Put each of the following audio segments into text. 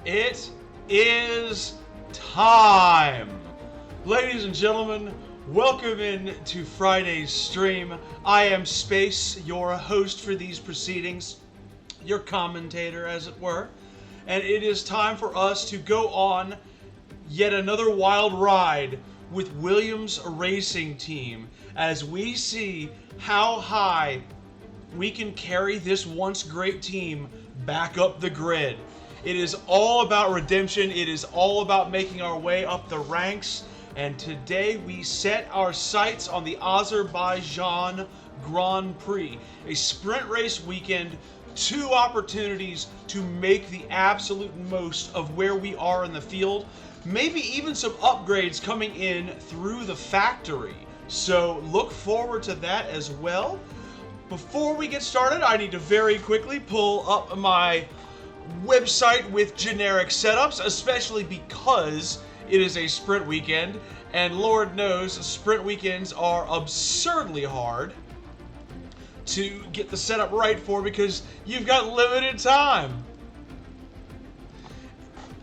It is time! Ladies and gentlemen, welcome in to Friday's stream. I am Space, your host for these proceedings, your commentator as it were, and it is time for us to go on yet another wild ride with Williams Racing Team as we see how high we can carry this once great team back up the grid. It is all about redemption. It is all about making our way up the ranks. And today we set our sights on the Azerbaijan Grand Prix, a sprint race weekend, 2 opportunities to make the absolute most of where we are in the field. Maybe even some upgrades coming in through the factory. So look forward to that as well. Before we get started, I need to very quickly pull up my website with generic setups, especially because it is a sprint weekend, and Lord knows sprint weekends are absurdly hard to get the setup right for because you've got limited time.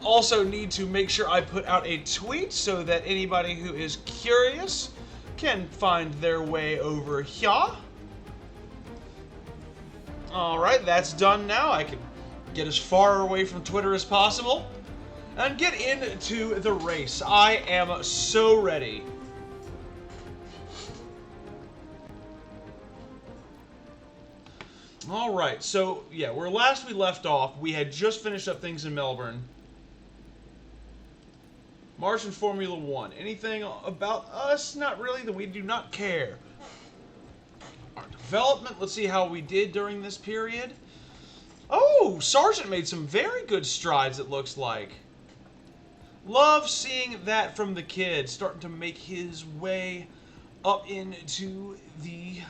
Also need to make sure I put out a tweet so that anybody who is curious can find their way over here. Alright, that's done now. I can get as far away from Twitter as possible and get into the race. I am so ready. Alright, so yeah, where last we left off, we had just finished up things in Melbourne. March in Formula 1. Anything about us? Not really, that we do not care. Our development, let's see how we did during this period. Oh, Sargent made some very good strides, it looks like. Love seeing that from the kid, starting to make his way up into the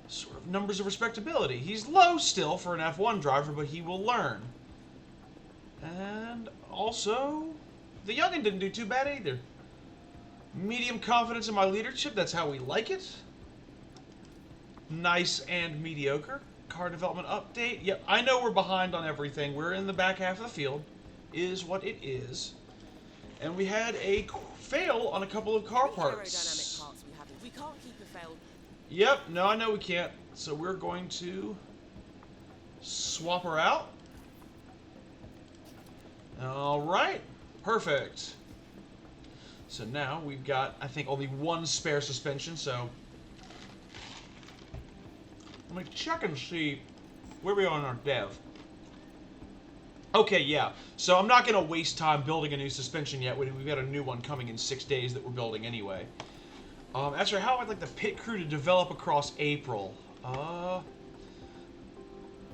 sort of numbers of respectability. He's low still for an F1 driver, but he will learn. And also, the youngin' didn't do too bad either. Medium confidence in my leadership, that's how we like it. Nice and mediocre. Car development update. Yep, I know we're behind on everything. We're in the back half of the field. Is what it is. And we had a fail on a couple of car parts. We can't keep a fail. Yep, no, I know we can't. So we're going to swap her out. Alright, perfect. So now we've got, I think, only one spare suspension, so let me check and see where we are on our dev. Okay, yeah. So I'm not going to waste time building a new suspension yet. We've got a new one coming in 6 days that we're building anyway. As for how I'd like the pit crew to develop across April.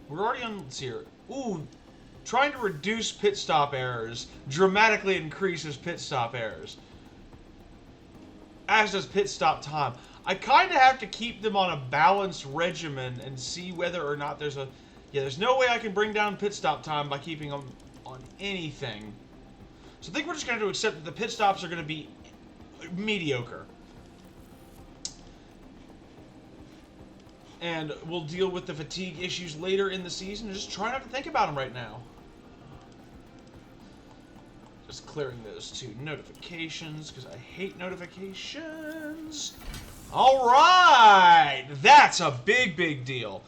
We're already on, let's see here. Ooh, trying to reduce pit stop errors dramatically increases pit stop errors. As does pit stop time. I kind of have to keep them on a balanced regimen and see whether or not there's a... Yeah, there's no way I can bring down pit stop time by keeping them on anything. So I think we're just going to accept that the pit stops are going to be mediocre. And we'll deal with the fatigue issues later in the season. Just try not to think about them right now. Just clearing those 2 notifications, because I hate notifications. Alright! That's a big, big deal.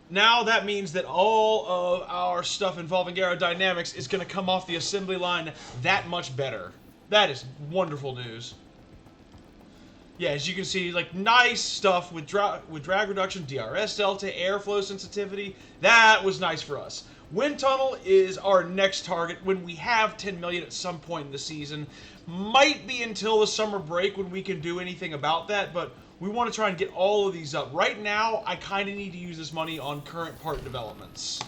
Now that means that all of our stuff involving aerodynamics is going to come off the assembly line that much better. That is wonderful news. Yeah, as you can see, like, nice stuff with drag reduction, DRS delta, airflow sensitivity. That was nice for us. Wind tunnel is our next target when we have 10 million at some point in the season. Might be until the summer break when we can do anything about that, but we want to try and get all of these up. Right now, I kind of need to use this money on current part developments.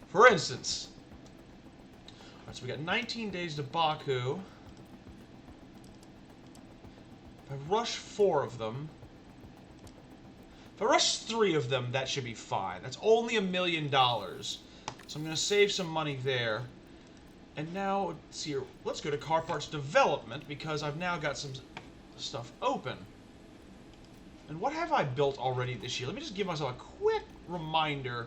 For instance, alright, so we got 19 days to Baku. If I rush 4 of them, if I rush 3 of them, that should be fine. That's only $1 million. So I'm going to save some money there. And now, let's see here, let's go to car parts development because I've now got some stuff open. And what have I built already this year? Let me just give myself a quick reminder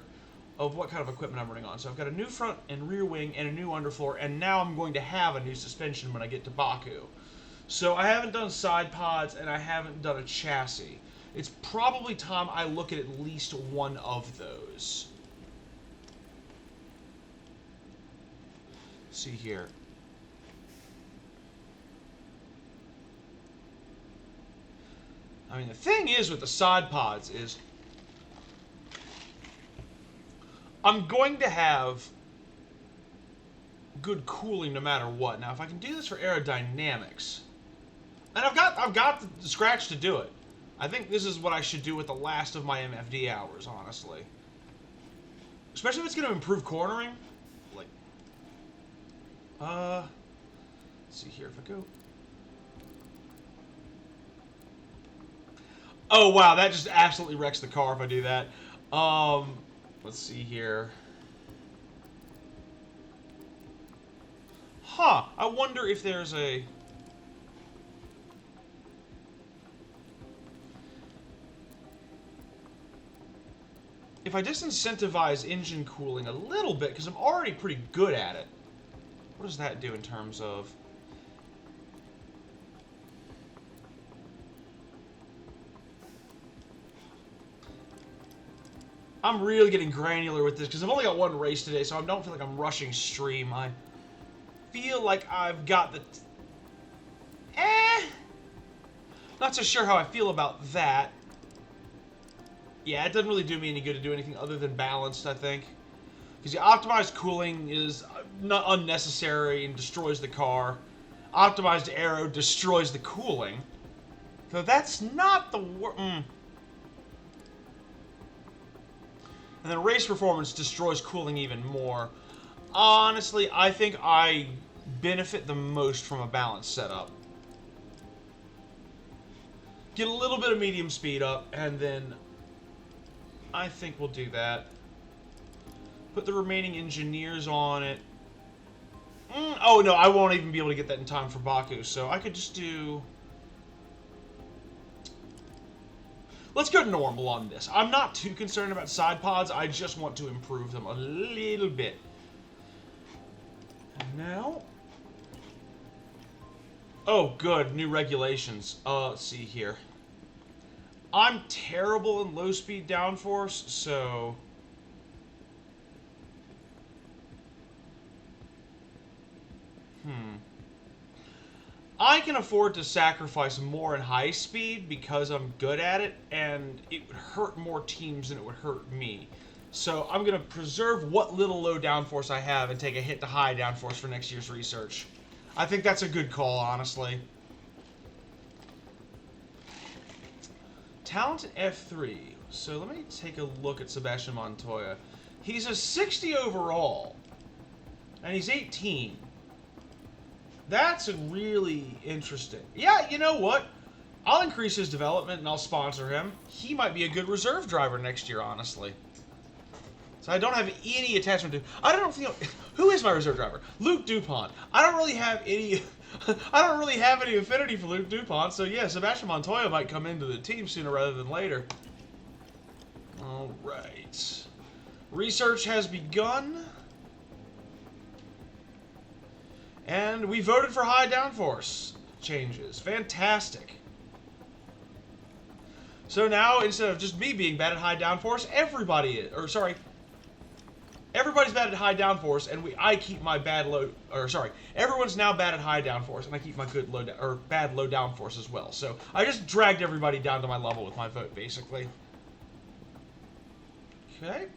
of what kind of equipment I'm running on. So I've got a new front and rear wing and a new underfloor, and now I'm going to have a new suspension when I get to Baku. So I haven't done side pods, and I haven't done a chassis. It's probably time I look at least one of those. Let's see here. I mean, the thing is with the side pods is I'm going to have good cooling no matter what. Now, if I can do this for aerodynamics, and I've got the scratch to do it. I think this is what I should do with the last of my MFD hours, honestly. Especially if it's going to improve cornering. Like, let's see here if I go. Oh, wow, that just absolutely wrecks the car if I do that. Let's see here. Huh, I wonder if there's a... If I disincentivize engine cooling a little bit, because I'm already pretty good at it, what does that do in terms of... I'm really getting granular with this, because I've only got one race today, so I don't feel like I'm rushing stream. I feel like I've got the... Not so sure how I feel about that. Yeah, it doesn't really do me any good to do anything other than balanced, I think. Because the optimized cooling is not unnecessary and destroys the car. Optimized aero destroys the cooling. So that's not the And then race performance destroys cooling even more. Honestly, I think I benefit the most from a balanced setup. Get a little bit of medium speed up, and then I think we'll do that. Put the remaining engineers on it. Oh no, I won't even be able to get that in time for Baku, so I could just do... Let's go normal on this. I'm not too concerned about side pods, I just want to improve them a little bit. And now... Oh, good, new regulations. Let's see here. I'm terrible in low-speed downforce, so... I can afford to sacrifice more in high speed because I'm good at it, and it would hurt more teams than it would hurt me. So I'm going to preserve what little low downforce I have and take a hit to high downforce for next year's research. I think that's a good call, honestly. Talent F3. So let me take a look at Sebastian Montoya. He's a 60 overall, and he's 18. That's really interesting. Yeah, you know what? I'll increase his development and I'll sponsor him. He might be a good reserve driver next year, honestly. So I don't have any attachment to... I don't feel... Who is my reserve driver? Luke DuPont. I don't really have any... I don't really have any affinity for Luke DuPont, so yeah, Sebastian Montoya might come into the team sooner rather than later. Alright. Research has begun. And we voted for high downforce changes. Fantastic. So now, instead of just me being bad at high downforce, everybody is. Or, sorry. Everybody's bad at high downforce, and I keep my bad low... Or, sorry. Everyone's now bad at high downforce, and I keep my good low... Or, bad low downforce as well. So, I just dragged everybody down to my level with my vote, basically. Okay.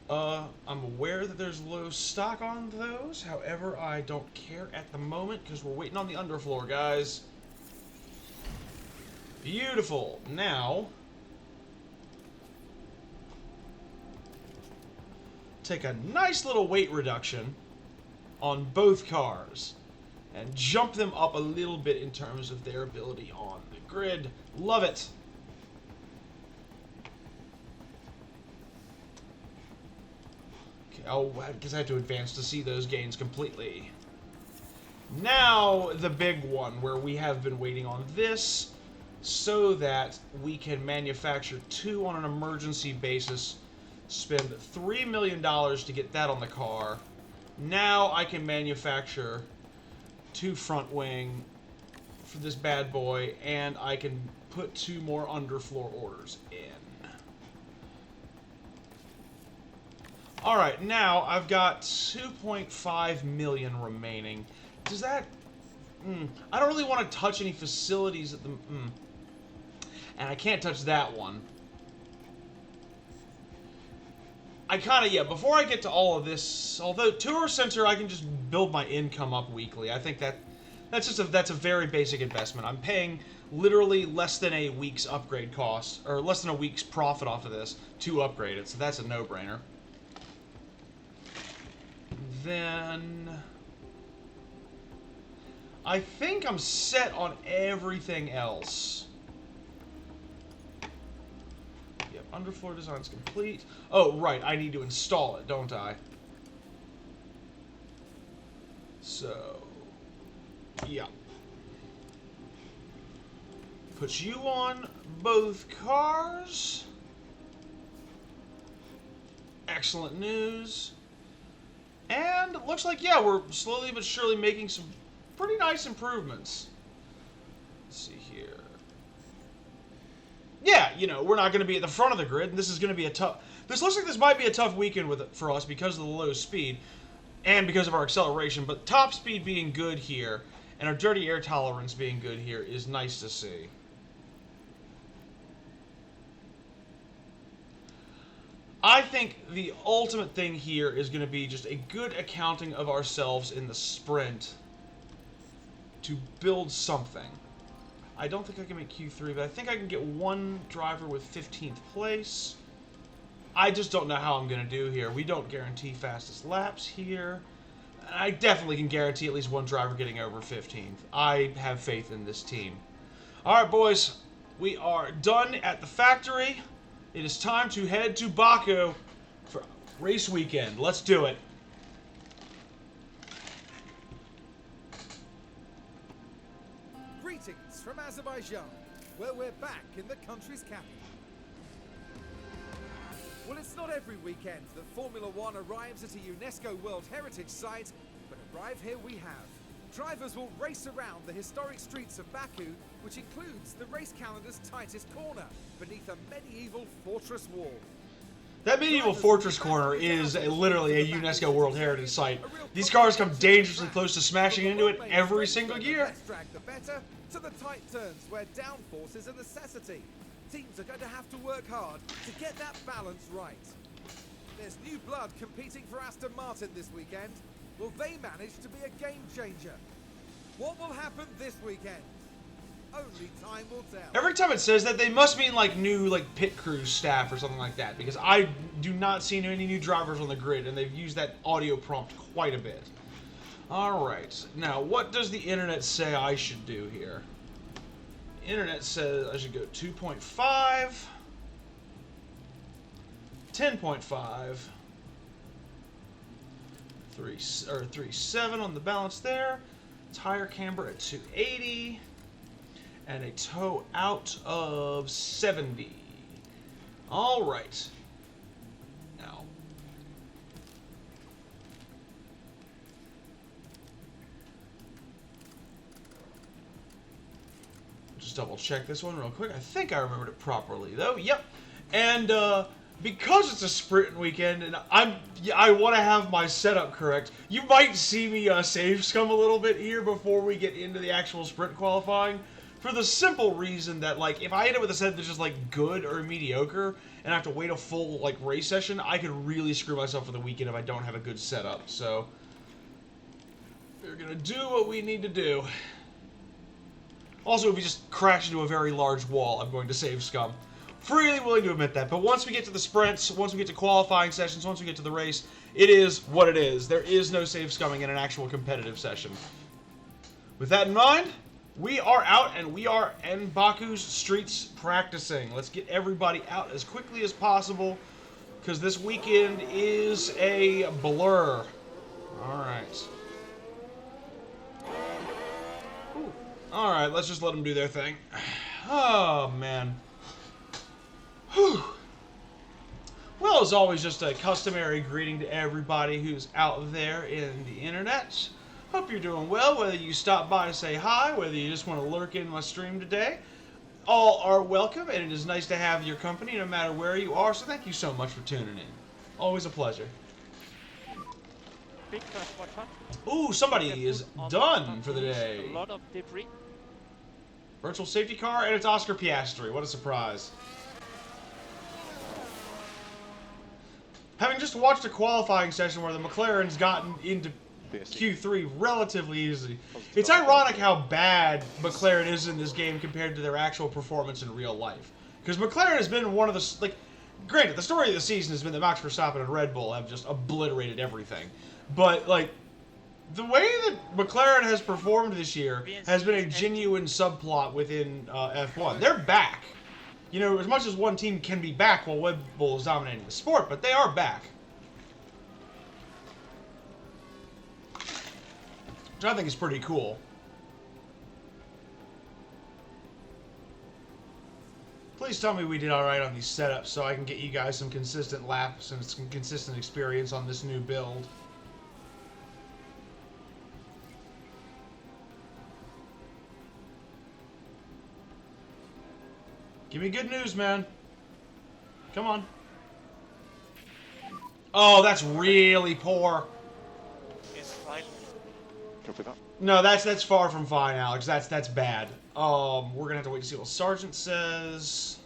I'm aware that there's low stock on those. However, I don't care at the moment because we're waiting on the underfloor, guys. Beautiful. Now, take a nice little weight reduction on both cars and jump them up a little bit in terms of their ability on the grid. Love it. Oh, because I have to advance to see those gains completely. Now, the big one, where we have been waiting on this, so that we can manufacture 2 on an emergency basis Spend $3 million to get that on the car. Now I can manufacture 2 front wing for this bad boy, and I can put 2 more underfloor orders in. Alright, now I've got 2.5 million remaining. Does that... I don't really want to touch any facilities at the... And I can't touch that one. I kind of, yeah, before I get to all of this, although Tour Center, I can just build my income up weekly. I think that's a very basic investment. I'm paying literally less than a week's upgrade cost, or less than a week's profit off of this to upgrade it, so that's a no-brainer. Then I think I'm set on everything else. Yep, underfloor design's complete. Oh, right, I need to install it, don't I? So, yeah. Put you on both cars. Excellent news. And it looks like, yeah, we're slowly but surely making some pretty nice improvements. Let's see here. Yeah, you know, we're not going to be at the front of the grid, and this is going to be a tough... This looks like this might be a tough weekend for us because of the low speed and because of our acceleration, but top speed being good here and our dirty air tolerance being good here is nice to see. I think the ultimate thing here is going to be just a good accounting of ourselves in the sprint to build something. I don't think I can make Q3, but I think I can get one driver with 15th place. I just don't know how I'm going to do here. We don't guarantee fastest laps here. I definitely can guarantee at least one driver getting over 15th. I have faith in this team. Alright, boys. We are done at the factory. It is time to head to Baku for race weekend. Let's do it. Greetings from Azerbaijan, where we're back in the country's capital. Well, it's not every weekend that Formula One arrives at a UNESCO World Heritage Site, but arrive here we have. Drivers will race around the historic streets of Baku, which includes the race calendar's tightest corner, beneath a medieval fortress wall. That medieval fortress corner is literally a UNESCO World Heritage Site. These cars come dangerously close to smashing into it every single year. The better to the tight turns where downforce is a necessity. Teams are going to have to work hard to get that balance right. There's new blood competing for Aston Martin this weekend. Will they manage to be a game changer? What will happen this weekend? Only time will tell. Every time it says that, they must mean like new pit crew staff or something like that, because I do not see any new drivers on the grid, and they've used that audio prompt quite a bit. Alright, now what does the internet say I should do here? The internet says I should go 2.5, 10.5, 3.7 on the balance there, tire camber at 280, and a toe out of 70. Alright. Now, just double check this one real quick. I think I remembered it properly though. Yep. And because it's a sprint weekend and I want to have my setup correct, you might see me save scum a little bit here before we get into the actual sprint qualifying. For the simple reason that, if I end up with a setup that's just, good or mediocre, and I have to wait a full, race session, I could really screw myself for the weekend if I don't have a good setup. So, we're gonna do what we need to do. Also, if we just crash into a very large wall, I'm going to save scum. Freely willing to admit that, but once we get to the sprints, once we get to qualifying sessions, once we get to the race, it is what it is. There is no save scumming in an actual competitive session. With that in mind, we are out, and we are in Baku's streets practicing. Let's get everybody out as quickly as possible, because this weekend is a blur. Alright. Alright, let's just let them do their thing. Oh, man. Whew. Well, as always, just a customary greeting to everybody who's out there in the internet. Hope you're doing well, whether you stop by to say hi, whether you just want to lurk in my stream today. All are welcome, and it is nice to have your company no matter where you are, so thank you so much for tuning in. Always a pleasure. Big transporter. Ooh, somebody is done for the A day. lot of debris. Virtual safety car, and it's Oscar Piastri. What a surprise. Having just watched a qualifying session where the McLaren's gotten into Q3 relatively easily, it's ironic how bad McLaren is in this game compared to their actual performance in real life. Because McLaren has been one of the, like, granted, the story of the season has been that Max Verstappen and Red Bull have just obliterated everything. But, like, the way that McLaren has performed this year has been a genuine subplot within F1. They're back. You know, as much as one team can be back while Red Bull is dominating the sport, but they are back. Which I think is pretty cool. Please tell me we did alright on these setups so I can get you guys some consistent laps and some consistent experience on this new build. Give me good news, man. Come on. Oh, that's really poor. It's fine. Copy that. No, that's far from fine, Alex. That's bad. We're gonna have to wait to see what Sargent says.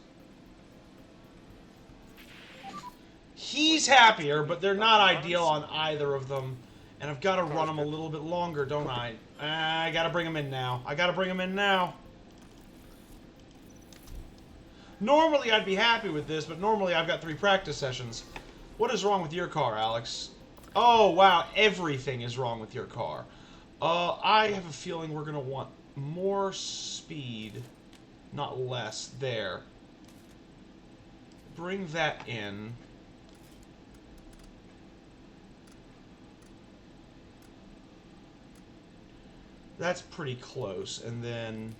He's happier, but they're not ideal on either of them. And I've got to run them a little bit longer, don't I? I gotta bring them in now. Normally I'd be happy with this, but normally I've got 3 practice sessions. What is wrong with your car, Alex? Oh, wow, everything is wrong with your car. I have a feeling we're going to want more speed, not less. There. Bring that in. That's pretty close, and then...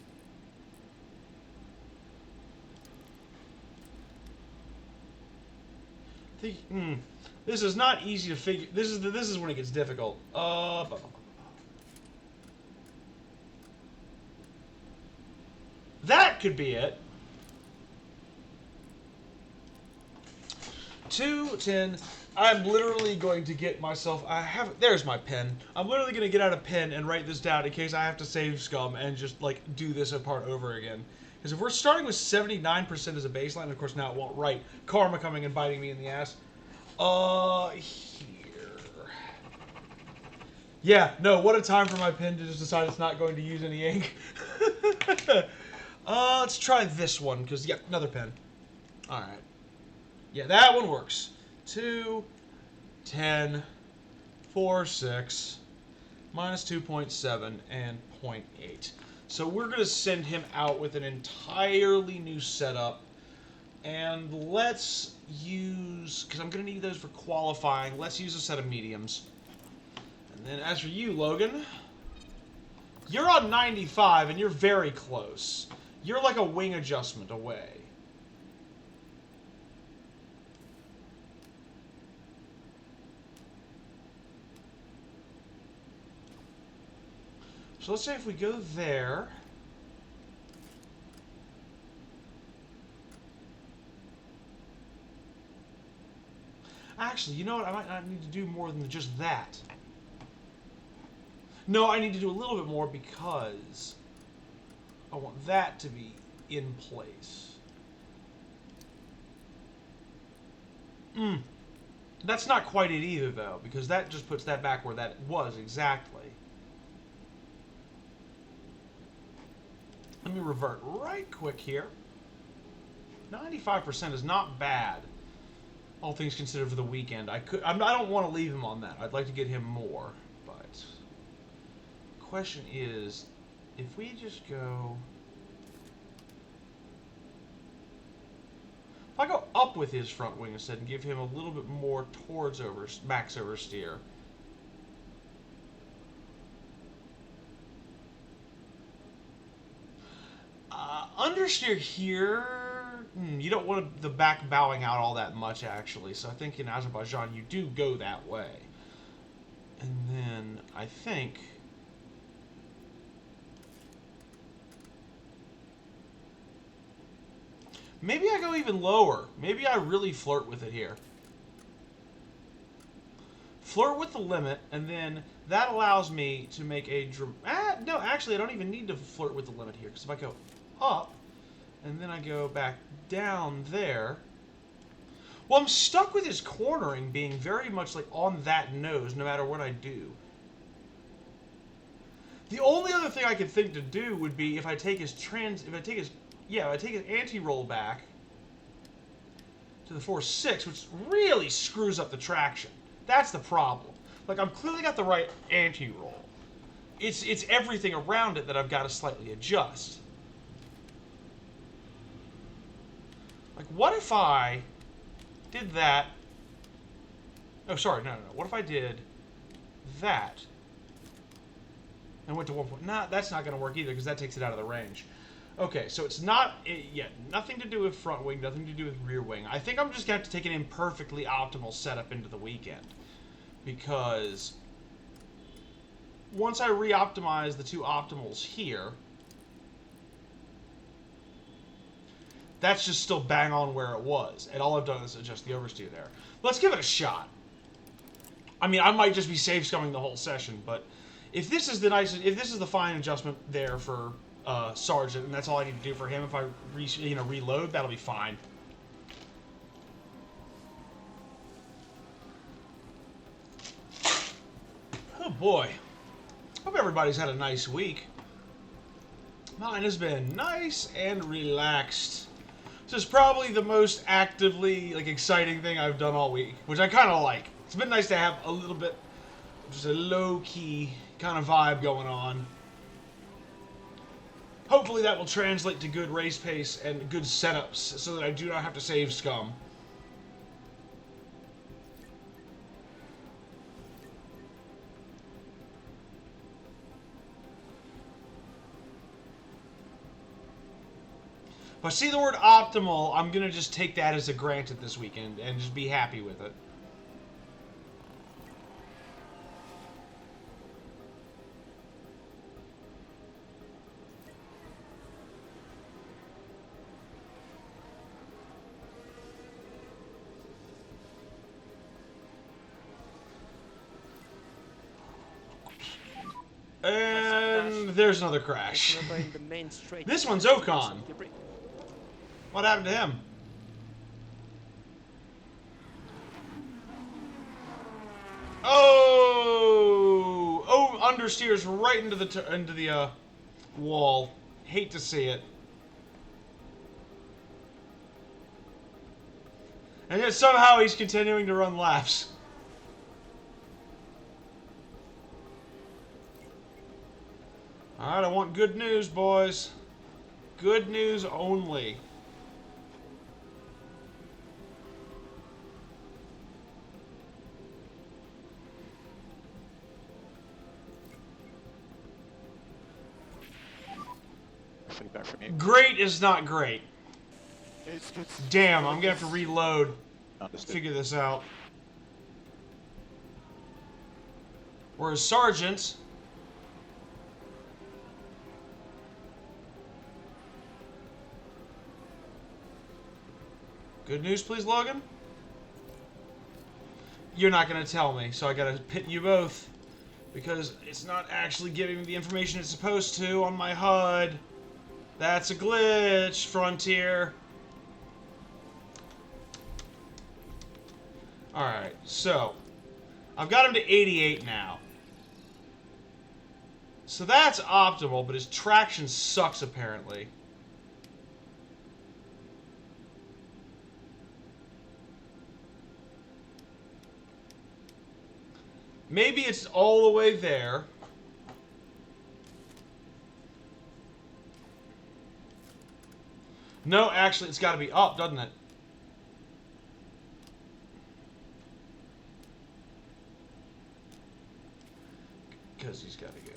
This is not easy to figure. This is when it gets difficult. That could be it. 210. I'm literally going to get myself. There's my pen. I'm literally going to get out a pen and write this down in case I have to save scum and just like do this apart over again. Because if we're starting with 79% as a baseline, of course now it won't write. Karma coming and biting me in the ass. Here. Yeah, no, what a time for my pen to just decide it's not going to use any ink. Let's try this one, because, yeah, another pen. Alright. Yeah, that one works. 2, 10, 4, 6, minus 2.7, and 0.8. So we're going to send him out with an entirely new setup. And let's use, because I'm going to need those for qualifying, let's use a set of mediums. And then as for you, Logan, you're on 95 and you're very close. You're like a wing adjustment away. So let's say if we go there. Actually, you know what? I might not need to do more than just that. No, I need to do a little bit more because I want that to be in place. That's not quite it either, though, because that just puts that back where that was exactly. Let me revert right quick here. 95% is not bad, all things considered, for the weekend. I don't want to leave him on that. I'd like to get him more, but the question is, if we just go, if I go up with his front wing instead and give him a little bit more towards max oversteer. Understeer here, You don't want the back bowing out all that much, actually. So I think in Azerbaijan you do go that way. And then I think... maybe I go even lower. Maybe I really flirt with it here. Flirt with the limit, and then that allows me to make a... no, actually, I don't even need to flirt with the limit here, because if I go up, and then I go back down there... well, I'm stuck with his cornering being very much like on that nose, no matter what I do. The only other thing I could think to do would be if I take his anti-roll back to the 4-6, which really screws up the traction. That's the problem. Like, I've clearly got the right anti-roll. It's everything around it that I've got to slightly adjust. Like, what if I did that? Oh, sorry, no. What if I did that and went to 1 point? Nah, that's not going to work either because that takes it out of the range. Okay, so it's not yet. Nothing to do with front wing, nothing to do with rear wing. I think I'm just going to have to take an imperfectly optimal setup into the weekend. Because once I re-optimize the two optimals here, that's just still bang on where it was. And all I've done is adjust the oversteer there. Let's give it a shot. I mean, I might just be safe scumming the whole session, but if this is the fine adjustment there for Sergeant, and that's all I need to do for him, if I reload, that'll be fine. Oh boy. Hope everybody's had a nice week. Mine has been nice and relaxed. This is probably the most actively, exciting thing I've done all week, which I kind of like. It's been nice to have a little bit, just a low-key kind of vibe going on. Hopefully that will translate to good race pace and good setups, so that I do not have to save scum. If I see the word optimal, I'm going to just take that as a granted this weekend and just be happy with it. And there's another crash. This one's Ocon. What happened to him? Oh! Oh, understeers right into the wall. Hate to see it. And yet somehow he's continuing to run laps. Alright, I want good news, boys. Good news only. Back from you. Great is not great. It's good. Damn, I'm gonna have to reload. Understood. Figure this out. Whereas Sergeant... Good news, please, Logan? You're not gonna tell me, so I gotta pit you both. Because it's not actually giving me the information it's supposed to on my HUD. That's a glitch, Frontier. Alright, so I've got him to 88 now. So that's optimal, but his traction sucks apparently. Maybe it's all the way there. No, actually, it's got to be up, doesn't it? Because he's got to go.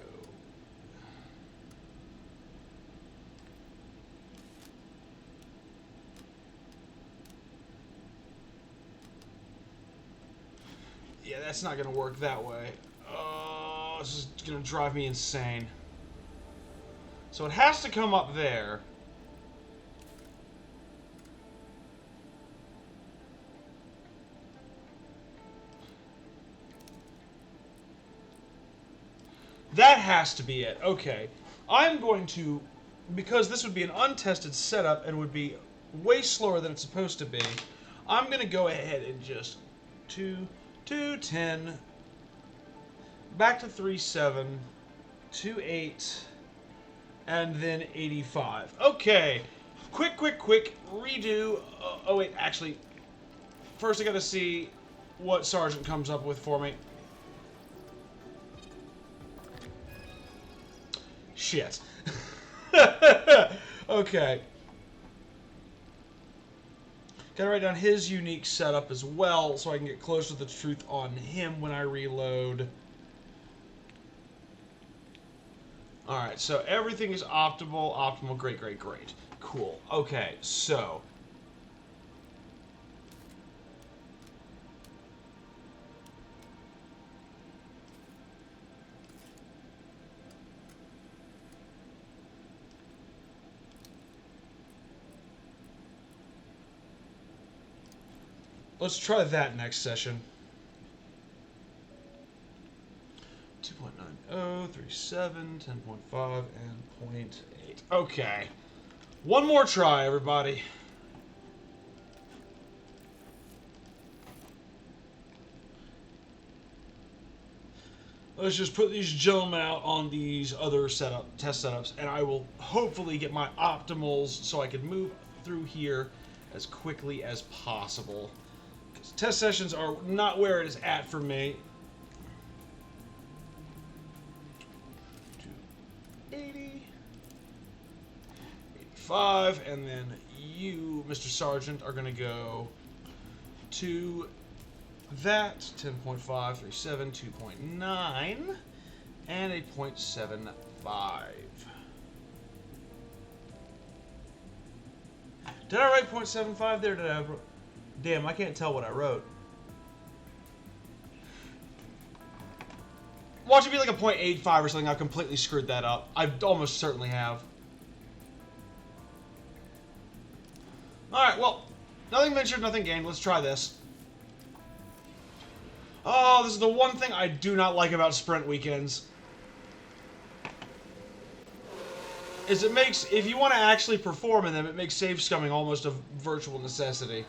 that's not going to work that way. Oh, this is going to drive me insane. So it has to come up there. That has to be it. Okay. I'm going to, because this would be an untested setup and would be way slower than it's supposed to be, I'm going to go ahead and just 210, back to 37, 28, and then 85. Okay. Quick redo. Oh, wait, actually, first I got to see what Sergeant comes up with for me. Shit. Okay. Gotta write down his unique setup as well so I can get closer to the truth on him when I reload. Alright, so everything is optimal, great. Cool. Okay, so let's try that next session. 2.90, 37, 10.5, and 0.8. Okay. One more try, everybody. Let's just put these gentlemen out on these other test setups, and I will hopefully get my optimals so I can move through here as quickly as possible. Test sessions are not where it is at for me. 80, 85, and then you, Mr. Sergeant, are going to go to that 10.5, 37, 2.9, and a 0.75. Did I write 0.75 there? Did I? Damn, I can't tell what I wrote. Watch it be like a 0.85 or something. I've completely screwed that up. I almost certainly have. Alright, well, nothing ventured, nothing gained. Let's try this. Oh, this is the one thing I do not like about sprint weekends. Is it makes, if you want to actually perform in them, it makes save scumming almost a virtual necessity.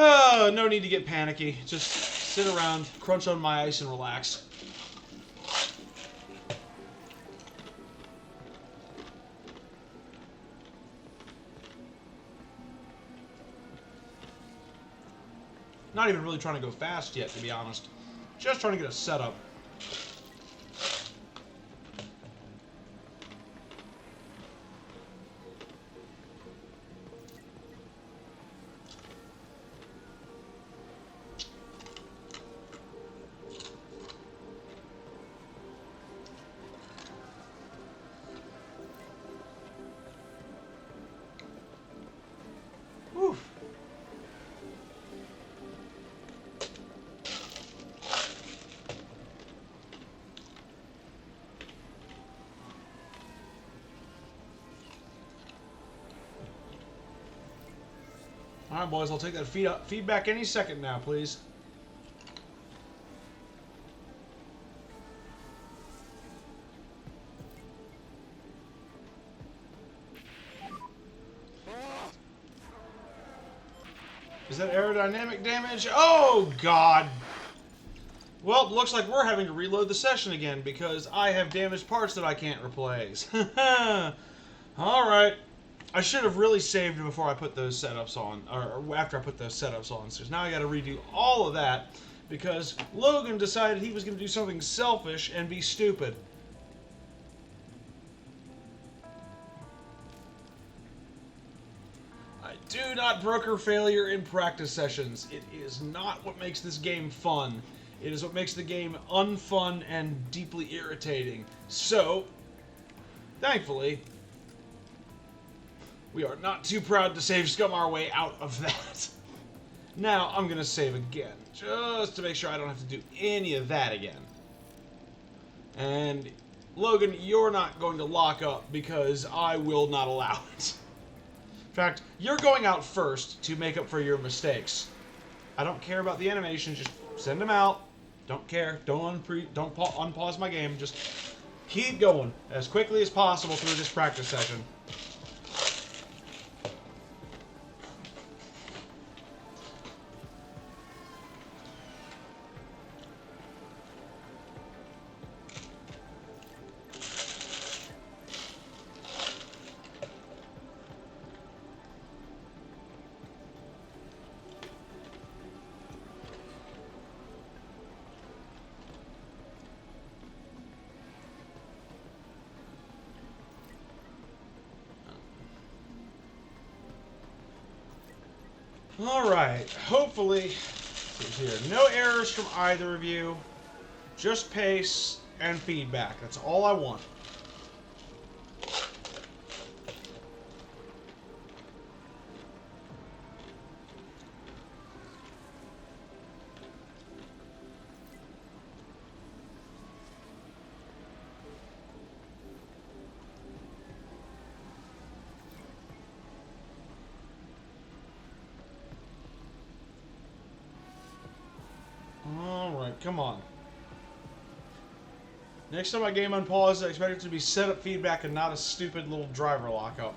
Oh, no need to get panicky. Just sit around, crunch on my ice, and relax. Not even really trying to go fast yet, to be honest. Just trying to get a setup. Whew. Alright, boys, I'll take that feedback any second now, please. Is that aerodynamic damage? Oh, God! Well, it looks like we're having to reload the session again because I have damaged parts that I can't replace. Alright. I should have really saved before I put those setups on, or after I put those setups on. So now I got to redo all of that because Logan decided he was going to do something selfish and be stupid. I do not broker failure in practice sessions. It is not what makes this game fun. It is what makes the game unfun and deeply irritating. So, thankfully, We are not too proud to save scum our way out of that. Now, I'm going to save again, just to make sure I don't have to do any of that again. And, Logan, you're not going to lock up because I will not allow it. In fact, you're going out first to make up for your mistakes. I don't care about the animation, just send them out. Don't care. Don't unpause my game. Just keep going as quickly as possible through this practice session. Alright, hopefully, here, no errors from either of you, just pace and feedback, that's all I want. Alright, come on. Next time I game unpause, I expect it to be setup feedback and not a stupid little driver lockup.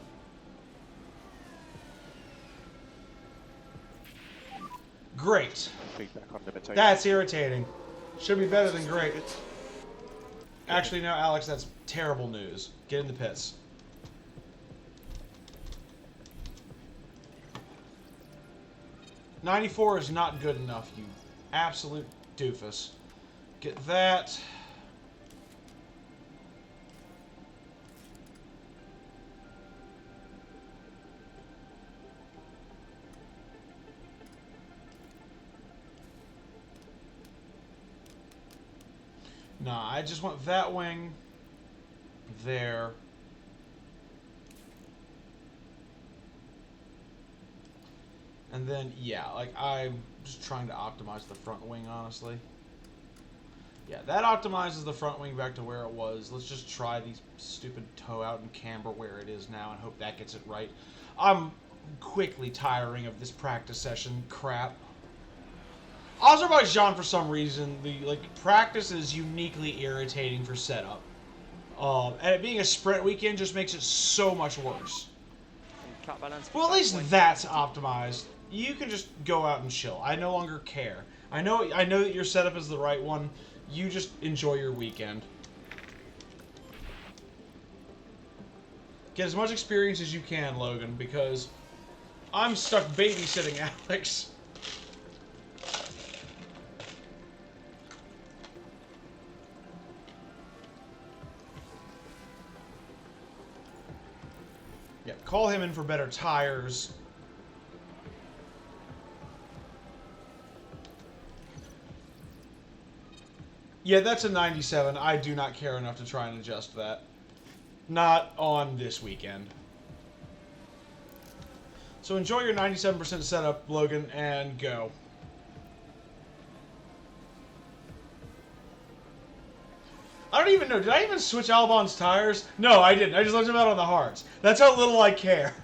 Great. Feedback on limitation. That's irritating. Should be better than great. Actually, no, Alex, that's terrible news. Get in the pits. .94 is not good enough, you absolute doofus. Get that. Nah, I just want that wing there. And then, yeah, like, I'm just trying to optimize the front wing, honestly. Yeah, that optimizes the front wing back to where it was. Let's just try these stupid toe out and camber where it is now and hope that gets it right. I'm quickly tiring of this practice session crap. Azerbaijan, for some reason, the practice is uniquely irritating for setup. And it being a sprint weekend just makes it so much worse. Well, at least that's optimized. You can just go out and chill. I no longer care. I know that your setup is the right one. You just enjoy your weekend. Get as much experience as you can, Logan, because I'm stuck babysitting Alex. Yeah, call him in for better tires. Yeah, that's a 97. I do not care enough to try and adjust that. Not on this weekend. So enjoy your 97% setup, Logan, and go. I don't even know. Did I even switch Albon's tires? No, I didn't. I just left him out on the hards. That's how little I care.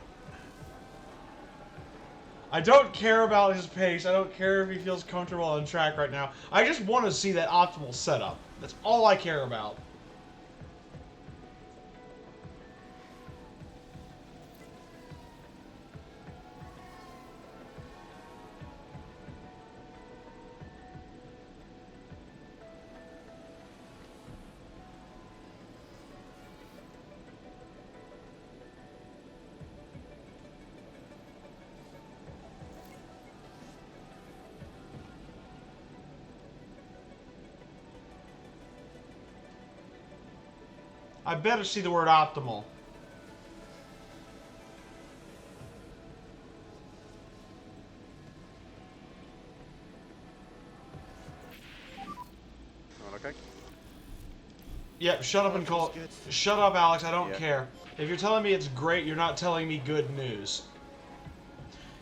I don't care about his pace. I don't care if he feels comfortable on track right now. I just want to see that optimal setup. That's all I care about. I better see the word optimal. All okay. Yep, shut up and call. Good. Shut up, Alex. I don't Yeah. care. If you're telling me it's great, you're not telling me good news.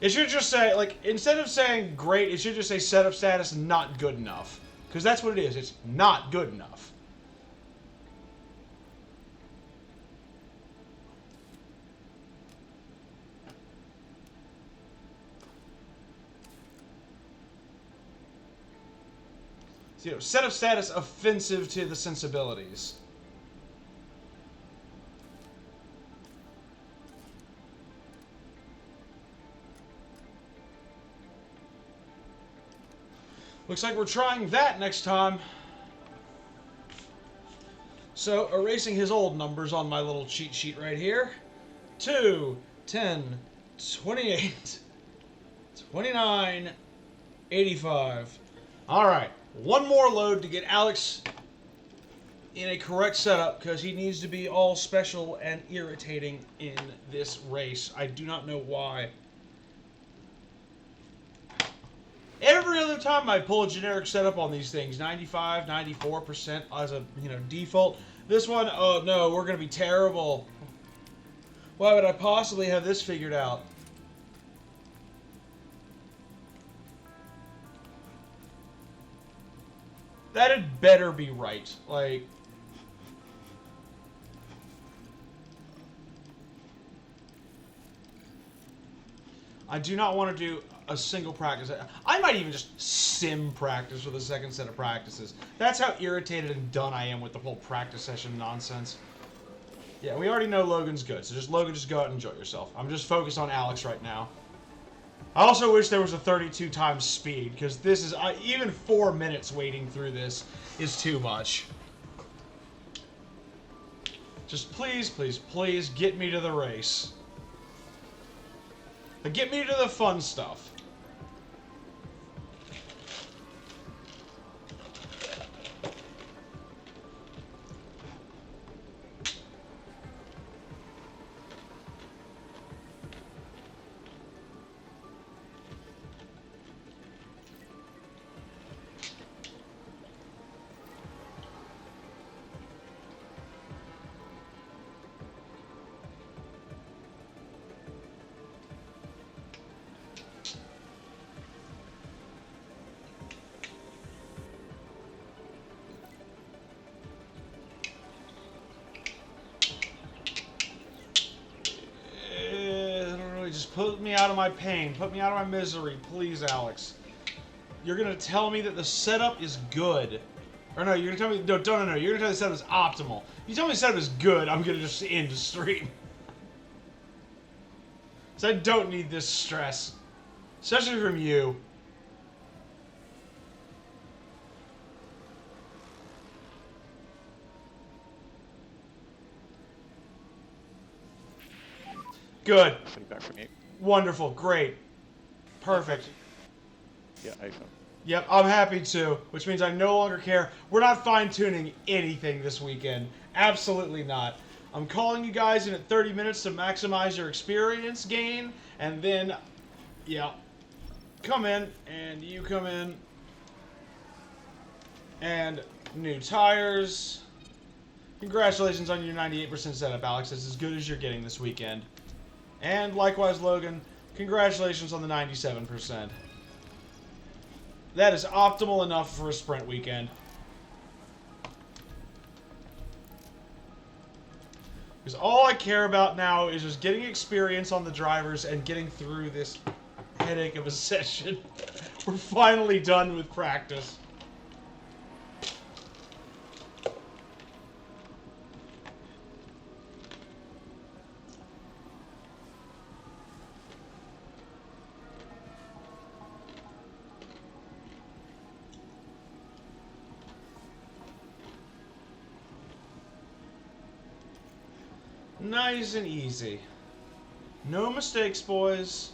It should just say, like, instead of saying great, it should just say setup status not good enough. Because that's what it is. It's not good enough. So, you know, setup status offensive to the sensibilities. Looks like we're trying that next time. So, erasing his old numbers on my little cheat sheet right here. 2, 10, 28, 29, 85. Alright, one more load to get Alex in a correct setup, because he needs to be all special and irritating in this race. I do not know why. Every other time I pull a generic setup on these things, 95, 94% as a, default. This one, oh no, we're going to be terrible. Why would I possibly have this figured out? That had better be right. Like, I do not want to do a single practice. I might even just sim practice with a second set of practices. That's how irritated and done I am with the whole practice session nonsense. Yeah, we already know Logan's good, so Logan, just go out and enjoy yourself. I'm just focused on Alex right now. I also wish there was a 32 times speed, because this is, even 4 minutes waiting through this is too much. Just please, please, please get me to the race. Get me to the fun stuff. Just put me out of my pain. Put me out of my misery. Please, Alex. You're going to tell me that the setup is good. Or no, you're going to tell me... No. You're going to tell me the setup is optimal. If you tell me the setup is good, I'm going to just end the stream. So I don't need this stress. Especially from you. Good. Feedback from you. Wonderful. Great. Perfect. Yeah, iPhone. Yep, I'm happy too, which means I no longer care. We're not fine-tuning anything this weekend. Absolutely not. I'm calling you guys in at 30 minutes to maximize your experience gain, and then, yeah, come in, and you come in, and new tires. Congratulations on your 98% setup, Alex. That's as good as you're getting this weekend. And likewise, Logan, congratulations on the 97%. That is optimal enough for a sprint weekend. Because all I care about now is just getting experience on the drivers and getting through this headache of a session. We're finally done with practice. Nice and easy. No mistakes, boys.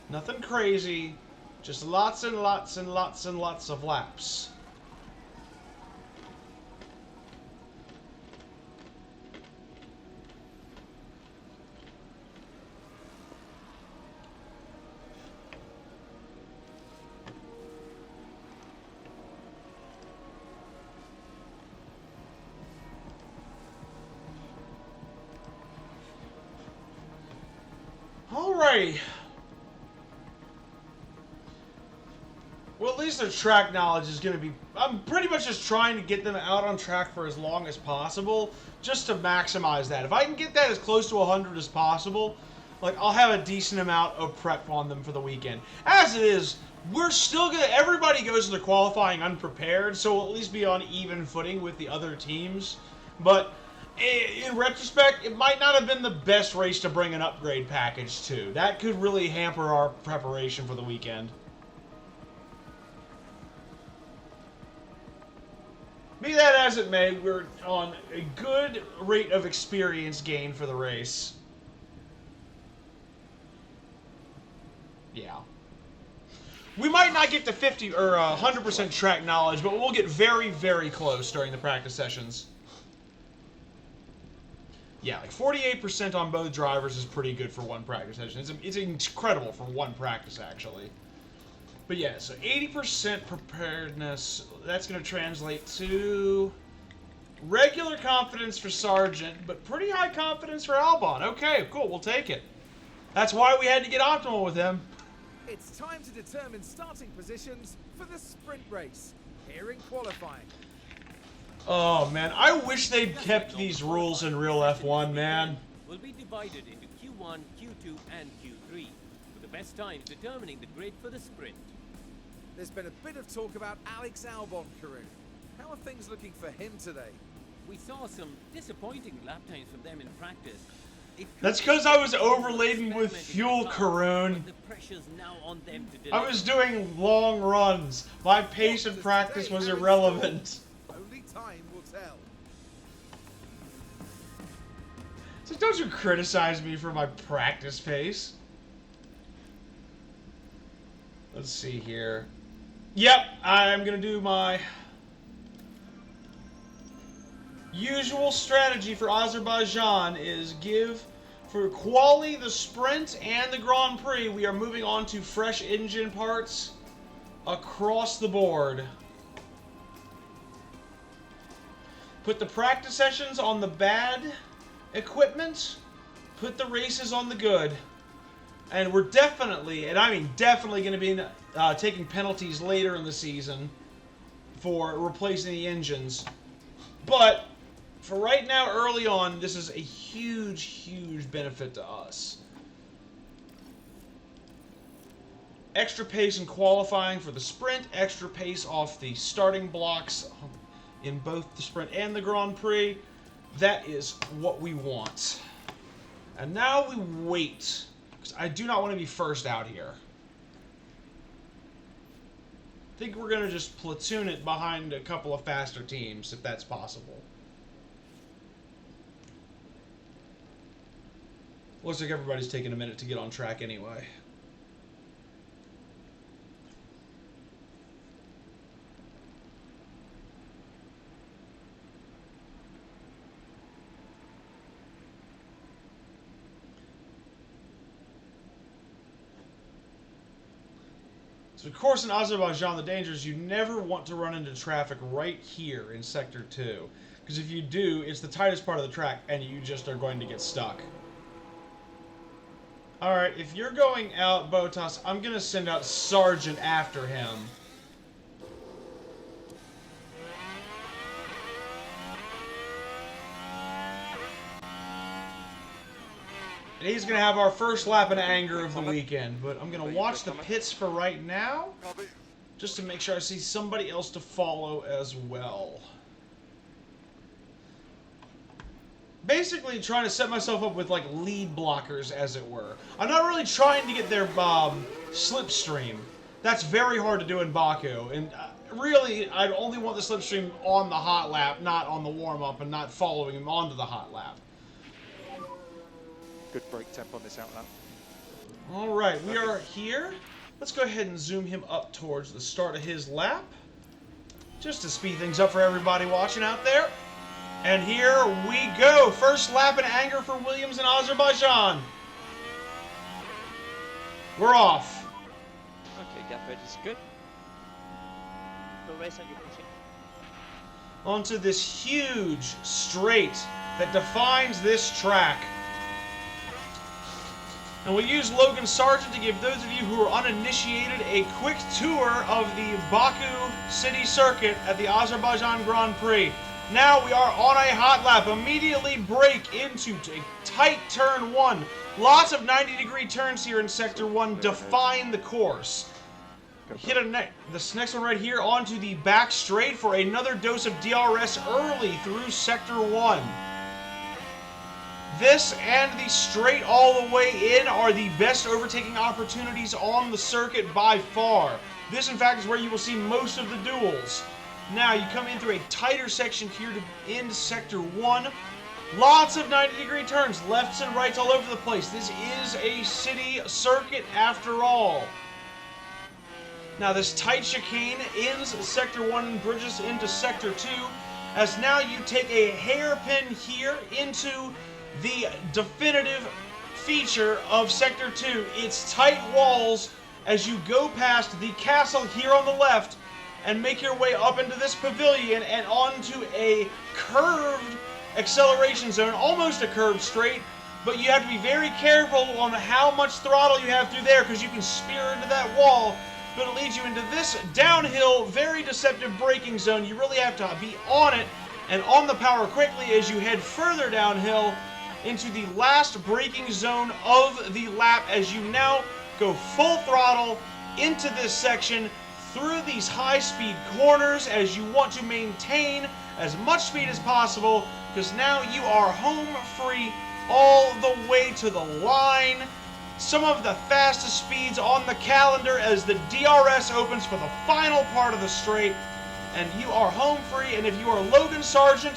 Nothing crazy. Just lots and lots and lots and lots of laps. Alrighty. Well, at least their track knowledge is going to be... I'm pretty much just trying to get them out on track for as long as possible, just to maximize that. If I can get that as close to 100 as possible, like, I'll have a decent amount of prep on them for the weekend. As it is, we're still going to... Everybody goes to the qualifying unprepared, so we'll at least be on even footing with the other teams. But in retrospect, it might not have been the best race to bring an upgrade package to. That could really hamper our preparation for the weekend. Be that as it may, we're on a good rate of experience gain for the race. Yeah. We might not get to 50 or 100% track knowledge, but we'll get very, very close during the practice sessions. Yeah, like 48% on both drivers is pretty good for one practice session. It's incredible for one practice, actually. But yeah, so 80% preparedness, that's going to translate to regular confidence for Sargent, but pretty high confidence for Albon. Okay, cool, we'll take it. That's why we had to get optimal with him. It's time to determine starting positions for the sprint race, here in qualifying. Oh man, I wish they'd kept these rules in real F1, man. Will be divided into Q1, Q2, and Q3, with the best times determining the grid for the sprint. There's been a bit of talk about Alex Albon, Karun. How are things looking for him today? We saw some disappointing lap times from them in practice. That's because I was overladen with fuel, Karun. The pressure's now on them to deliver. I was doing long runs. My pace in practice was irrelevant. Only time will tell. So don't you criticize me for my practice pace. Let's see here. Yep, I'm going to do my usual strategy for Azerbaijan is give for quali the sprint and the Grand Prix. We are moving on to fresh engine parts across the board. Put the practice sessions on the bad equipment. Put the races on the good. And we're definitely, and I mean definitely, going to be taking penalties later in the season for replacing the engines. But for right now, early on, this is a huge, huge benefit to us. Extra pace in qualifying for the sprint, extra pace off the starting blocks in both the sprint and the Grand Prix. That is what we want. And now we wait. I do not want to be first out here. I think we're going to just platoon it behind a couple of faster teams, if that's possible. Looks like everybody's taking a minute to get on track anyway. So, of course, in Azerbaijan, the danger is you never want to run into traffic right here in Sector 2. Because if you do, it's the tightest part of the track, and you just are going to get stuck. Alright, if you're going out, Botas, I'm going to send out Sargent after him. And he's going to have our first lap in anger of the weekend. But I'm going to watch the pits for right now, just to make sure I see somebody else to follow as well. Basically trying to set myself up with, like, lead blockers, as it were. I'm not really trying to get their slipstream. That's very hard to do in Baku. And really, I'd only want the slipstream on the hot lap, not on the warm-up, and not following him onto the hot lap. Good brake temp on this outlap. Alright, we are here. Let's go ahead and zoom him up towards the start of his lap, just to speed things up for everybody watching out there. And here we go. First lap in anger for Williams in Azerbaijan. We're off. Okay, gap edge is good. No race and you're pushing. Onto this huge straight that defines this track. And we'll use Logan Sargent to give those of you who are uninitiated a quick tour of the Baku City Circuit at the Azerbaijan Grand Prix. Now we are on a hot lap. Immediately brake into a tight turn 1. Lots of 90-degree turns here in Sector 1 define the course. Hit this next one right here onto the back straight for another dose of DRS early through Sector 1. This and the straight all the way in are the best overtaking opportunities on the circuit by far. This, in fact, is where you will see most of the duels. Now, you come in through a tighter section here to end Sector 1. Lots of 90-degree turns, lefts and rights all over the place. This is a city circuit after all. Now, this tight chicane ends Sector 1 and bridges into Sector 2, as now you take a hairpin here into the definitive feature of Sector 2. It's tight walls as you go past the castle here on the left and make your way up into this pavilion and onto a curved acceleration zone, almost a curved straight, but you have to be very careful on how much throttle you have through there because you can spear into that wall, but it leads you into this downhill, very deceptive braking zone. You really have to be on it and on the power quickly as you head further downhill into the last braking zone of the lap as you now go full throttle into this section through these high-speed corners as you want to maintain as much speed as possible because now you are home free all the way to the line. Some of the fastest speeds on the calendar as the DRS opens for the final part of the straight, and you are home free. And if you are Logan Sargent,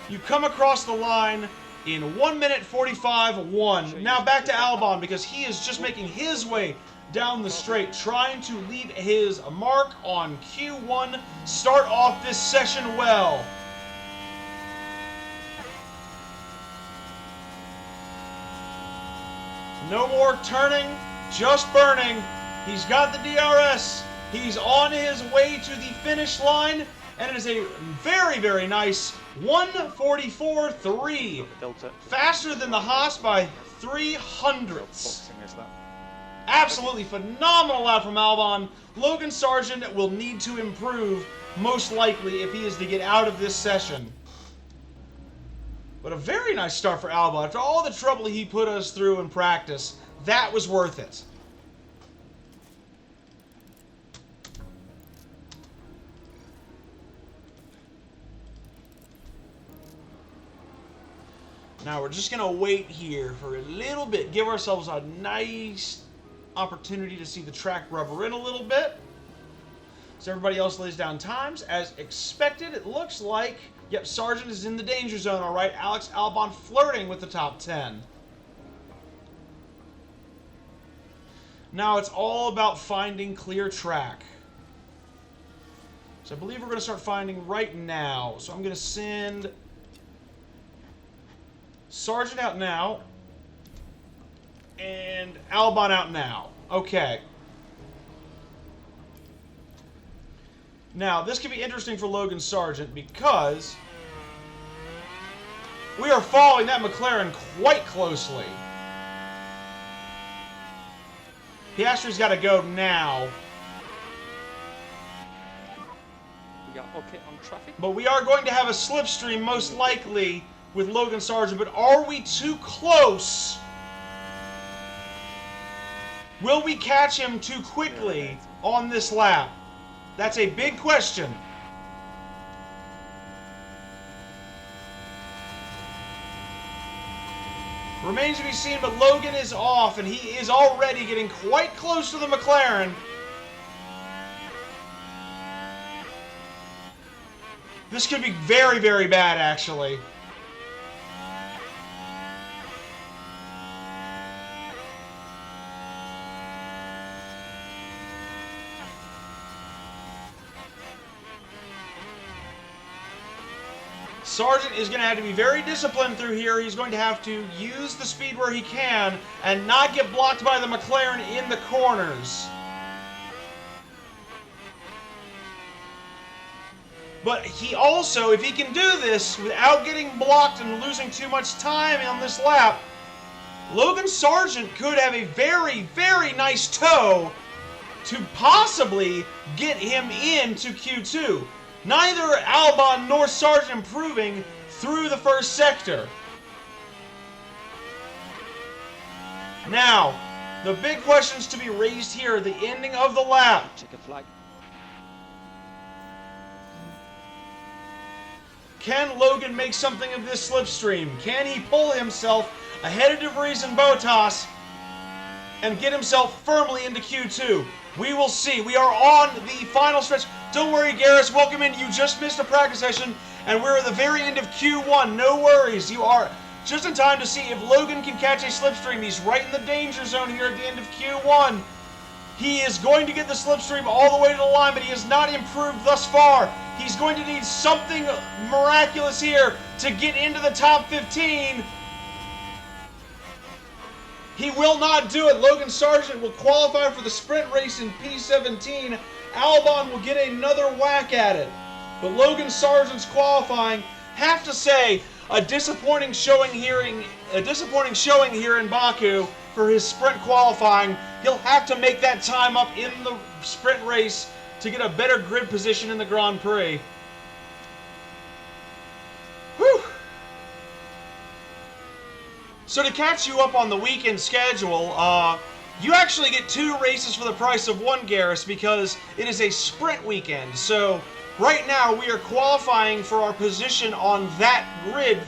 you come across the line in 1 minute 45.1. Now back to Albon because he is just making his way down the straight, trying to leave his mark on Q1. Start off this session well. No more turning, just burning. He's got the DRS. He's on his way to the finish line, and it is a very, very nice 1:44.3. Delta. Faster than the Haas by 300ths. Boxing is that. Absolutely phenomenal lap from Albon. Logan Sargent will need to improve, most likely, if he is to get out of this session. But a very nice start for Albon. After all the trouble he put us through in practice, that was worth it. Now we're just going to wait here for a little bit. Give ourselves a nice opportunity to see the track rubber in a little bit. So everybody else lays down times. As expected, it looks like, yep, Sargent is in the danger zone, all right. Alex Albon flirting with the top 10. Now it's all about finding clear track. So I believe we're going to start finding right now. So I'm going to send Sargent out now and Albon out now. Okay. Now, this could be interesting for Logan Sargent because we are following that McLaren quite closely. Piastri's got to go now. We are okay on traffic. But we are going to have a slipstream most likely with Logan Sargent. But are we too close? Will we catch him too quickly on this lap? That's a big question. Remains to be seen, but Logan is off, and he is already getting quite close to the McLaren. This could be very, very bad, actually. Sargent is going to have to be very disciplined through here. He's going to have to use the speed where he can and not get blocked by the McLaren in the corners. But he also, if he can do this without getting blocked and losing too much time on this lap, Logan Sargent could have a very, very nice toe to possibly get him into Q2. Neither Albon nor Sargent improving through the first sector. Now, the big questions to be raised here at the ending of the lap. Check a flag. Can Logan make something of this slipstream? Can he pull himself ahead of De Vries and Bottas and get himself firmly into Q2? We will see. We are on the final stretch. Don't worry, Garrus. Welcome in. You just missed a practice session, and we're at the very end of Q1. No worries. You are just in time to see if Logan can catch a slipstream. He's right in the danger zone here at the end of Q1. He is going to get the slipstream all the way to the line, but he has not improved thus far. He's going to need something miraculous here to get into the top 15. He will not do it. Logan Sargent will qualify for the sprint race in P17. Albon will get another whack at it. But Logan Sargent's qualifying, have to say, a disappointing showing here in Baku for his sprint qualifying. He'll have to make that time up in the sprint race to get a better grid position in the Grand Prix. Whew. So to catch you up on the weekend schedule, you actually get 2 races for the price of 1, Garrus, because it is a sprint weekend. So right now we are qualifying for our position on that grid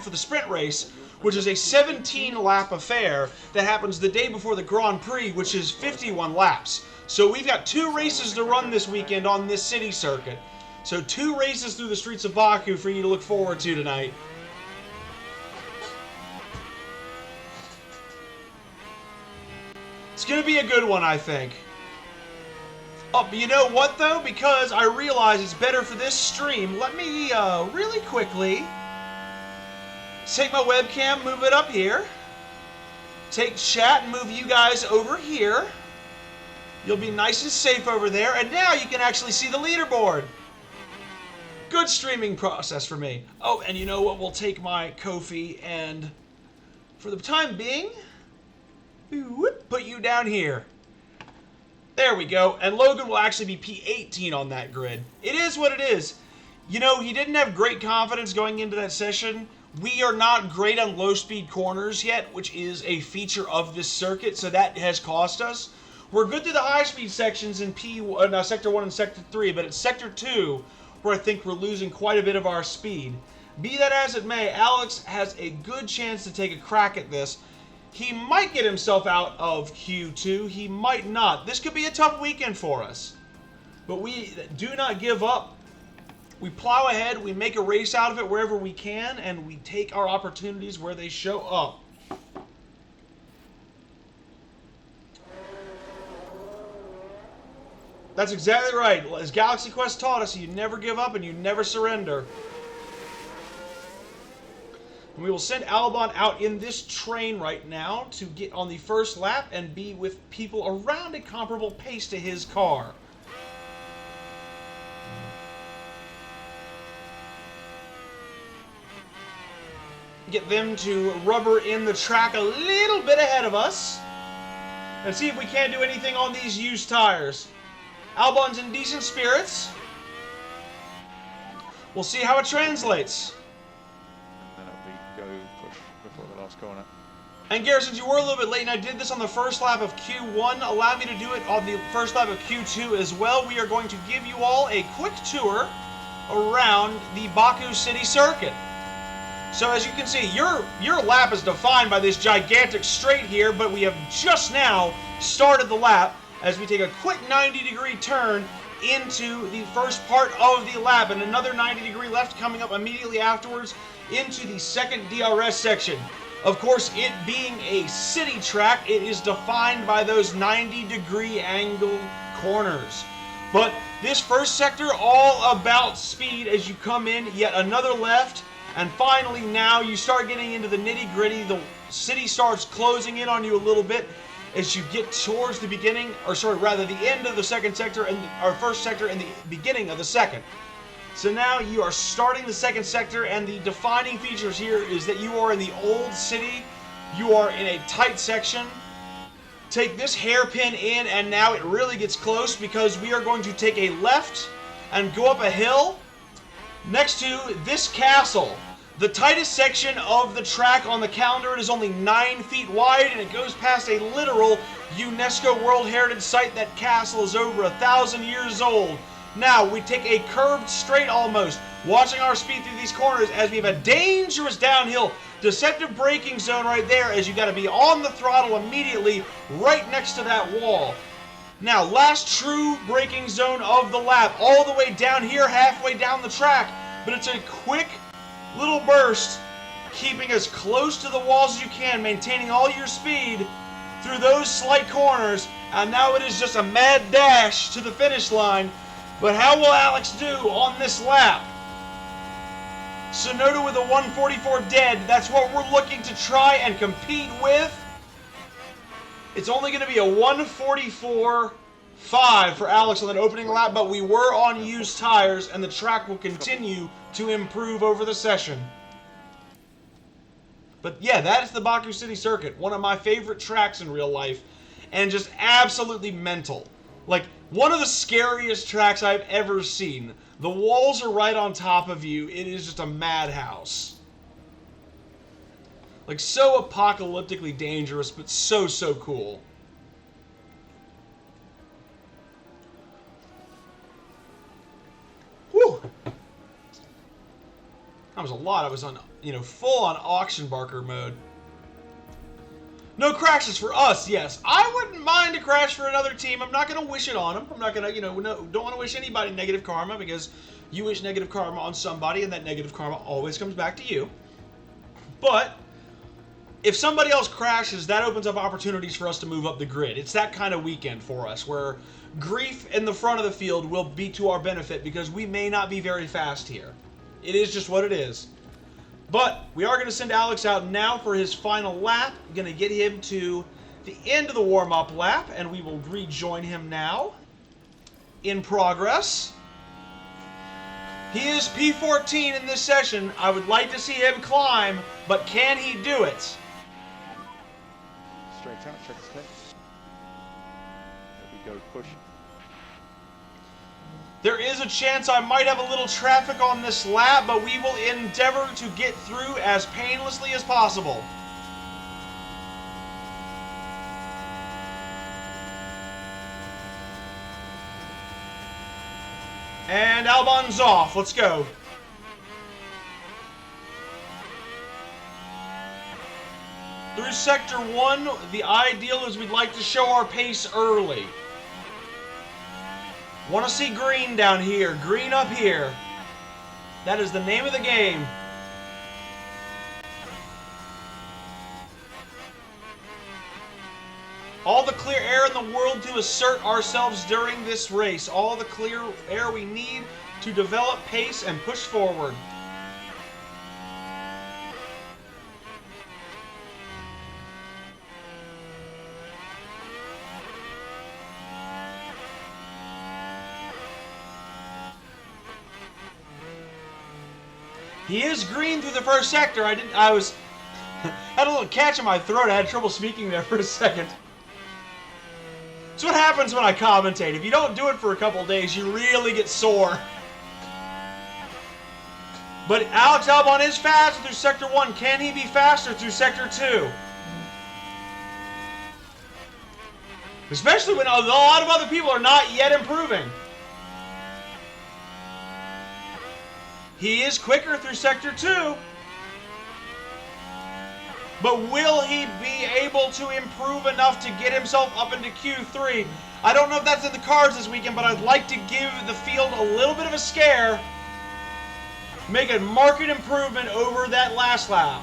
for the sprint race, which is a 17-lap affair that happens the day before the Grand Prix, which is 51 laps. So we've got 2 races to run this weekend on this city circuit. So 2 races through the streets of Baku for you to look forward to tonight. It's going to be a good one, I think. Oh, but you know what, though? Because I realize it's better for this stream, let me really quickly take my webcam, move it up here. Take chat and move you guys over here. You'll be nice and safe over there. And now you can actually see the leaderboard. Good streaming process for me. Oh, and you know what? We'll take my Ko-fi and, for the time being, put you down here. There we go. And Logan will actually be P18 on that grid. It is what it is. You know, he didn't have great confidence going into that session. We are not great on low-speed corners yet, which is a feature of this circuit, so that has cost us. We're good through the high-speed sections in Sector 1 and Sector 3, but it's Sector 2 where I think we're losing quite a bit of our speed. Be that as it may, Alex has a good chance to take a crack at this. He might get himself out of Q2. He might not. This could be a tough weekend for us. But we do not give up. We plow ahead. We make a race out of it wherever we can. And we take our opportunities where they show up. That's exactly right. As Galaxy Quest taught us, you never give up and you never surrender. We will send Albon out in this train right now to get on the first lap and be with people around a comparable pace to his car. Get them to rubber in the track a little bit ahead of us. And see if we can't do anything on these used tires. Albon's in decent spirits. We'll see how it translates. Go push before the last corner. And Garrett, since you were a little bit late and I did this on the first lap of Q1, allow me to do it on the first lap of Q2 as well. We are going to give you all a quick tour around the Baku City circuit. So as you can see, your lap is defined by this gigantic straight here, but we have just now started the lap as we take a quick 90-degree turn into the first part of the lap, and another 90-degree left coming up immediately afterwards into the second DRS section. Of course, it being a city track, it is defined by those 90-degree angle corners. But this first sector, all about speed as you come in, yet another left, and finally now you start getting into the nitty-gritty. The city starts closing in on you a little bit as you get towards the beginning, or sorry, rather the end of the second sector, and our first sector and the beginning of the second. So now you are starting the second sector, and the defining features here is that you are in the old city You are in a tight section. Take this hairpin in, and now it really gets close because we are going to take a left and go up a hill next to this castle. The tightest section of the track on the calendar is only 9 feet wide, and it goes past a literal UNESCO World Heritage Site. That castle is over 1,000 years old. Now, we take a curved straight almost, watching our speed through these corners as we have a dangerous downhill, deceptive braking zone right there, as you got to be on the throttle immediately right next to that wall. Now, last true braking zone of the lap, all the way down here, halfway down the track, but it's a quick little burst, keeping as close to the walls as you can, maintaining all your speed through those slight corners, and now it is just a mad dash to the finish line. But how will Alex do on this lap? Sonoda with a 144 dead. That's what we're looking to try and compete with. It's only going to be a 144.5 for Alex on that opening lap, but we were on used tires, and the track will continue to improve over the session. But yeah, that is the Baku City Circuit, one of my favorite tracks in real life, and just absolutely mental. Like, one of the scariest tracks I've ever seen. The walls are right on top of you. It is just a madhouse. Like, so apocalyptically dangerous, but so, so cool. Whew! That was a lot. I was on, full on auction barker mode. No crashes for us, yes. I wouldn't mind a crash for another team. I'm not going to wish it on them. I'm not going to, don't want to wish anybody negative karma, because you wish negative karma on somebody and that negative karma always comes back to you. But if somebody else crashes, that opens up opportunities for us to move up the grid. It's that kind of weekend for us, where grief in the front of the field will be to our benefit because we may not be very fast here. It is just what it is. But we are going to send Alex out now for his final lap. We're going to get him to the end of the warm-up lap, and we will rejoin him now. In progress. He is P14 in this session. I would like to see him climb, but can he do it? Straight out, check the slip. There we go, push. There is a chance I might have a little traffic on this lap, but we will endeavor to get through as painlessly as possible. And Albon's off. Let's go. Through Sector 1, the ideal is we'd like to show our pace early. Want to see green down here, green up here. That is the name of the game. All the clear air in the world to assert ourselves during this race. All the clear air we need to develop pace and push forward. He is green through the first sector. I had a little catch in my throat. I had trouble speaking there for a second. It's what happens when I commentate. If you don't do it for a couple days, you really get sore. But Alex Albon is fast through Sector 1. Can he be faster through Sector 2? Especially when a lot of other people are not yet improving. He is quicker through Sector 2. But will he be able to improve enough to get himself up into Q3? I don't know if that's in the cards this weekend, but I'd like to give the field a little bit of a scare. Make a marked improvement over that last lap.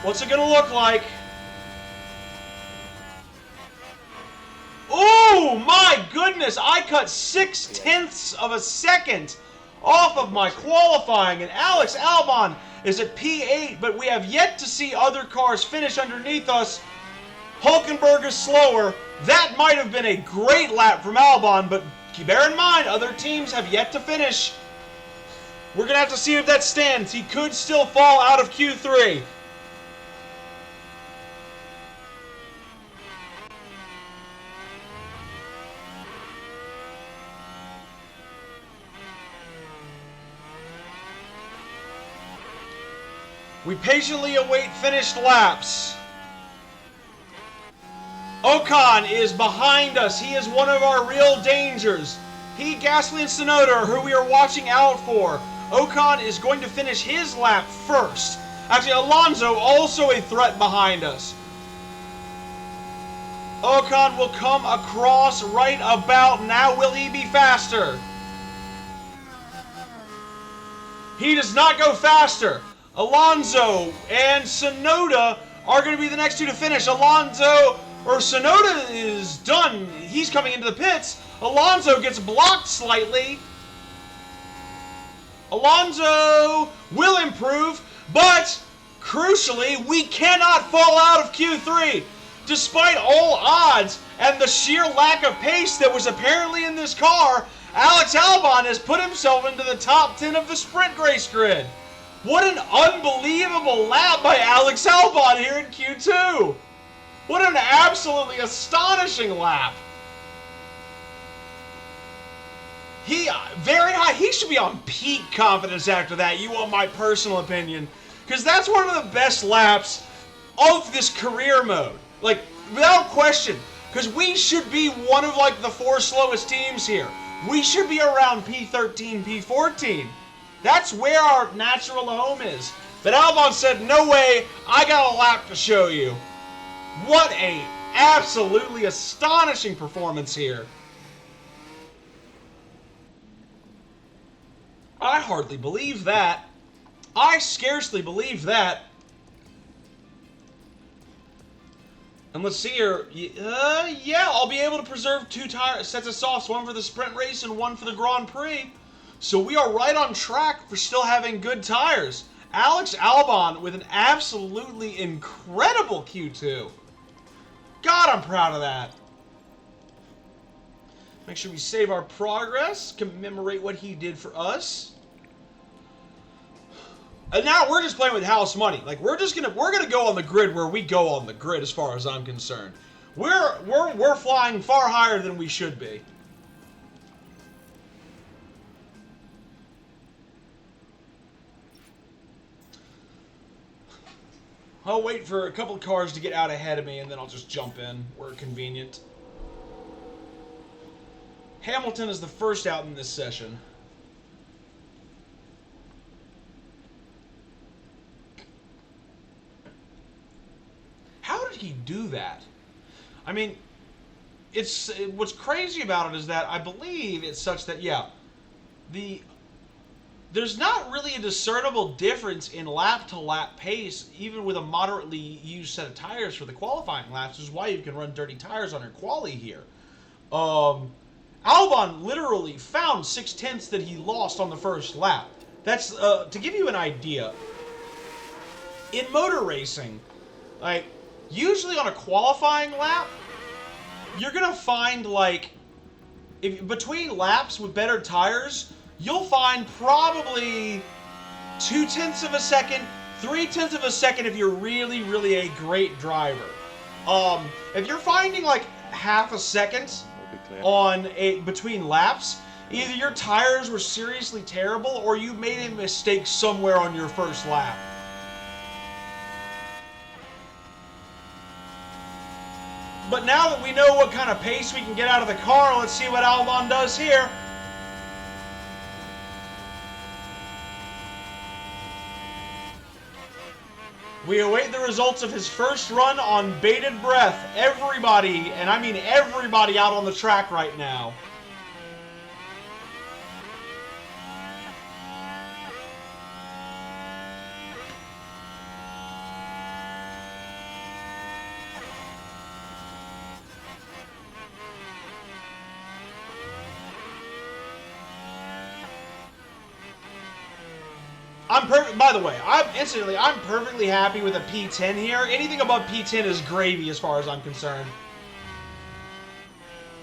What's it going to look like? Oh my goodness! I cut 0.6 of a second off of my qualifying, and Alex Albon is at P8, but we have yet to see other cars finish underneath us. Hulkenberg is slower. That might have been a great lap from Albon, but bear in mind, other teams have yet to finish. We're going to have to see if that stands. He could still fall out of Q3. We patiently await finished laps. Ocon is behind us. He is one of our real dangers. He, Gasly, and Tsunoda, who we are watching out for. Ocon is going to finish his lap first. Actually, Alonso, also a threat behind us. Ocon will come across right about now. Will he be faster? He does not go faster. Alonso and Tsunoda are going to be the next two to finish. Tsunoda is done. He's coming into the pits. Alonso gets blocked slightly. Alonso will improve, but crucially, we cannot fall out of Q3. Despite all odds and the sheer lack of pace that was apparently in this car, Alex Albon has put himself into the top 10 of the sprint race grid. What an unbelievable lap by Alex Albon here in Q2. What an absolutely astonishing lap. Very high. He should be on peak confidence after that. You want my personal opinion. Because that's one of the best laps of this career mode. Like, without question. Because we should be one of, like, the 4 slowest teams here. We should be around P13, P14. That's where our natural home is. But Albon said, no way, I got a lap to show you. What a absolutely astonishing performance here. I hardly believe that. I scarcely believe that. And let's see here. Yeah, I'll be able to preserve 2 sets of softs, one for the sprint race and one for the Grand Prix. So we are right on track for still having good tires. Alex Albon with an absolutely incredible Q2. God, I'm proud of that. Make sure we save our progress, commemorate what he did for us. And now we're just playing with house money. Like we're gonna go on the grid where we go on the grid, as far as I'm concerned. We're flying far higher than we should be. I'll wait for a couple of cars to get out ahead of me, and then I'll just jump in where convenient. Hamilton is the first out in this session. How did he do that? I mean, what's crazy about it is that I believe it's such that, yeah, there's not really a discernible difference in lap-to-lap pace, even with a moderately used set of tires for the qualifying laps, which is why you can run dirty tires on your quali here. Albon literally found 6/10 that he lost on the first lap. That's, to give you an idea, in motor racing, like, usually on a qualifying lap, you're going to find, like, between laps with better tires, you'll find probably 0.2 of a second, 0.3 of a second if you're really, really a great driver. If you're finding like half a second between laps, either your tires were seriously terrible or you made a mistake somewhere on your first lap. But now that we know what kind of pace we can get out of the car, let's see what Albon does here. We await the results of his first run on bated breath. Everybody, and I mean everybody out on the track right now. By the way, I'm perfectly happy with a P10 here. Anything above P10 is gravy as far as I'm concerned.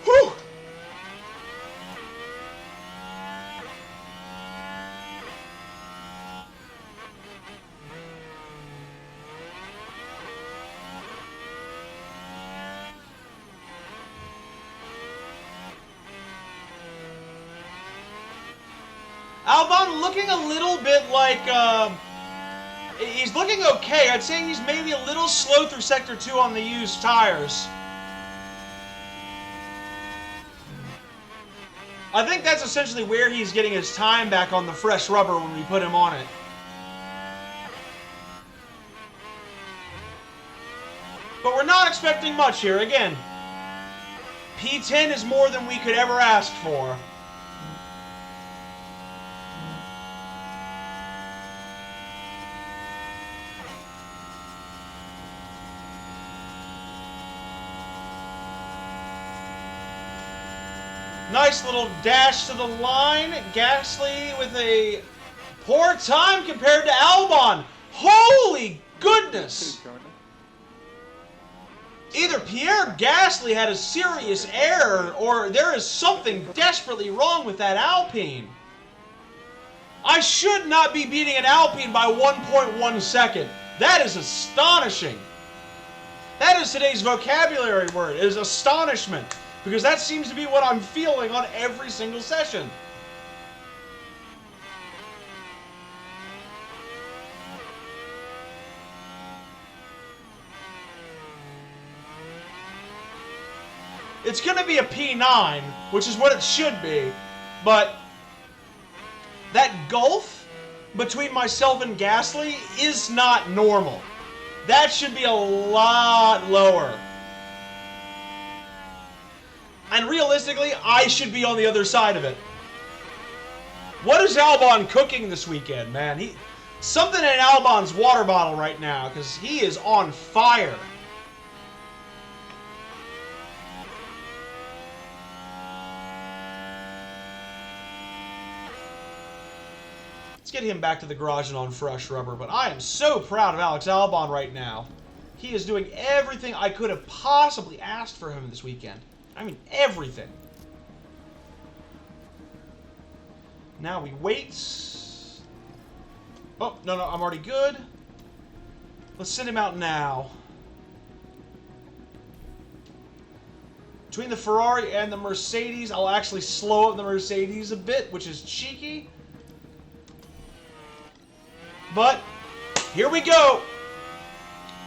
Whew! Albon looking a little bit like, he's looking okay. I'd say he's maybe a little slow through Sector 2 on the used tires. I think that's essentially where he's getting his time back on the fresh rubber when we put him on it. But we're not expecting much here. Again, P10 is more than we could ever ask for. Nice little dash to the line. Gasly with a poor time compared to Albon. Holy goodness! Either Pierre Gasly had a serious error, or there is something desperately wrong with that Alpine. I should not be beating an Alpine by 1.1 second. That is astonishing. That is today's vocabulary word, is astonishment. Because that seems to be what I'm feeling on every single session. It's going to be a P9, which is what it should be. But that gulf between myself and Gasly is not normal. That should be a lot lower. And realistically, I should be on the other side of it. What is Albon cooking this weekend, man? Something in Albon's water bottle right now, because he is on fire. Let's get him back to the garage and on fresh rubber. But I am so proud of Alex Albon right now. He is doing everything I could have possibly asked for him this weekend. I mean, everything. Now we wait. Oh, no, I'm already good. Let's send him out now. Between the Ferrari and the Mercedes, I'll actually slow up the Mercedes a bit, which is cheeky. But, here we go.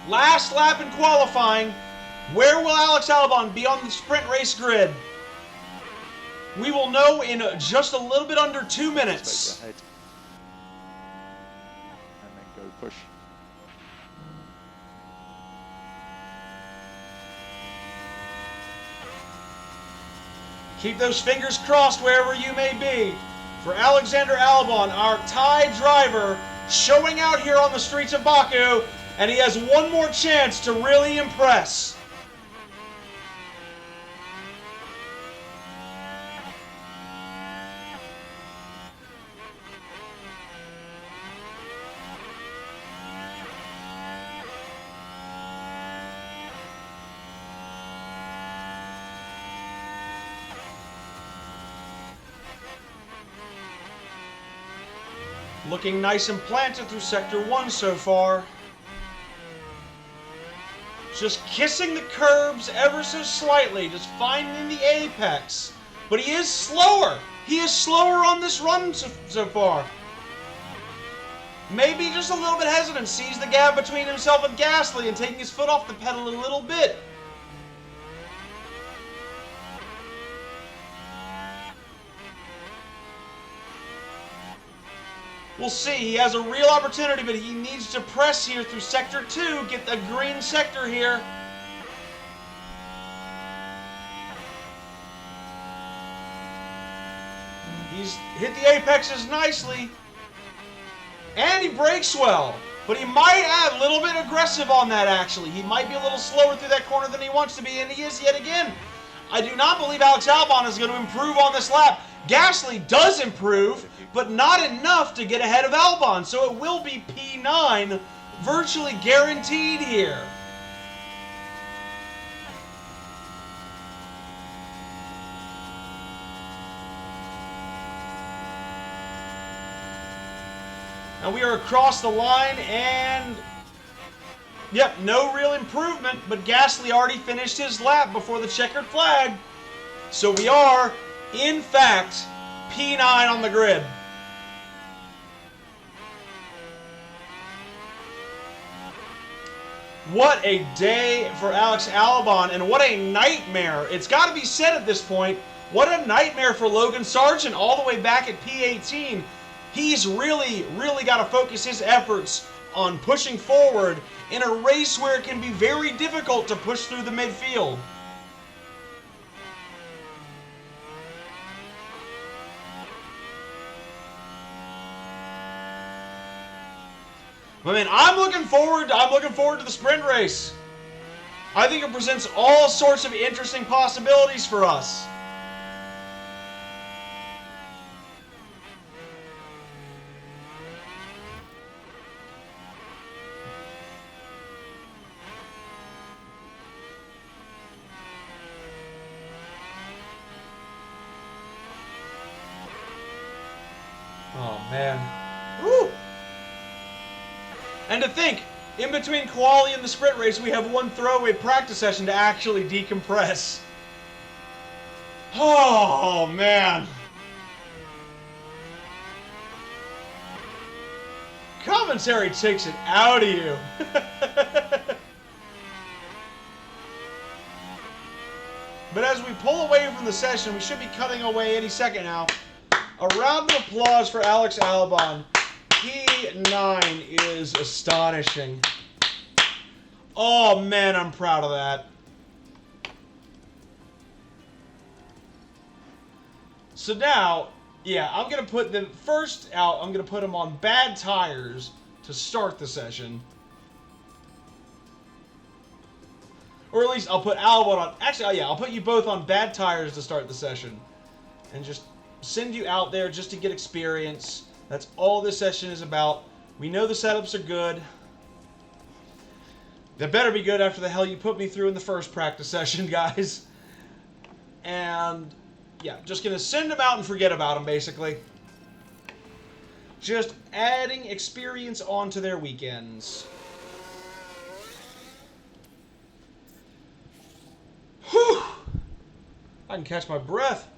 Last lap in qualifying. Where will Alex Albon be on the sprint race grid? We will know in just a little bit under 2 minutes. And then go push. Keep those fingers crossed wherever you may be. For Alexander Albon, our Thai driver, showing out here on the streets of Baku, and he has one more chance to really impress. Looking nice and planted through Sector 1 so far. Just kissing the curbs ever so slightly, just finding the apex. But he is slower. He is slower on this run so far. Maybe just a little bit hesitant, sees the gap between himself and Gasly and taking his foot off the pedal a little bit. We'll see. He has a real opportunity, but he needs to press here through Sector 2, get the green sector here. He's hit the apexes nicely. And he brakes well. But he might add a little bit aggressive on that, actually. He might be a little slower through that corner than he wants to be, and he is yet again. I do not believe Alex Albon is going to improve on this lap. Gasly does improve, but not enough to get ahead of Albon, so it will be P9 virtually guaranteed here. Now we are across the line, and yep, no real improvement, but Gasly already finished his lap before the checkered flag. So we are, in fact, P9 on the grid. What a day for Alex Albon, and what a nightmare. It's got to be said at this point, what a nightmare for Logan Sargent all the way back at P18. He's really got to focus his efforts on pushing forward in a race where it can be very difficult to push through the midfield. I mean, I'm looking forward to the sprint race. I think it presents all sorts of interesting possibilities for us. Oh man. Woo! And to think, in between quali and the sprint race, we have one throwaway practice session to actually decompress. Oh, man. Commentary takes it out of you. But as we pull away from the session, we should be cutting away any second now. A round of applause for Alex Albon. P9 is astonishing. Oh man, I'm proud of that. So now, yeah, I'm going to put them first out. I'm going to put them on bad tires to start the session. Or at least I'll put Albon on. Actually, yeah, I'll put you both on bad tires to start the session. And just send you out there just to get experience. That's all this session is about. We know the setups are good. They better be good after the hell you put me through in the first practice session, guys. And, yeah, just going to send them out and forget about them, basically. Just adding experience onto their weekends. Whew! I can catch my breath.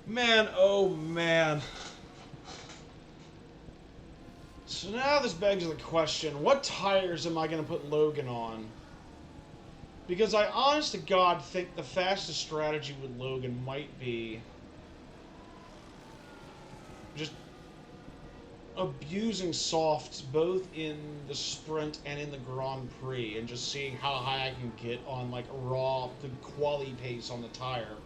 Man, oh man. So now this begs the question, what tires am I going to put Logan on? Because I honest to God think the fastest strategy with Logan might be just abusing softs both in the sprint and in the Grand Prix and just seeing how high I can get on like raw, the quali pace on the tire.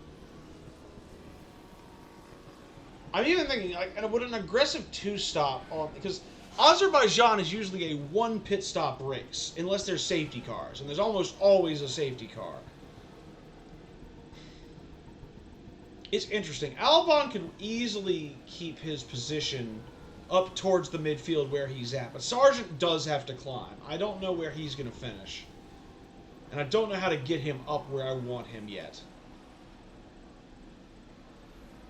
I'm even thinking, like, would an aggressive two-stop on, because Azerbaijan is usually a one pit stop race, unless there's safety cars, and there's almost always a safety car. It's interesting. Albon could easily keep his position up towards the midfield where he's at, but Sargent does have to climb. I don't know where he's going to finish, and I don't know how to get him up where I want him yet.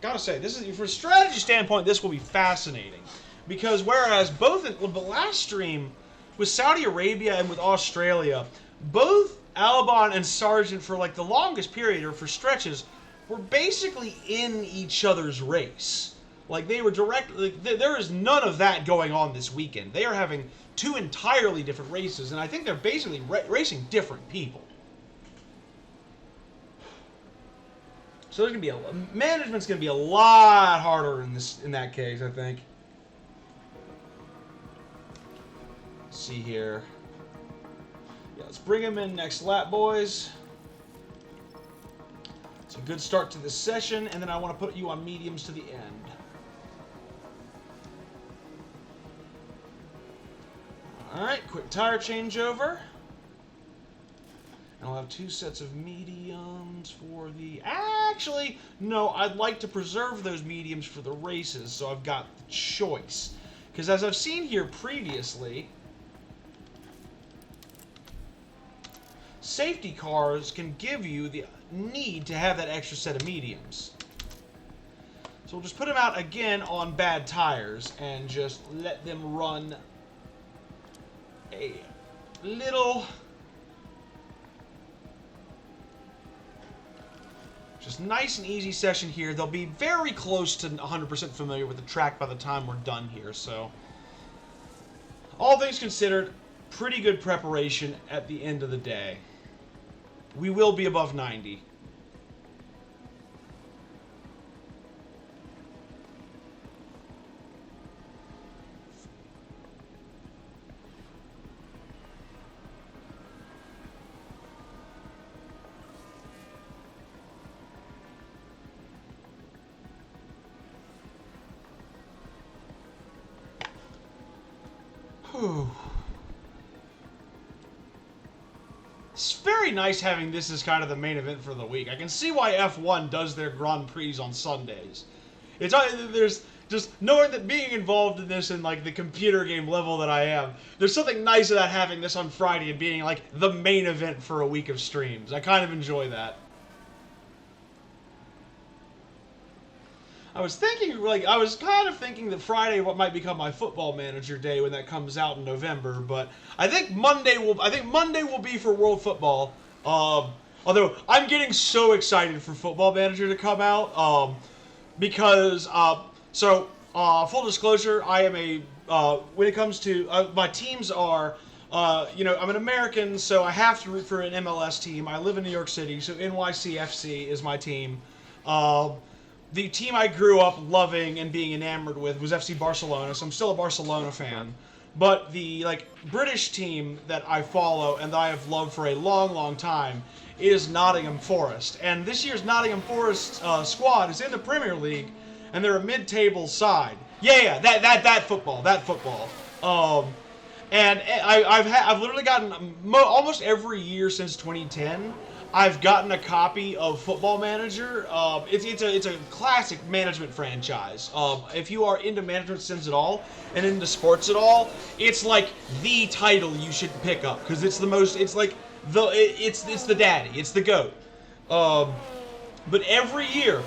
Gotta say, this is, from a strategy standpoint, this will be fascinating. Because whereas both in the last stream with Saudi Arabia and with Australia, both Albon and Sargent for like the longest period or for stretches were basically in each other's race. Like they were directly, like, there is none of that going on this weekend. They are having two entirely different races, and I think they're basically racing different people. So there's gonna be management's gonna be a lot harder in that case, I think. Let's see here. Yeah, let's bring him in next lap, boys. It's a good start to this session, and then I want to put you on mediums to the end. All right, quick tire changeover. And I'll have two sets of mediums for the... Actually, no, I'd like to preserve those mediums for the races, so I've got the choice. Because as I've seen here previously, safety cars can give you the need to have that extra set of mediums. So we'll just put them out again on bad tires and just let them run a little... Just nice and easy session here. They'll be very close to 100% familiar with the track by the time we're done here. So, all things considered, pretty good preparation at the end of the day. We will be above 90. It's very nice having this as kind of the main event for the week. I can see why F1 does their Grand Prix on Sundays. There's just knowing that being involved in this in like the computer game level that I am, there's something nice about having this on Friday and being like the main event for a week of streams. I kind of enjoy that. I was kind of thinking that Friday might become my Football Manager day when that comes out in November, but I think Monday will be for World Football. Although I'm getting so excited for Football Manager to come out, because full disclosure, I am when it comes to my teams are. I'm an American, so I have to root for an MLS team. I live in New York City, so NYCFC is my team. The team I grew up loving and being enamored with was FC Barcelona, so I'm still a Barcelona fan. But the British team that I follow and that I have loved for a long, long time is Nottingham Forest. And this year's Nottingham Forest squad is in the Premier League, and they're a mid-table side. Yeah, that football. And I've literally gotten almost every year since 2010. I've gotten a copy of Football Manager. It's a classic management franchise. If you are into management sims at all and into sports at all, it's like the title you should pick up because it's the most. It's like it's the daddy. It's the GOAT. But every year,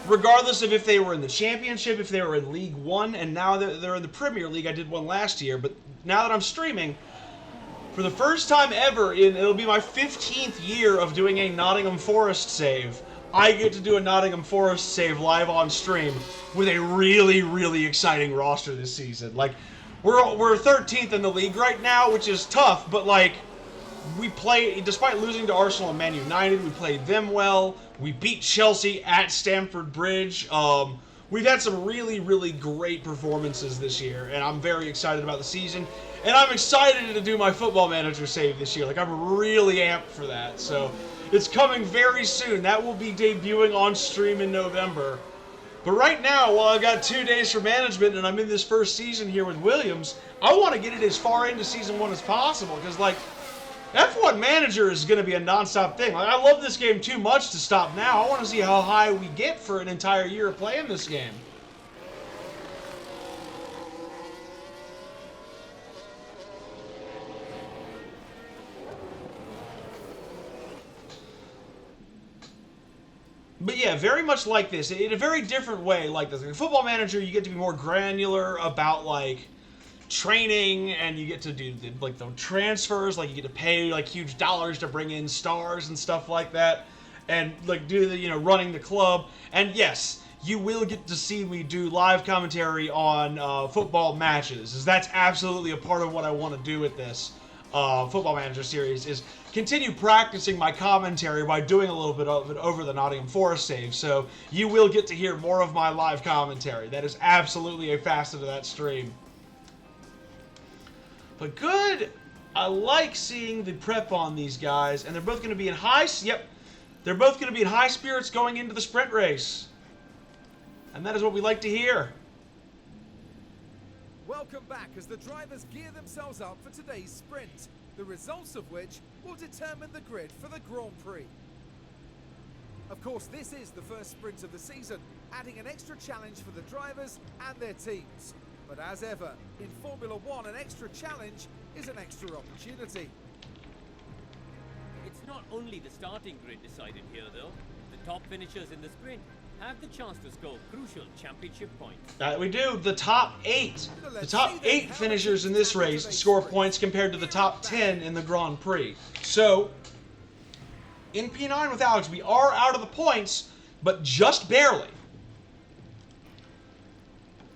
regardless of if they were in the Championship, if they were in League One, and now they're in the Premier League. I did one last year, but now that I'm streaming. For the first time ever, it'll be my 15th year of doing a Nottingham Forest save. I get to do a Nottingham Forest save live on stream with a really, really exciting roster this season. Like, we're 13th in the league right now, which is tough, but we play, despite losing to Arsenal and Man United, we played them well. We beat Chelsea at Stamford Bridge. We've had some really, really great performances this year, and I'm very excited about the season. And I'm excited to do my Football Manager save this year. I'm really amped for that. So it's coming very soon. That will be debuting on stream in November. But right now, while I've got 2 days for management and I'm in this first season here with Williams, I want to get it as far into Season 1 as possible. Because, F1 Manager is going to be a non-stop thing. I love this game too much to stop now. I want to see how high we get for an entire year of playing this game. But yeah, very much like this, in a very different way like this. In Football Manager, you get to be more granular about, training, and you get to do, the transfers, you get to pay, huge dollars to bring in stars and stuff like that, and, do the, running the club. And yes, you will get to see me do live commentary on football matches, as that's absolutely a part of what I want to do with this Football Manager series, is continue practicing my commentary by doing a little bit of it over the Nottingham Forest save. So you will get to hear more of my live commentary. That is absolutely a facet of that stream. But good. I like seeing the prep on these guys, and they're both going to be in they're both going to be in high spirits going into the sprint race. And that is what we like to hear. Welcome back as the drivers gear themselves up for today's sprint, the results of which will determine the grid for the Grand Prix. Of course, this is the first sprint of the season, adding an extra challenge for the drivers and their teams. But as ever, in Formula One, an extra challenge is an extra opportunity. It's not only the starting grid decided here, though. The top finishers in the sprint have the chance to score crucial championship points. That we do. The top 8. The top 8 finishers in this race score points compared to the top 10 in the Grand Prix. So, in P9 with Alex, we are out of the points, but just barely.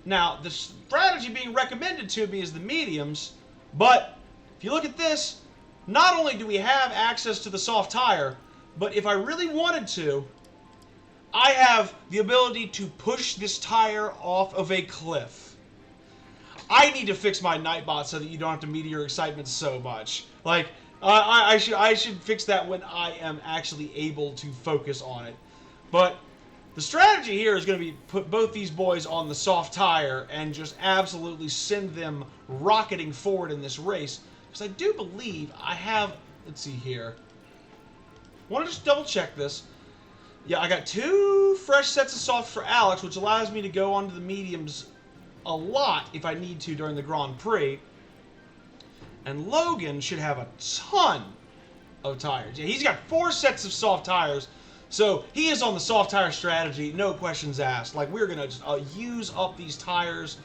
Now, the strategy being recommended to me is the mediums, but if you look at this, not only do we have access to the soft tire, but if I really wanted to, I have the ability to push this tire off of a cliff. I need to fix my Nightbot so that you don't have to meteor excitement so much. Like, I should fix that when I am actually able to focus on it. But the strategy here is going to be put both these boys on the soft tire and just absolutely send them rocketing forward in this race. Because I do believe I have, let's see here. I want to just double check this. Yeah, I got 2 fresh sets of soft for Alex, which allows me to go onto the mediums a lot if I need to during the Grand Prix. And Logan should have a ton of tires. Yeah, he's got 4 sets of soft tires. So he is on the soft tire strategy, no questions asked. Like, we're going to just use up these tires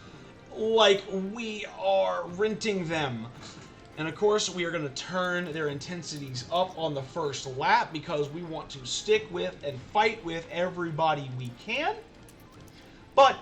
like we are renting them. And of course, we are going to turn their intensities up on the first lap because we want to stick with and fight with everybody we can. But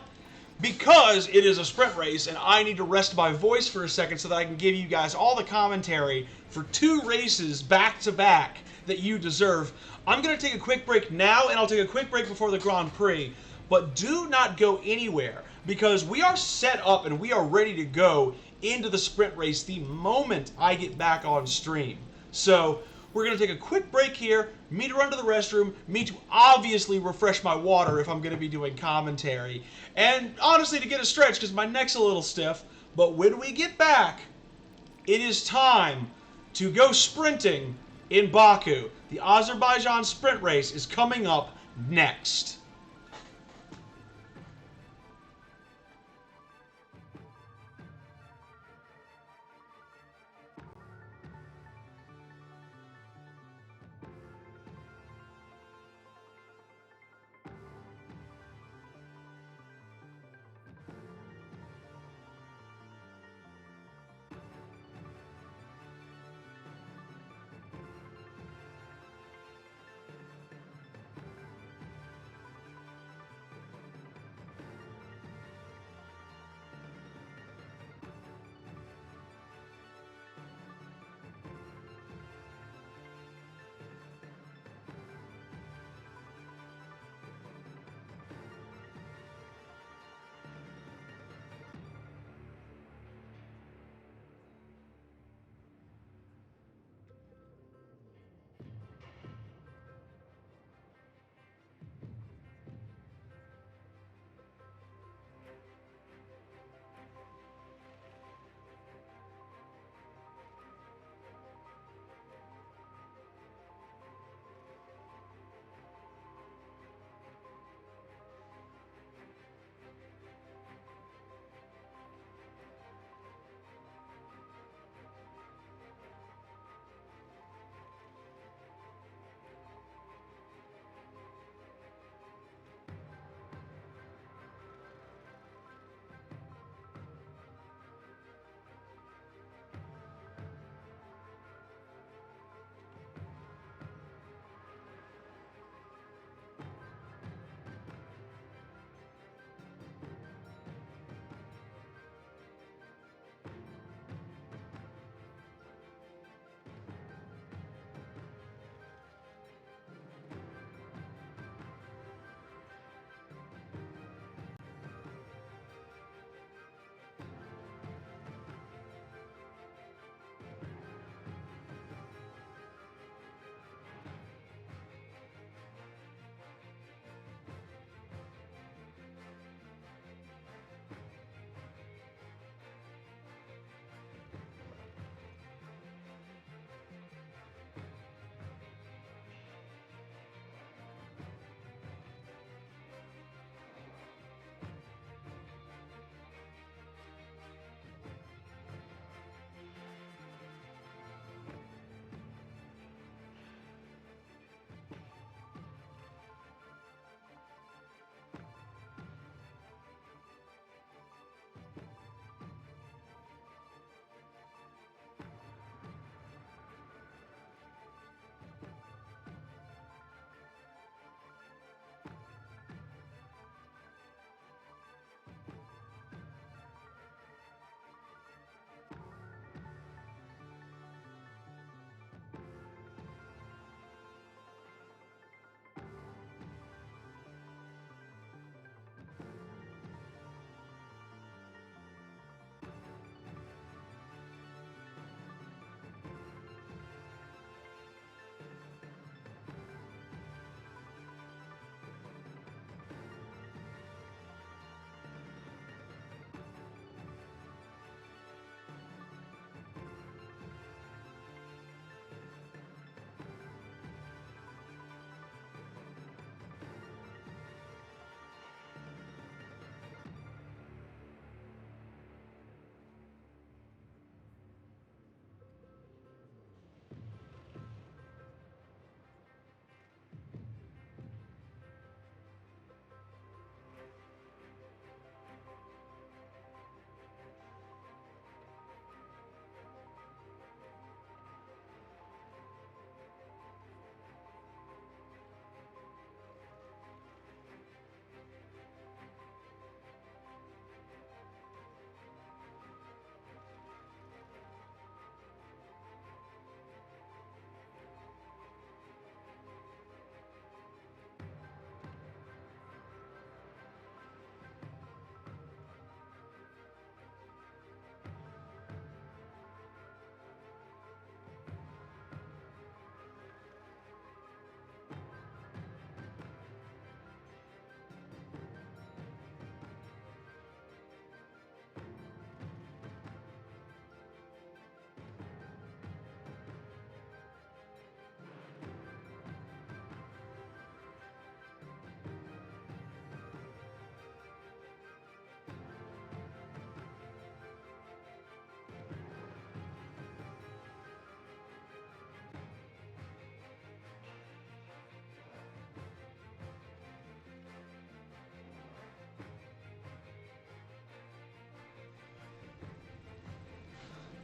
because it is a sprint race and I need to rest my voice for a second so that I can give you guys all the commentary for 2 races back to back that you deserve, I'm going to take a quick break now, and I'll take a quick break before the Grand Prix. But do not go anywhere, because we are set up and we are ready to go into the sprint race the moment I get back on stream. So we're going to take a quick break here, me to run to the restroom, me to obviously refresh my water if I'm going to be doing commentary, and honestly to get a stretch because my neck's a little stiff. But when we get back, it is time to go sprinting in Baku. The Azerbaijan sprint race is coming up next.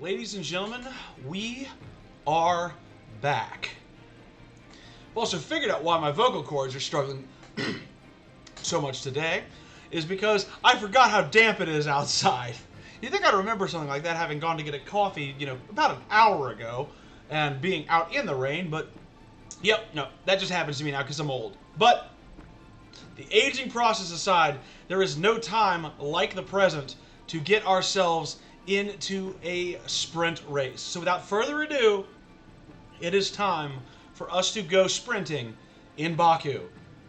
Ladies and gentlemen, we are back. I've also figured out why my vocal cords are struggling so much today, is because I forgot how damp it is outside. You'd think I'd remember something like that, having gone to get a coffee, about an hour ago, and being out in the rain, but, yep, no, that just happens to me now because I'm old. But, the aging process aside, there is no time like the present to get ourselves into a sprint race. So without further ado, it is time for us to go sprinting in Baku.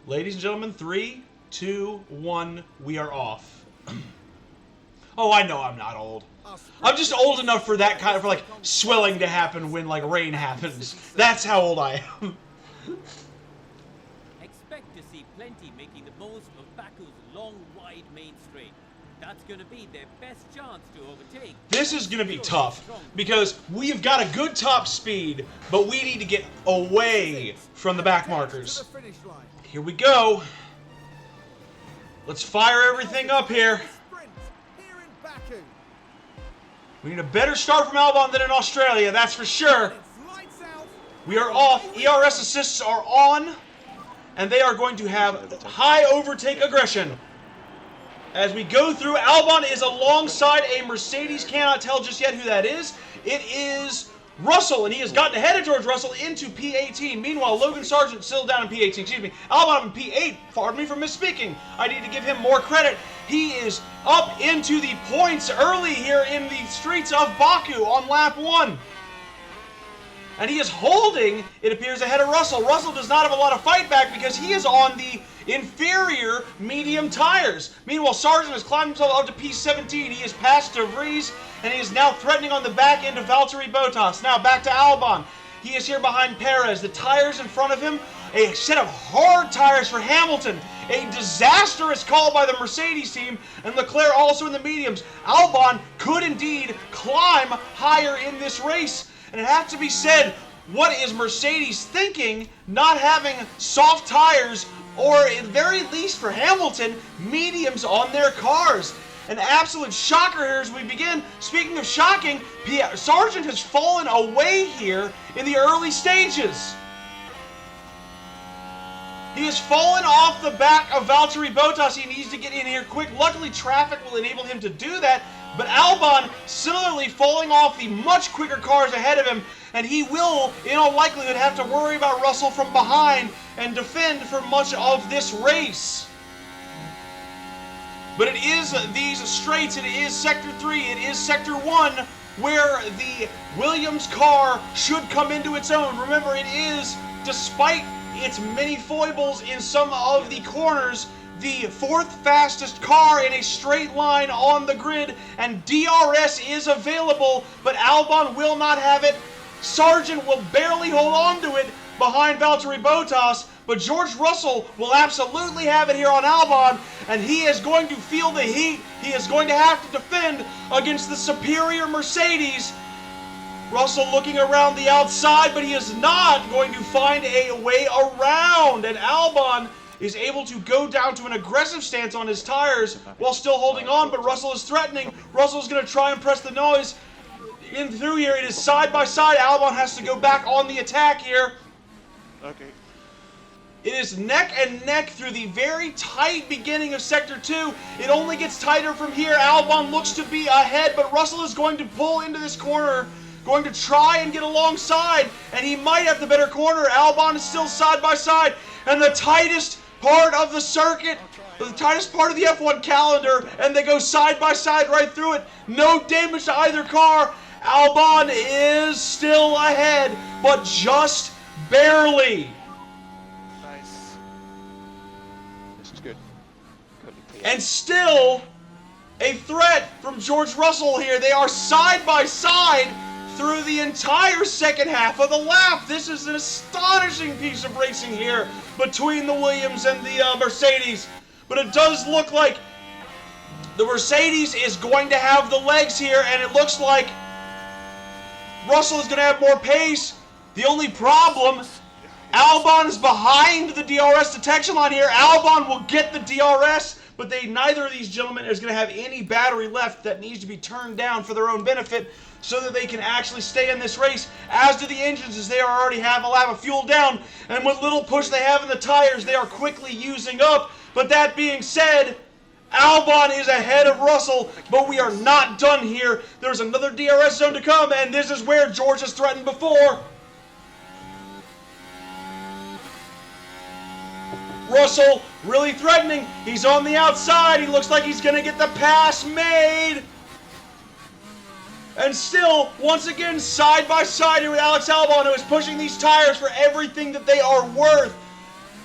Ladies and gentlemen, 3, 2, 1, we are off. Oh, I know I'm not old. I'm just old enough for that kind of, like, swelling to happen when, like, rain happens. That's how old I am. Expect to see plenty making the most of Baku's long, wide main straight. That's going to be their best chance to overtake. This is going to be tough, because we've got a good top speed, but we need to get away from the back markers. Here we go. Let's fire everything up here. We need a better start from Albon than in Australia, that's for sure. We are off. ERS assists are on, and they are going to have high overtake aggression. As we go through, Albon is alongside a Mercedes. Cannot tell just yet who that is. It is Russell, and he has gotten ahead of George Russell into P18. Meanwhile, Logan Sargent still down in P18. Excuse me. Albon in P8. Pardon me for misspeaking. I need to give him more credit. He is up into the points early here in the streets of Baku on lap 1. And he is holding, it appears, ahead of Russell. Russell does not have a lot of fight back because he is on the inferior medium tires. Meanwhile, Sargent has climbed himself up to P17. He is past De Vries, and he is now threatening on the back end of Valtteri Bottas. Now back to Albon. He is here behind Perez. The tires in front of him, a set of hard tires for Hamilton. A disastrous call by the Mercedes team, and Leclerc also in the mediums. Albon could indeed climb higher in this race. And it has to be said, what is Mercedes thinking, not having soft tires, or at the very least for Hamilton, mediums on their cars? An absolute shocker here as we begin. Speaking of shocking, Sargent has fallen away here in the early stages. He has fallen off the back of Valtteri Bottas. He needs to get in here quick. Luckily, traffic will enable him to do that. But Albon similarly falling off the much quicker cars ahead of him, and he will, in all likelihood, have to worry about Russell from behind and defend for much of this race. But it is these straights, it is Sector 3, it is Sector 1, where the Williams car should come into its own. Remember, it is, despite its many foibles in some of the corners, the 4th fastest car in a straight line on the grid, and DRS is available, but Albon will not have it. Sargent will barely hold on to it behind Valtteri Bottas, but George Russell will absolutely have it here on Albon, and he is going to feel the heat. He is going to have to defend against the superior Mercedes. Russell looking around the outside, but he is not going to find a way around, and Albon is able to go down to an aggressive stance on his tires while still holding on, but Russell is threatening. Russell's going to try and press the noise in through here. It is side by side. Albon has to go back on the attack here. Okay. It is neck and neck through the very tight beginning of Sector 2. It only gets tighter from here. Albon looks to be ahead, but Russell is going to pull into this corner, going to try and get alongside, and he might have the better corner. Albon is still side by side, and the tightest part of the circuit, the tightest part of the F1 calendar, and they go side by side right through it. No damage to either car. Albon is still ahead, but just barely. Nice. This is good. And still a threat from George Russell here. They are side by side through the entire second half of the lap. This is an astonishing piece of racing here between the Williams and the Mercedes. But it does look like the Mercedes is going to have the legs here, and it looks like Russell is going to have more pace. The only problem, Albon is behind the DRS detection line here. Albon will get the DRS, but neither of these gentlemen is going to have any battery left that needs to be turned down for their own benefit. so that they can actually stay in this race, as do the engines, as they already have a lap of fuel down, and with little push they have in the tires, they are quickly using up. But that being said, Albon is ahead of Russell, but we are not done here. There's another DRS zone to come, and this is where George has threatened before. Russell really threatening. He's on the outside. He looks like he's going to get the pass made. And still, once again, side by side here with Alex Albon, who is pushing these tires for everything that they are worth.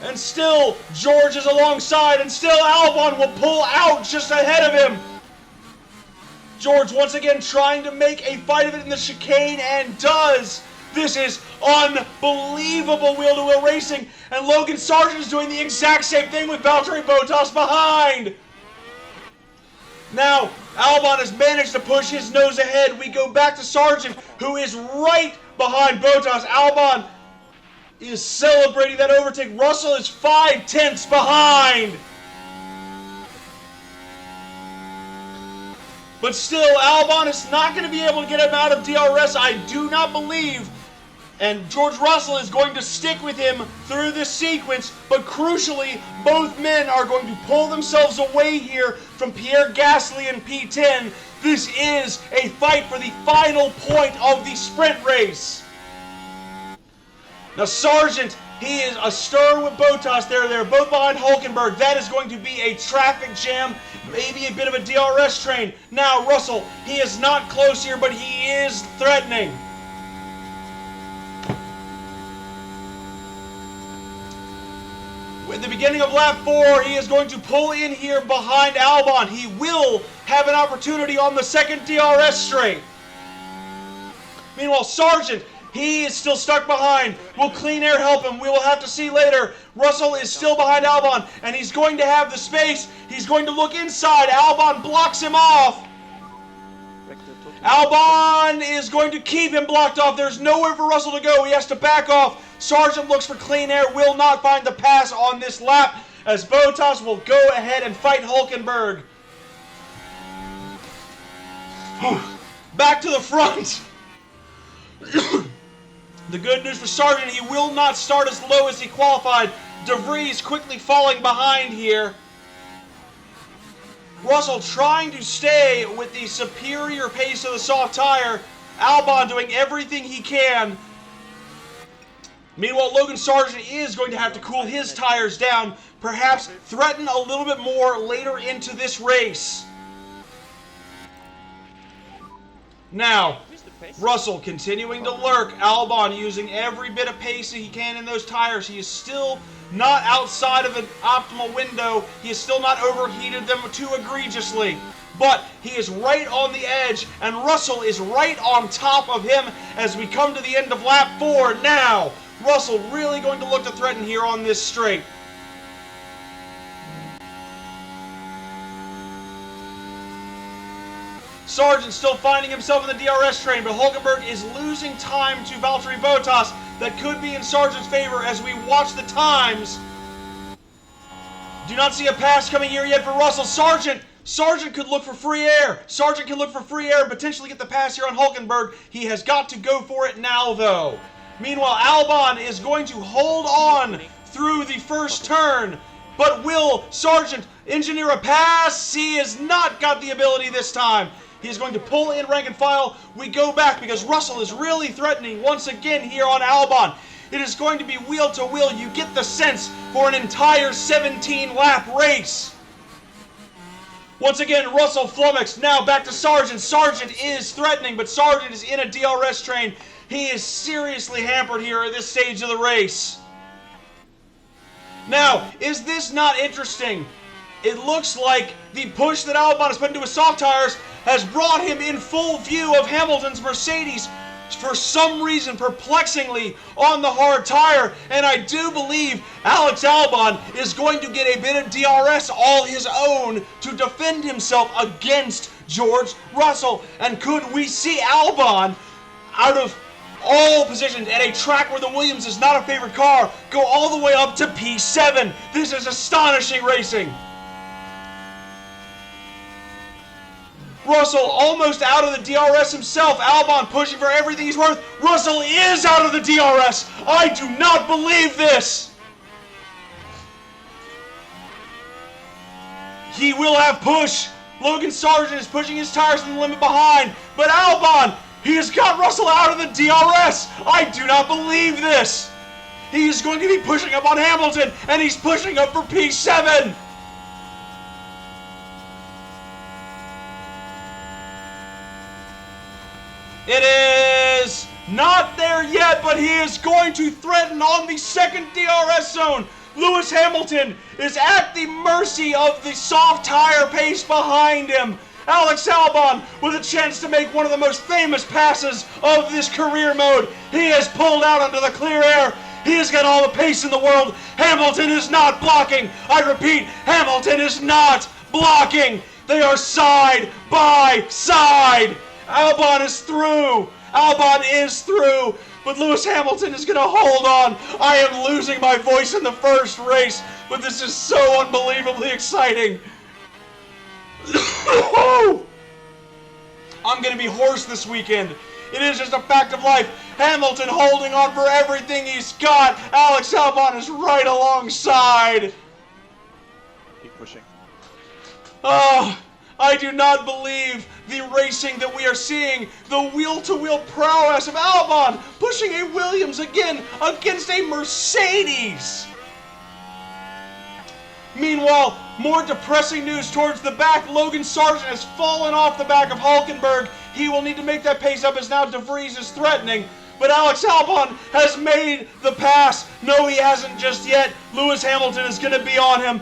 And still, George is alongside, and still Albon will pull out just ahead of him. George once again trying to make a fight of it in the chicane, and does. This is unbelievable wheel-to-wheel racing, and Logan Sargent is doing the exact same thing with Valtteri Bottas behind. Now, Albon has managed to push his nose ahead. We go back to Sargent, who is right behind Bottas. Albon is celebrating that overtake. Russell is 5/10 behind. But still, Albon is not going to be able to get him out of DRS, I do not believe. And George Russell is going to stick with him through this sequence, but crucially, both men are going to pull themselves away here from Pierre Gasly and P10. This is a fight for the final point of the sprint race. Now Sargent, he is astir with Bottas there. They're both behind Hulkenberg. That is going to be a traffic jam, maybe a bit of a DRS train. Now Russell, he is not close here, but he is threatening. At the beginning of lap 4, he is going to pull in here behind Albon. He will have an opportunity on the second DRS straight. Meanwhile, Sargent, he is still stuck behind. Will Clean Air help him? We will have to see later. Russell is still behind Albon, and he's going to have the space. He's going to look inside. Albon blocks him off. Albon is going to keep him blocked off. There's nowhere for Russell to go. He has to back off. Sargent looks for Clean Air, will not find the pass on this lap, as Bottas will go ahead and fight Hulkenberg. Back to the front. The good news for Sargent, he will not start as low as he qualified. De Vries quickly falling behind here. Russell trying to stay with the superior pace of the soft tire. Albon doing everything he can. Meanwhile, Logan Sargent is going to have to cool his tires down, perhaps threaten a little bit more later into this race. Now, Russell continuing to lurk. Albon using every bit of pace that he can in those tires. He is still not outside of an optimal window. He has still not overheated them too egregiously. But he is right on the edge, and Russell is right on top of him as we come to the end of lap 4. Now, Russell really going to look to threaten here on this straight. Sargent still finding himself in the DRS train, but Hulkenberg is losing time to Valtteri Bottas. That could be in Sargent's favor as we watch the times. Do not see a pass coming here yet for Russell. Sargent could look for free air. Sargent can look for free air and potentially get the pass here on Hulkenberg. He has got to go for it now, though. Meanwhile, Albon is going to hold on through the first turn. But will Sargent engineer a pass? He has not got the ability this time. He is going to pull in rank and file. We go back because Russell is really threatening once again here on Albon. It is going to be wheel to wheel. You get the sense for an entire 17-lap race. Once again, Russell flummoxed. Now back to Sargent. Sargent is threatening, but Sargent is in a DRS train. He is seriously hampered here at this stage of the race. Now, is this not interesting? It looks like the push that Albon has put into his soft tires has brought him in full view of Hamilton's Mercedes, for some reason perplexingly on the hard tire, and I do believe Alex Albon is going to get a bit of DRS all his own to defend himself against George Russell. And could we see Albon, out of all positions at a track where the Williams is not a favorite car, go all the way up to P7? This is astonishing racing. Russell almost out of the DRS himself. Albon pushing for everything he's worth. Russell is out of the DRS. I do not believe this. He will have push. Logan Sargent is pushing his tires to the limit behind. But Albon, he has got Russell out of the DRS. I do not believe this. He is going to be pushing up on Hamilton, and he's pushing up for P7. It is not there yet, but he is going to threaten on the second DRS zone. Lewis Hamilton is at the mercy of the soft tire pace behind him. Alex Albon with a chance to make one of the most famous passes of this career mode. He has pulled out onto the clear air. He has got all the pace in the world. Hamilton is not blocking. I repeat, Hamilton is not blocking. They are side by side. Albon is through. Albon is through. But Lewis Hamilton is going to hold on. I am losing my voice in the first race, but this is so unbelievably exciting. I'm going to be hoarse this weekend. It is just a fact of life. Hamilton holding on for everything he's got. Alex Albon is right alongside. Keep pushing. Oh, I do not believe the racing that we are seeing. The wheel-to-wheel prowess of Albon pushing a Williams again against a Mercedes. Meanwhile, more depressing news towards the back. Logan Sargent has fallen off the back of Hulkenberg. He will need to make that pace up as now De Vries is threatening. But Alex Albon has made the pass. No, he hasn't just yet. Lewis Hamilton is going to be on him.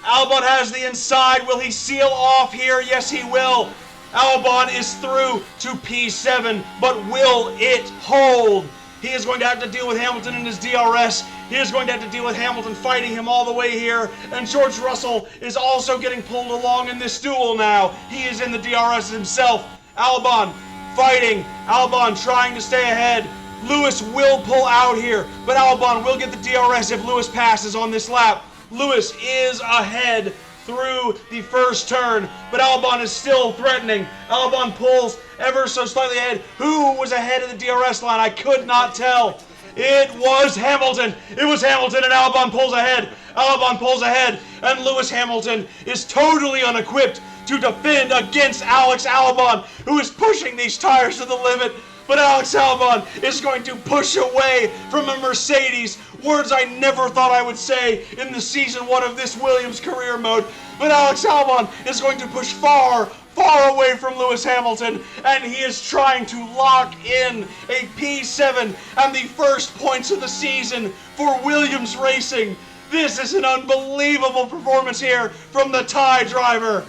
Albon has the inside. Will he seal off here? Yes, he will. Albon is through to P7, but will it hold? He is going to have to deal with Hamilton in his DRS. He is going to have to deal with Hamilton fighting him all the way here. And George Russell is also getting pulled along in this duel now. He is in the DRS himself. Albon fighting. Albon trying to stay ahead. Lewis will pull out here, but Albon will get the DRS if Lewis passes on this lap. Lewis is ahead through the first turn, but Albon is still threatening. Albon pulls ever so slightly ahead. Who was ahead of the DRS line? I could not tell. It was Hamilton. It was Hamilton, and Albon pulls ahead. Albon pulls ahead, and Lewis Hamilton is totally unequipped to defend against Alex Albon, who is pushing these tires to the limit. But Alex Albon is going to push away from a Mercedes. Words I never thought I would say in the Season 1 of this Williams career mode. But Alex Albon is going to push far, far away from Lewis Hamilton. And he is trying to lock in a P7 and the first points of the season for Williams Racing. This is an unbelievable performance here from the Thai driver.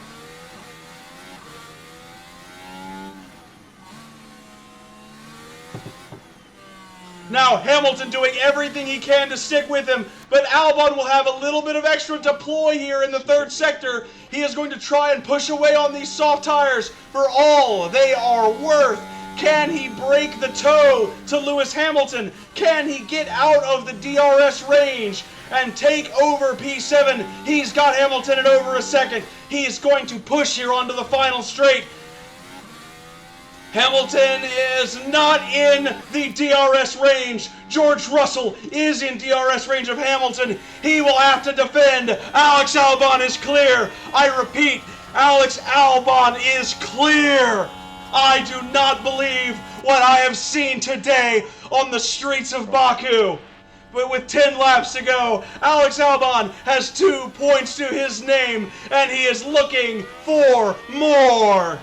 Now, Hamilton doing everything he can to stick with him, but Albon will have a little bit of extra deploy here in the third sector. He is going to try and push away on these soft tires for all they are worth. Can he break the toe to Lewis Hamilton? Can he get out of the DRS range and take over P7? He's got Hamilton in over a second. He is going to push here onto the final straight. Hamilton is not in the DRS range. George Russell is in DRS range of Hamilton. He will have to defend. Alex Albon is clear. I repeat, Alex Albon is clear. I do not believe what I have seen today on the streets of Baku. But with 10 laps to go, Alex Albon has 2 points to his name, and he is looking for more.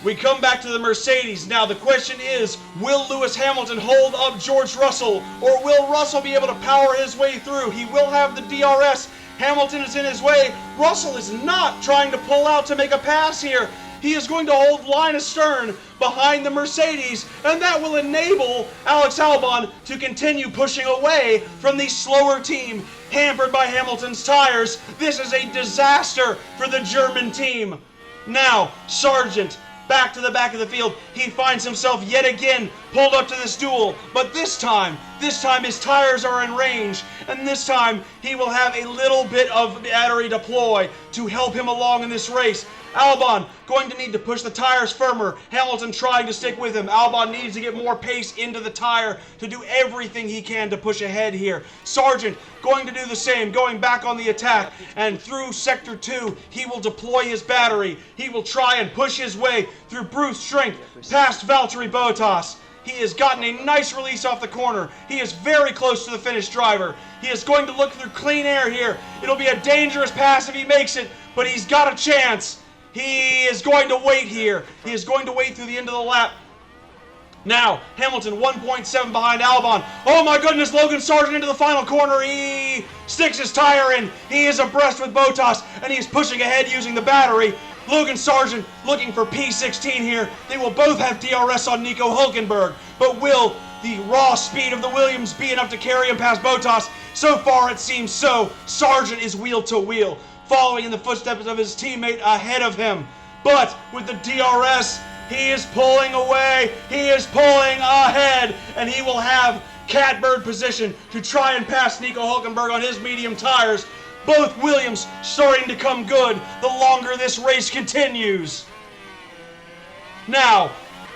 We come back to the Mercedes. Now the question is, will Lewis Hamilton hold up George Russell, or will Russell be able to power his way through? He will have the DRS. Hamilton is in his way. Russell is not trying to pull out to make a pass here. He is going to hold line astern behind the Mercedes, and that will enable Alex Albon to continue pushing away from the slower team, hampered by Hamilton's tires. This is a disaster for the German team. Now, Sargent, back to the back of the field. He finds himself yet again pulled up to this duel, but this time This time his tires are in range, and this time he will have a little bit of battery deploy to help him along in this race. Albon going to need to push the tires firmer. Hamilton trying to stick with him. Albon needs to get more pace into the tire to do everything he can to push ahead here. Sargent going to do the same, going back on the attack, and through Sector 2, he will deploy his battery. He will try and push his way through brute strength past Valtteri Bottas. He has gotten a nice release off the corner. He is very close to the finished driver. He is going to look through clean air here. It'll be a dangerous pass if he makes it, but he's got a chance. He is going to wait here. He is going to wait through the end of the lap. Now, Hamilton 1.7 behind Albon. Oh my goodness, Logan Sargent into the final corner. He sticks his tire in. He is abreast with Bottas, and he is pushing ahead using the battery. Logan Sargent looking for P16 here. They will both have DRS on Nico Hülkenberg, but will the raw speed of the Williams be enough to carry him past Bottas? So far it seems so. Sargent is wheel to wheel, following in the footsteps of his teammate ahead of him. But with the DRS, he is pulling away, he is pulling ahead, and he will have catbird position to try and pass Nico Hülkenberg on his medium tires. Both Williams starting to come good the longer this race continues. Now,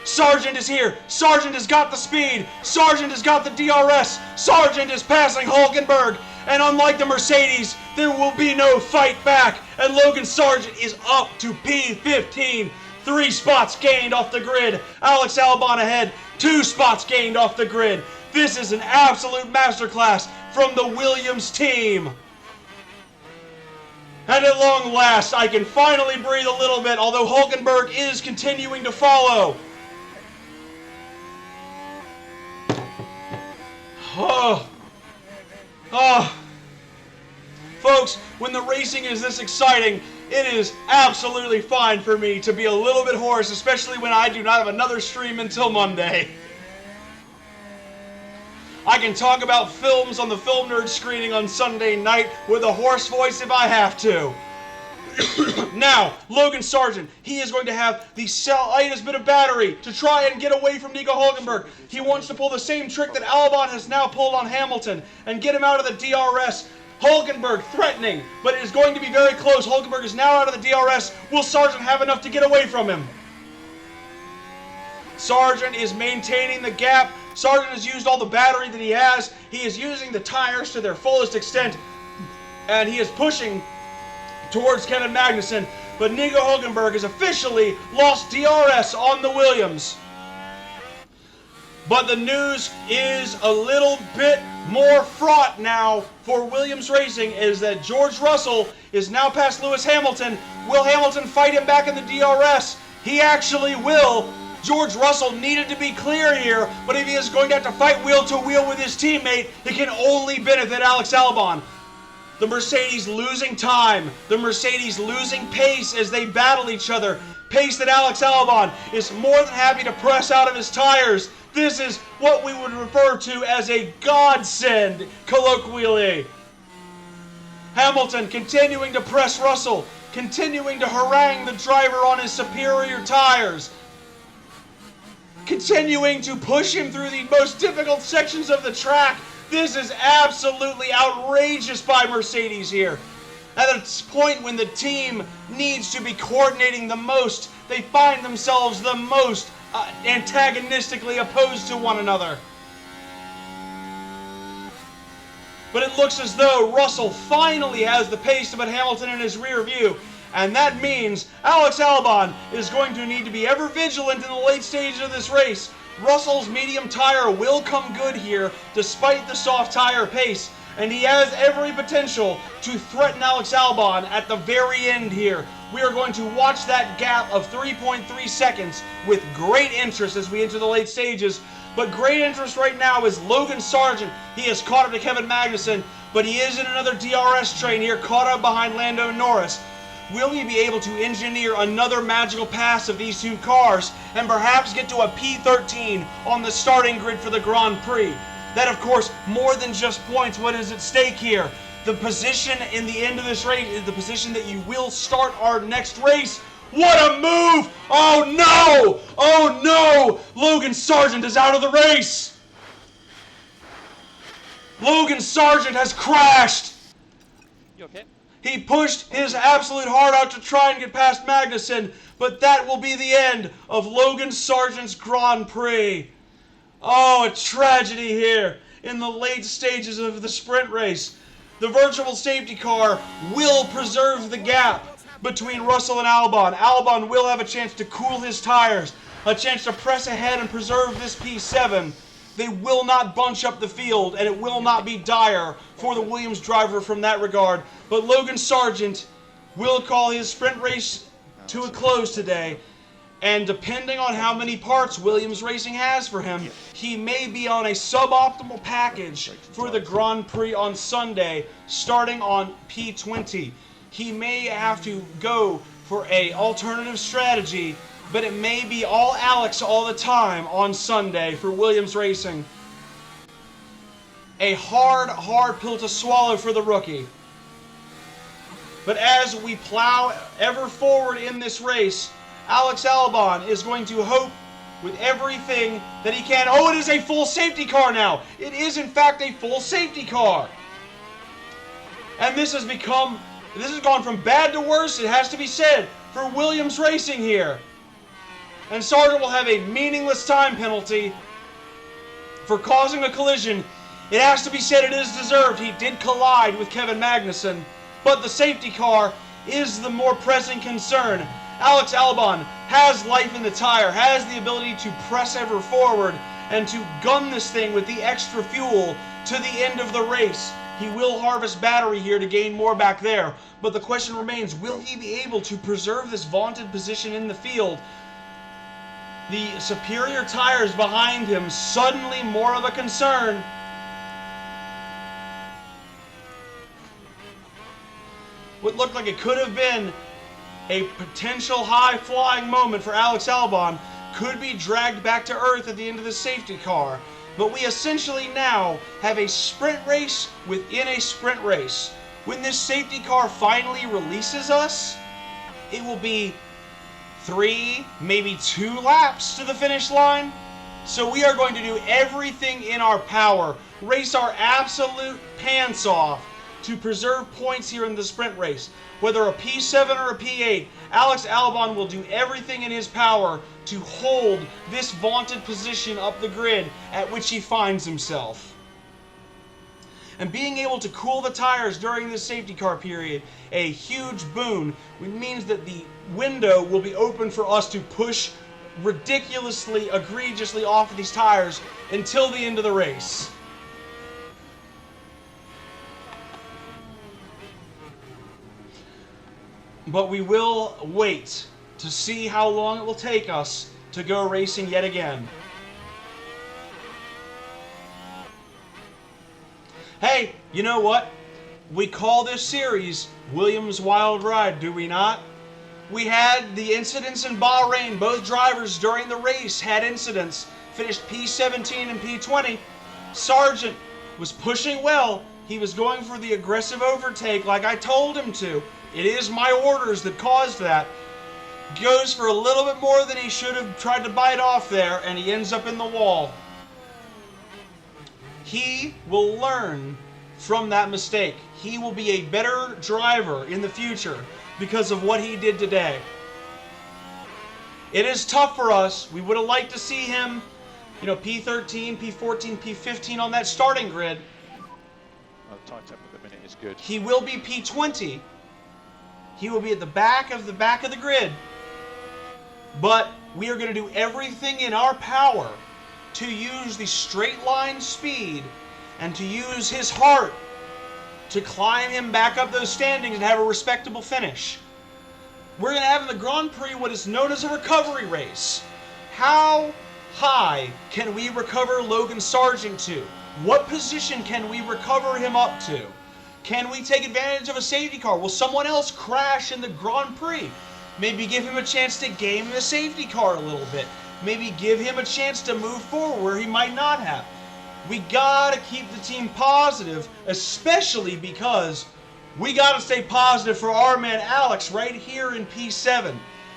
Sargent is here. Sargent has got the speed. Sargent has got the DRS. Sargent is passing Hülkenberg. And unlike the Mercedes, there will be no fight back. And Logan Sargent is up to P15. 3 spots gained off the grid. Alex Albon ahead. 2 spots gained off the grid. This is an absolute masterclass from the Williams team. And at long last, I can finally breathe a little bit, although Hülkenberg is continuing to follow. Folks, when the racing is this exciting, it is absolutely fine for me to be a little bit hoarse, especially when I do not have another stream until Monday. I can talk about films on the Film Nerd screening on Sunday night with a hoarse voice if I have to. Now, Logan Sargent, he is going to have the slightest bit of battery to try and get away from Nico Hülkenberg. He wants to pull the same trick that Albon has now pulled on Hamilton and get him out of the DRS. Hülkenberg threatening, but it is going to be very close. Hülkenberg is now out of the DRS. Will Sargent have enough to get away from him? Sargent is maintaining the gap. Sargent has used all the battery that he has. He is using the tires to their fullest extent, and he is pushing towards Kevin Magnussen. But Nico Hülkenberg has officially lost DRS on the Williams. But the news is a little bit more fraught now for Williams Racing, is that George Russell is now past Lewis Hamilton. Will Hamilton fight him back in the DRS? He actually will. George Russell needed to be clear here, but if he is going to have to fight wheel to wheel with his teammate, it can only benefit Alex Albon. The Mercedes losing time, the Mercedes losing pace as they battle each other. Pace that Alex Albon is more than happy to press out of his tires. This is what we would refer to as a godsend, colloquially. Hamilton continuing to press Russell, continuing to harangue the driver on his superior tires, continuing to push him through the most difficult sections of the track. This is absolutely outrageous by Mercedes here. At a point when the team needs to be coordinating the most, they find themselves the most antagonistically opposed to one another. But it looks as though Russell finally has the pace to put Hamilton in his rear view. And that means Alex Albon is going to need to be ever vigilant in the late stages of this race. Russell's medium tire will come good here despite the soft tire pace, and he has every potential to threaten Alex Albon at the very end here. We are going to watch that gap of 3.3 seconds with great interest as we enter the late stages. But great interest right now is Logan Sargent. He has caught up to Kevin Magnussen, but he is in another DRS train here, caught up behind Lando Norris. Will he be able to engineer another magical pass of these two cars and perhaps get to a P13 on the starting grid for the Grand Prix? That, of course, more than just points. What is at stake here? The position in the end of this race is the position that you will start our next race. What a move! Oh no! Oh no! Logan Sargent is out of the race! Logan Sargent has crashed! You okay? He pushed his absolute heart out to try and get past Magnussen, but that will be the end of Logan Sargent's Grand Prix. Oh, a tragedy here in the late stages of the sprint race. The virtual safety car will preserve the gap between Russell and Albon. Albon will have a chance to cool his tires, a chance to press ahead and preserve this P7. They will not bunch up the field, and it will not be dire for the Williams driver from that regard. But Logan Sargent will call his sprint race to a close today, and depending on how many parts Williams Racing has for him, he may be on a suboptimal package for the Grand Prix on Sunday, starting on P20. He may have to go for an alternative strategy, but it may be all Alex all the time on Sunday for Williams Racing. A hard pill to swallow for the rookie. But as we plow ever forward in this race, Alex Albon is going to hope with everything that he can. Oh, it is a full safety car now. It is in fact a full safety car. And this has gone from bad to worse, it has to be said, for Williams Racing here. And Sargent will have a meaningless time penalty for causing a collision. It has to be said, it is deserved. He did collide with Kevin Magnussen, but the safety car is the more pressing concern. Alex Albon has life in the tire, has the ability to press ever forward and to gun this thing with the extra fuel to the end of the race. He will harvest battery here to gain more back there, but the question remains, will he be able to preserve this vaunted position in the field? The superior tires behind him suddenly more of a concern. What looked like it could have been a potential high-flying moment for Alex Albon could be dragged back to earth at the end of the safety car. But we essentially now have a sprint race within a sprint race. When this safety car finally releases us, it will be 3, maybe 2 laps to the finish line. So we are going to do everything in our power, race our absolute pants off to preserve points here in the sprint race. Whether a P7 or a P8, Alex Albon will do everything in his power to hold this vaunted position up the grid at which he finds himself. And being able to cool the tires during this safety car period, a huge boon, which means that the window will be open for us to push ridiculously, egregiously off of these tires until the end of the race. But we will wait to see how long it will take us to go racing yet again. Hey, you know what? We call this series Williams Wild Ride, do we not? We had the incidents in Bahrain. Both drivers during the race had incidents. Finished P17 and P20. Sargent was pushing well. He was going for the aggressive overtake like I told him to. It is my orders that caused that. Goes for a little bit more than he should have tried to bite off there, and he ends up in the wall. He will learn from that mistake. He will be a better driver in the future because of what he did today. It is tough for us. We would have liked to see him, P13, P14, P15 on that starting grid. Time temp at the minute is good. He will be P20. He will be at the back of the grid. But we are going to do everything in our power to use the straight line speed and to use his heart to climb him back up those standings and have a respectable finish. We're going to have in the Grand Prix what is known as a recovery race. How high can we recover Logan Sargent to? What position can we recover him up to? Can we take advantage of a safety car? Will someone else crash in the Grand Prix? Maybe give him a chance to game the safety car a little bit. Maybe give him a chance to move forward where he might not have. We gotta keep the team positive, especially because we gotta stay positive for our man Alex right here in P7.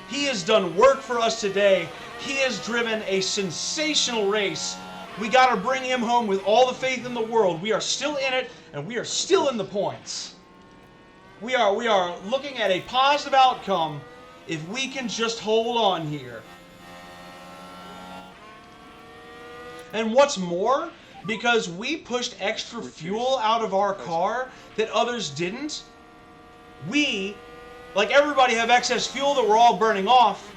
He has done work for us today. He has driven a sensational race We got to bring him home with all the faith in the world. We are still in it, and we are still in the points. We are looking at a positive outcome if we can just hold on here. And what's more, because we pushed extra fuel out of our car that others didn't, we, like everybody, have excess fuel that we're all burning off,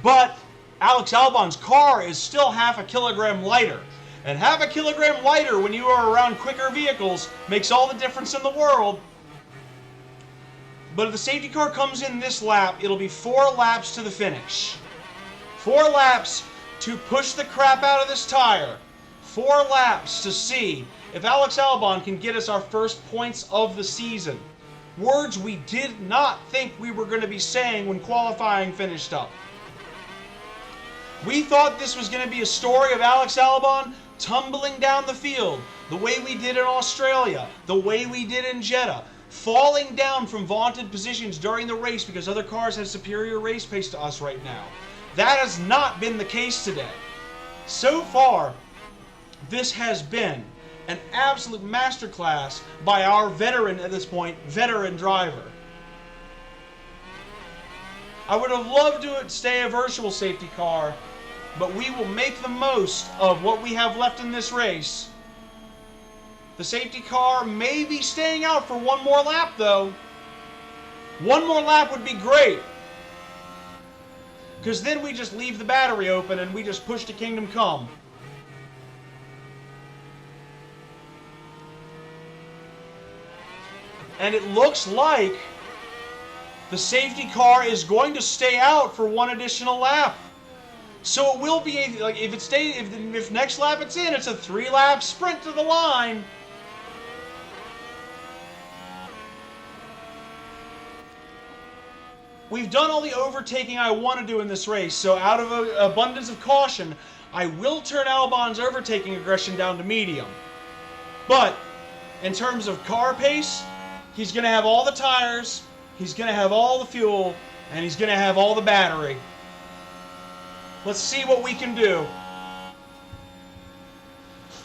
but Alex Albon's car is still half a kilogram lighter. And half a kilogram lighter when you are around quicker vehicles makes all the difference in the world. But if the safety car comes in this lap, it'll be 4 laps to the finish. 4 laps to push the crap out of this tire. 4 laps to see if Alex Albon can get us our first points of the season. Words we did not think we were going to be saying when qualifying finished up. We thought this was going to be a story of Alex Albon tumbling down the field, the way we did in Australia, the way we did in Jeddah, falling down from vaunted positions during the race because other cars have superior race pace to us right now. That has not been the case today. So far, this has been an absolute masterclass by our veteran, at this point, veteran driver. I would have loved to stay a virtual safety car, but we will make the most of what we have left in this race. The safety car may be staying out for 1 more lap, though. 1 more lap would be great, because then we just leave the battery open and we just push to Kingdom Come. And it looks like the safety car is going to stay out for 1 additional lap. So it will be like if next lap it's in, it's a 3-lap sprint to the line. We've done all the overtaking I want to do in this race, so out of an abundance of caution, I will turn Albon's overtaking aggression down to medium. But in terms of car pace, he's going to have all the tires, he's going to have all the fuel, and he's going to have all the battery. Let's see what we can do.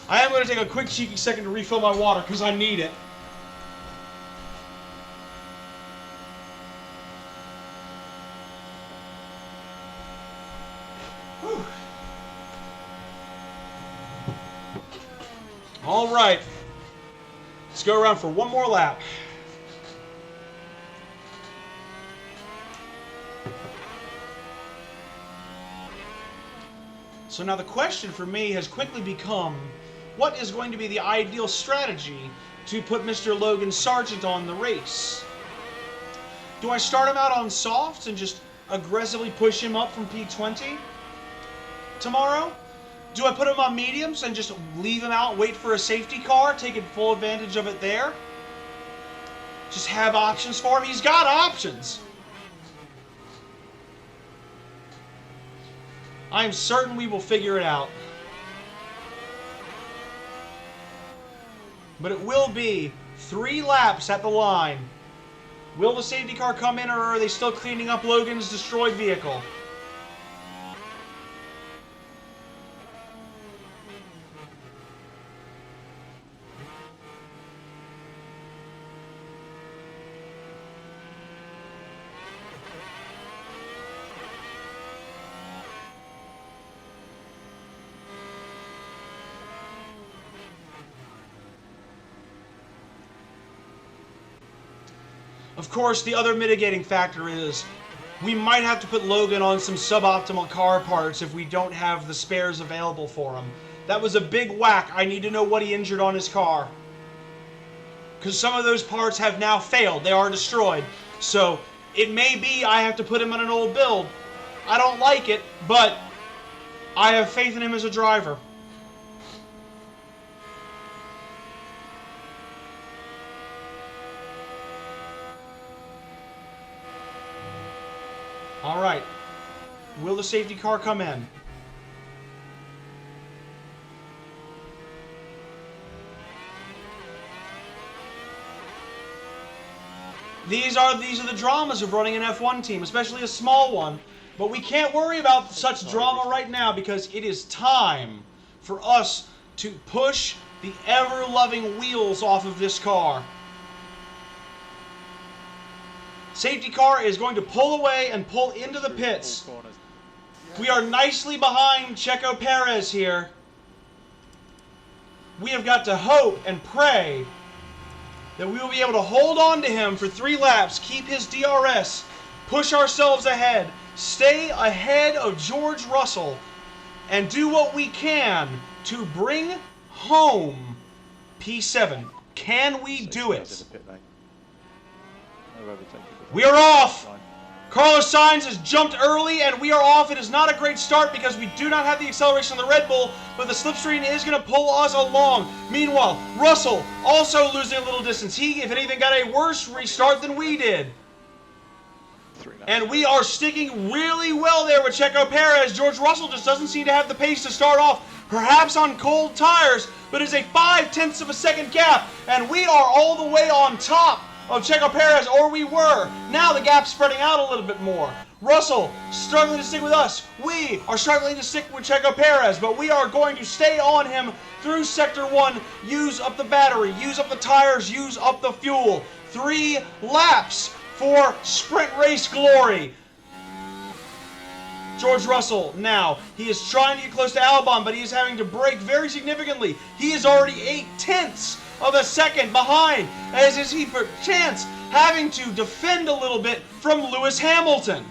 I am going to take a quick cheeky second to refill my water because I need it. Whew. All right. Let's go around for 1 more lap. So now the question for me has quickly become, what is going to be the ideal strategy to put Mr. Logan Sargent on the race? Do I start him out on softs and just aggressively push him up from P20 tomorrow? Do I put him on mediums and just leave him out, wait for a safety car, taking full advantage of it there? Just have options for him? He's got options! I am certain we will figure it out. But it will be 3 laps at the line. Will the safety car come in, or are they still cleaning up Logan's destroyed vehicle? Of course, the other mitigating factor is we might have to put Logan on some suboptimal car parts if we don't have the spares available for him. That was a big whack. I need to know what he injured on his car, because some of those parts have now failed. They are destroyed. So it may be I have to put him on an old build. I don't like it, but I have faith in him as a driver. All right. Will the safety car come in? These are the dramas of running an F1 team, especially a small one. But we can't worry about such drama right now because it is time for us to push the ever-loving wheels off of this car. Safety car is going to pull away and pull into the pits. We are nicely behind Checo Perez here. We have got to hope and pray that we will be able to hold on to him for 3 laps, keep his DRS, push ourselves ahead, stay ahead of George Russell, and do what we can to bring home P7. Can we do it? We are off! Carlos Sainz has jumped early and we are off. It is not a great start because we do not have the acceleration of the Red Bull, but the slipstream is going to pull us along. Meanwhile, Russell also losing a little distance. He, if anything, got a worse restart than we did. And we are sticking really well there with Checo Perez. George Russell just doesn't seem to have the pace to start off, perhaps on cold tires, but it's a 0.5 of a second gap, and we are all the way on top of Checo Perez, or we were. Now the gap's spreading out a little bit more. Russell struggling to stick with us. We are struggling to stick with Checo Perez, but we are going to stay on him through Sector 1, use up the battery, use up the tires, use up the fuel. 3 laps for sprint race glory. George Russell now, he is trying to get close to Albon, but he is having to brake very significantly. He is already 0.8 of a second behind, as is he perchance having to defend a little bit from Lewis Hamilton.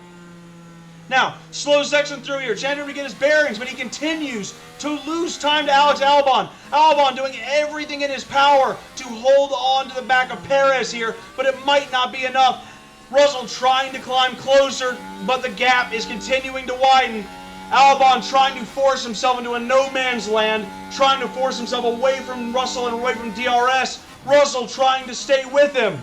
Now, slow section through here, trying to get his bearings, but he continues to lose time to Alex Albon. Albon doing everything in his power to hold on to the back of Perez here, but it might not be enough. Russell trying to climb closer, but the gap is continuing to widen. Albon trying to force himself into a no man's land, trying to force himself away from Russell and away from DRS. Russell trying to stay with him.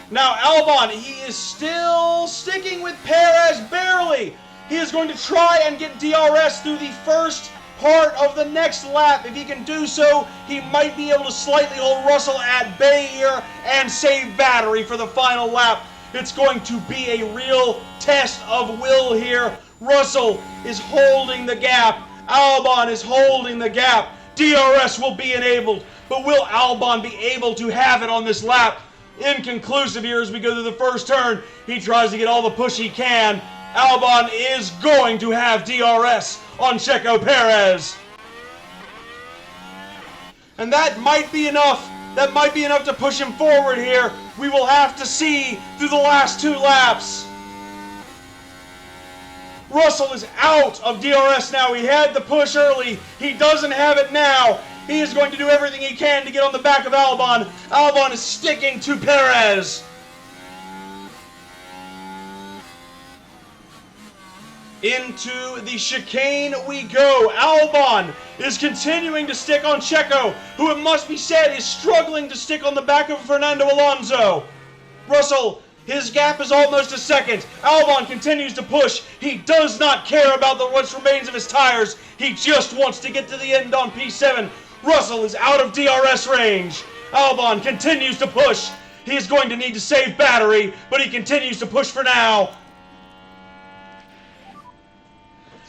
Now Albon, he is still sticking with Perez barely. He is going to try and get DRS through the first part of the next lap. If he can do so, he might be able to slightly hold Russell at bay here and save battery for the final lap. It's going to be a real test of will here. Russell is holding the gap. Albon is holding the gap. DRS will be enabled, but will Albon be able to have it on this lap? Inconclusive here as we go through the first turn. He tries to get all the push he can. Albon is going to have DRS on Checo Perez. And that might be enough. That might be enough to push him forward here. We will have to see through the last 2 laps. Russell is out of DRS now. He had the push early. He doesn't have it now. He is going to do everything he can to get on the back of Albon. Albon is sticking to Perez. Into the chicane we go. Albon is continuing to stick on Checo, who it must be said is struggling to stick on the back of Fernando Alonso. Russell, his gap is almost a second. Albon continues to push. He does not care about what remains of his tires. He just wants to get to the end on P7. Russell is out of DRS range. Albon continues to push. He is going to need to save battery, but he continues to push for now.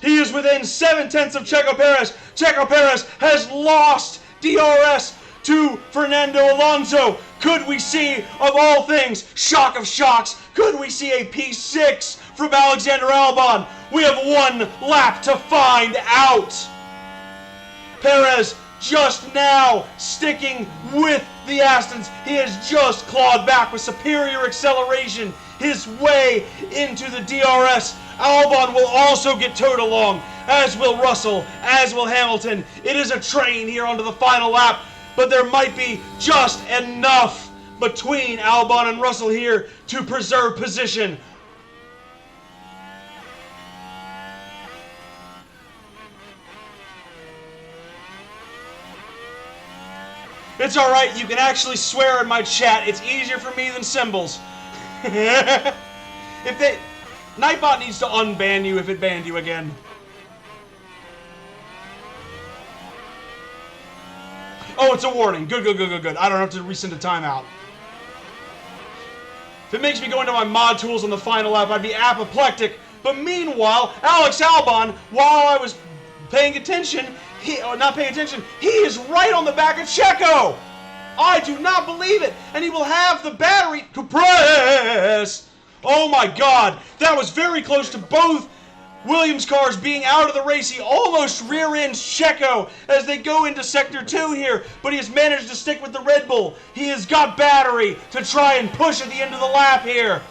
He is within 0.7 of Checo Perez. Checo Perez has lost DRS to Fernando Alonso. Could we see, of all things, shock of shocks, could we see a P6 from Alexander Albon? We have 1 lap to find out. Perez just now sticking with the Astons. He has just clawed back with superior acceleration his way into the DRS. Albon will also get towed along, as will Russell, as will Hamilton. It is a train here onto the final lap, but there might be just enough between Albon and Russell here to preserve position. It's alright, you can actually swear in my chat. It's easier for me than symbols. Nightbot needs to unban you if it banned you again. Oh, it's a warning. Good. I don't have to resend a timeout. If it makes me go into my mod tools on the final lap, I'd be apoplectic. But meanwhile, Alex Albon, while I was paying attention, he is right on the back of Checo. I do not believe it. And he will have the battery to press. Oh my God. That was very close to both Williams cars being out of the race. He almost rear-ends Checo as they go into Sector 2 here, but he has managed to stick with the Red Bull. He has got battery to try and push at the end of the lap here.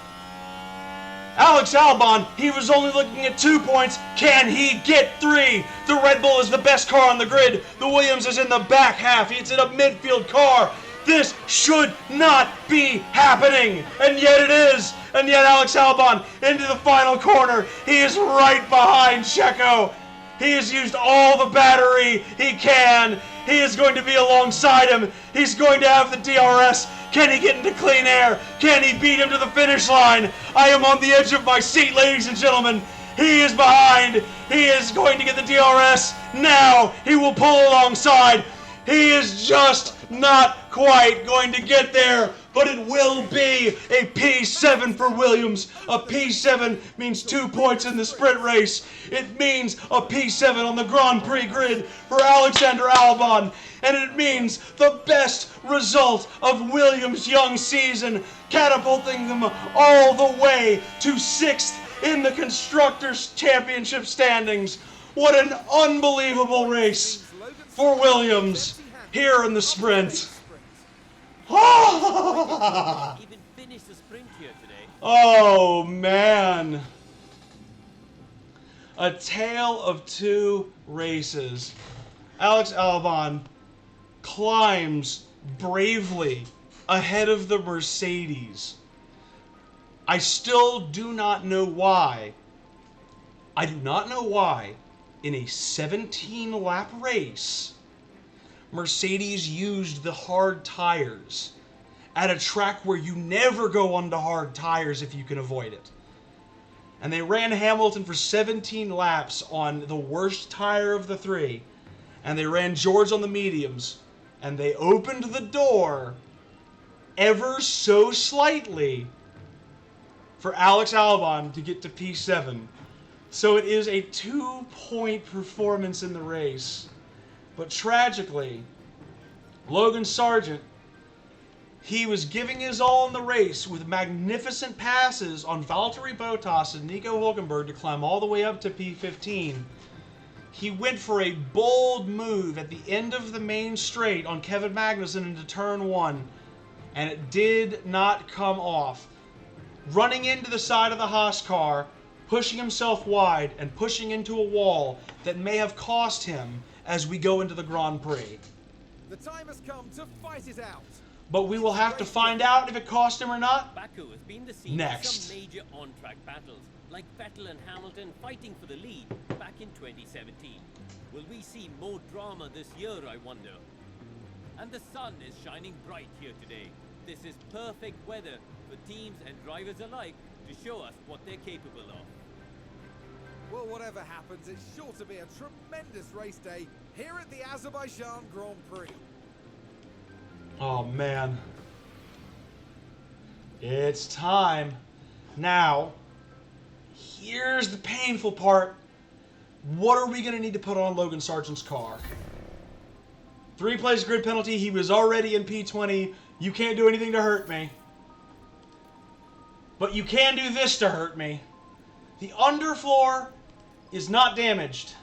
Alex Albon, he was only looking at 2 points. Can he get 3? The Red Bull is the best car on the grid. The Williams is in the back half. It's in a midfield car. This should not be happening, and yet it is. And yet Alex Albon into the final corner. He is right behind Checo. He has used all the battery he can. He is going to be alongside him. He's going to have the DRS. Can he get into clean air? Can he beat him to the finish line? I am on the edge of my seat, ladies and gentlemen. He is behind. He is going to get the DRS. Now he will pull alongside. He is just not quite going to get there, but it will be a P7 for Williams. A P7 means 2 points in the sprint race. It means a P7 on the Grand Prix grid for Alexander Albon. And it means the best result of Williams' young season, catapulting them all the way to 6th in the Constructors' Championship standings. What an unbelievable race for Williams here in the sprint. Even finished the sprint here today. Oh man. A tale of 2 races. Alex Albon climbs bravely ahead of the Mercedes. I still do not know why. I do not know why in a 17-lap race Mercedes used the hard tires at a track where you never go onto hard tires if you can avoid it. And they ran Hamilton for 17 laps on the worst tire of the 3. And they ran George on the mediums. And they opened the door ever so slightly for Alex Albon to get to P7. So it is a 2-point performance in the race. But tragically, Logan Sargent, he was giving his all in the race with magnificent passes on Valtteri Bottas and Nico Hülkenberg to climb all the way up to P15. He went for a bold move at the end of the main straight on Kevin Magnussen into turn 1, and it did not come off. Running into the side of the Haas car, pushing himself wide and pushing into a wall that may have cost him as we go into the Grand Prix. The time has come to fight it out. But we will have to find out if it cost him or not Baku has been the scene of some major on-track battles, like Vettel and Hamilton fighting for the lead back in 2017. Will we see more drama this year, I wonder? And the sun is shining bright here today. This is perfect weather for teams and drivers alike to show us what they're capable of. Well, whatever happens, it's sure to be a tremendous race day here at the Azerbaijan Grand Prix. Oh man. It's time. Now, here's the painful part. What are we going to need to put on Logan Sargent's car? 3-place grid penalty. He was already in P20. You can't do anything to hurt me. But you can do this to hurt me. The underfloor is not damaged.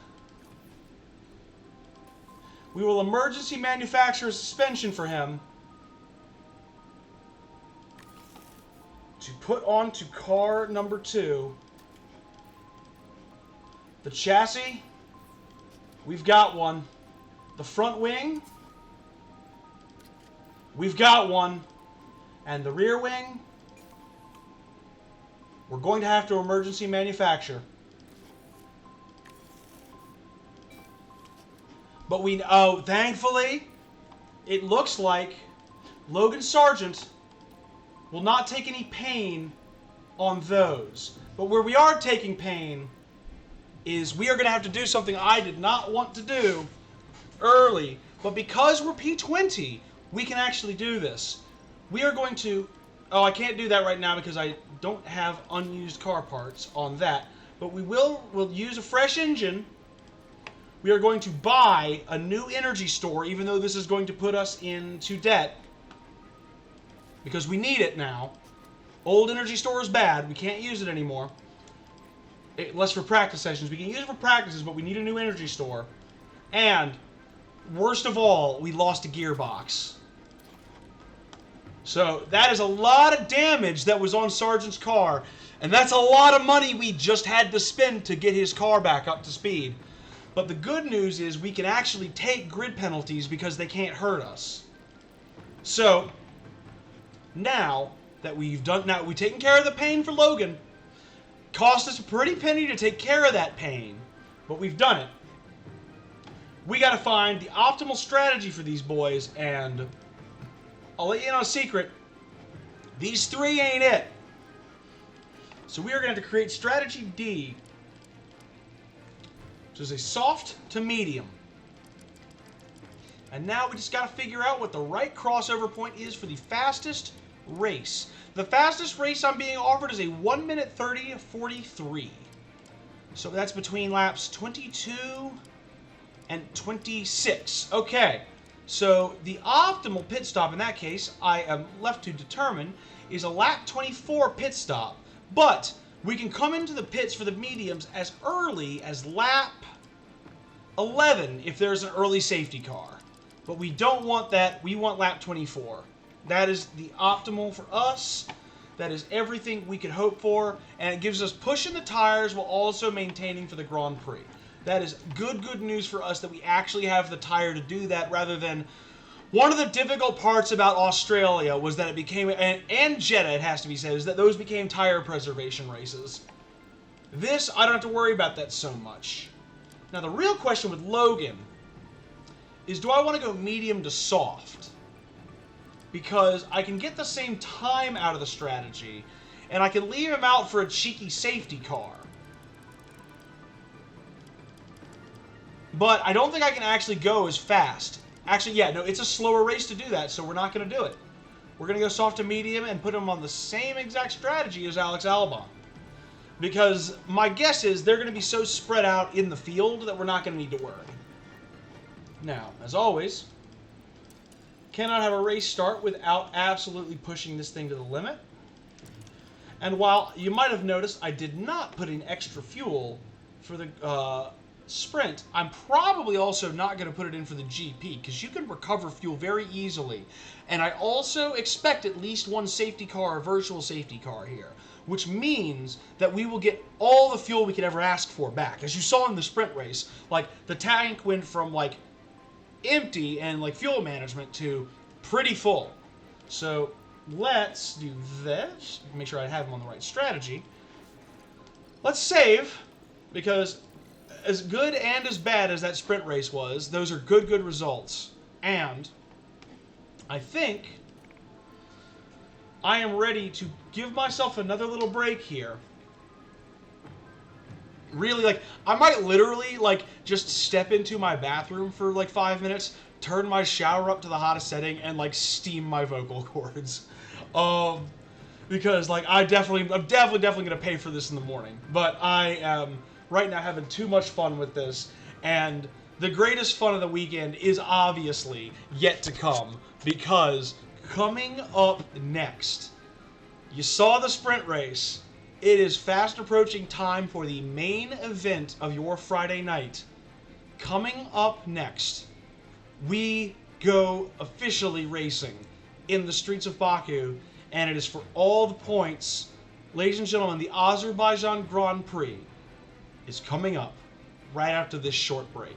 We will emergency manufacture a suspension for him to put onto car number 2. The chassis, we've got one. The front wing, we've got one. And the rear wing, we're going to have to emergency manufacture. But thankfully, it looks like Logan Sargent will not take any pain on those. But where we are taking pain is we are going to have to do something I did not want to do early. But because we're P20, we can actually do this. We are going to Oh, I can't do that right now because I don't have unused car parts on that. But we'll use a fresh engine. We are going to buy a new energy store, even though this is going to put us into debt. Because we need it now. Old energy store is bad. We can't use it anymore. Unless for practice sessions. We can use it for practices, but we need a new energy store. And, worst of all, we lost a gearbox. So, that is a lot of damage that was on Sergeant's car. And that's a lot of money we just had to spend to get his car back up to speed. But the good news is we can actually take grid penalties because they can't hurt us. So, now that we've taken care of the pain for Logan. Cost us a pretty penny to take care of that pain, but we've done it. We got to find the optimal strategy for these boys, and I'll let you in on a secret. These three ain't it. So we are going to have to create strategy D, which is a soft to medium. And now we just got to figure out what the right crossover point is for the fastest race. The fastest race I'm being offered is a 1 minute 30:43. So that's between laps 22 and 26. Okay, so the optimal pit stop in that case, I am left to determine, is a lap 24 pit stop. But we can come into the pits for the mediums as early as lap 11 if there's an early safety car. But we don't want that. We want lap 24. That is the optimal for us. That is everything we could hope for. And it gives us push in the tires while also maintaining for the Grand Prix. That is good news for us that we actually have the tire to do that rather than... One of the difficult parts about Australia was that it became... And Jeddah, it has to be said, is that those became tire preservation races. This, I don't have to worry about that so much. Now, the real question with Logan is, do I want to go medium to soft? Because I can get the same time out of the strategy, and I can leave him out for a cheeky safety car. But I don't think I can actually go as fast. Actually, yeah, no, it's a slower race to do that, so we're not going to do it. We're going to go soft to medium and put him on the same exact strategy as Alex Albon. Because my guess is they're going to be so spread out in the field that we're not going to need to worry. Now, as always, cannot have a race start without absolutely pushing this thing to the limit. And while you might have noticed I did not put in extra fuel for the sprint, I'm probably also not going to put it in for the GP, because you can recover fuel very easily. And I also expect at least one safety car, a virtual safety car here, which means that we will get all the fuel we could ever ask for back. As you saw in the sprint race, like, the tank went from, like, empty and, like, fuel management to pretty full. So let's do this. Make sure I have them on the right strategy. Let's save, because as good and as bad as that sprint race was, those are good results. And I think I am ready to give myself another little break here. Really, like, I might literally, like, just step into my bathroom for, like, 5 minutes, turn my shower up to the hottest setting, and, like, steam my vocal cords. Because, like, I'm definitely going to pay for this in the morning. But I am right now having too much fun with this, and the greatest fun of the weekend is obviously yet to come, because coming up next, you saw the sprint race. It is fast approaching time for the main event of your Friday night. Coming up next, we go officially racing in the streets of Baku, and it is for all the points. Ladies and gentlemen, the Azerbaijan Grand Prix is coming up right after this short break.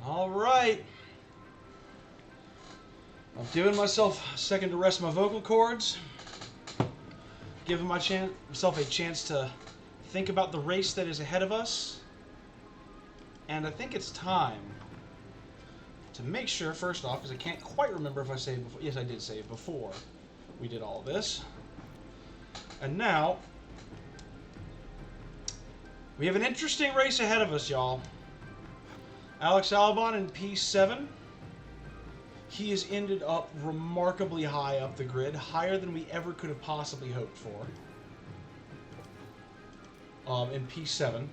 All right. I'm giving myself a second to rest my vocal cords. Giving myself a chance to think about the race that is ahead of us. And I think it's time to make sure, first off, because I can't quite remember if I saved before. Yes, I did save before we did all this. And now, we have an interesting race ahead of us, y'all. Alex Albon in P7. He has ended up remarkably high up the grid, higher than we ever could have possibly hoped for. In P7.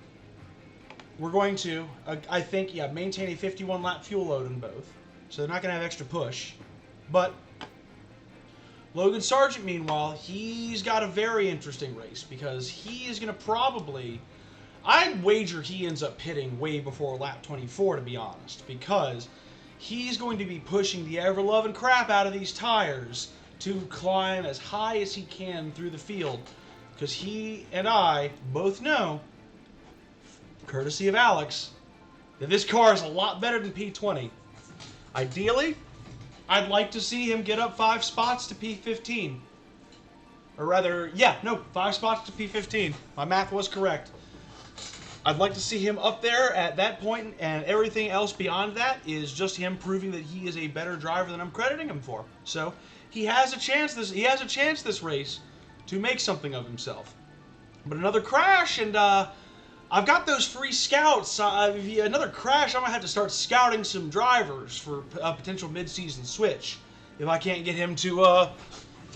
We're going to, I think, yeah, maintain a 51-lap fuel load in both. So they're not going to have extra push. But Logan Sargent, meanwhile, he's got a very interesting race because he is going to probably... I'd wager he ends up pitting way before lap 24, to be honest, because he's going to be pushing the ever-loving crap out of these tires to climb as high as he can through the field, because he and I both know, courtesy of Alex, that this car is a lot better than P20. Ideally, I'd like to see him get up 5 spots to P15. Or rather, yeah, no, 5 spots to P15. My math was correct. I'd like to see him up there at that point, and everything else beyond that is just him proving that he is a better driver than I'm crediting him for. So he has a chance this race to make something of himself. But another crash, and I've got those free scouts. Another crash, I'm gonna have to start scouting some drivers for a potential mid-season switch if I can't get him to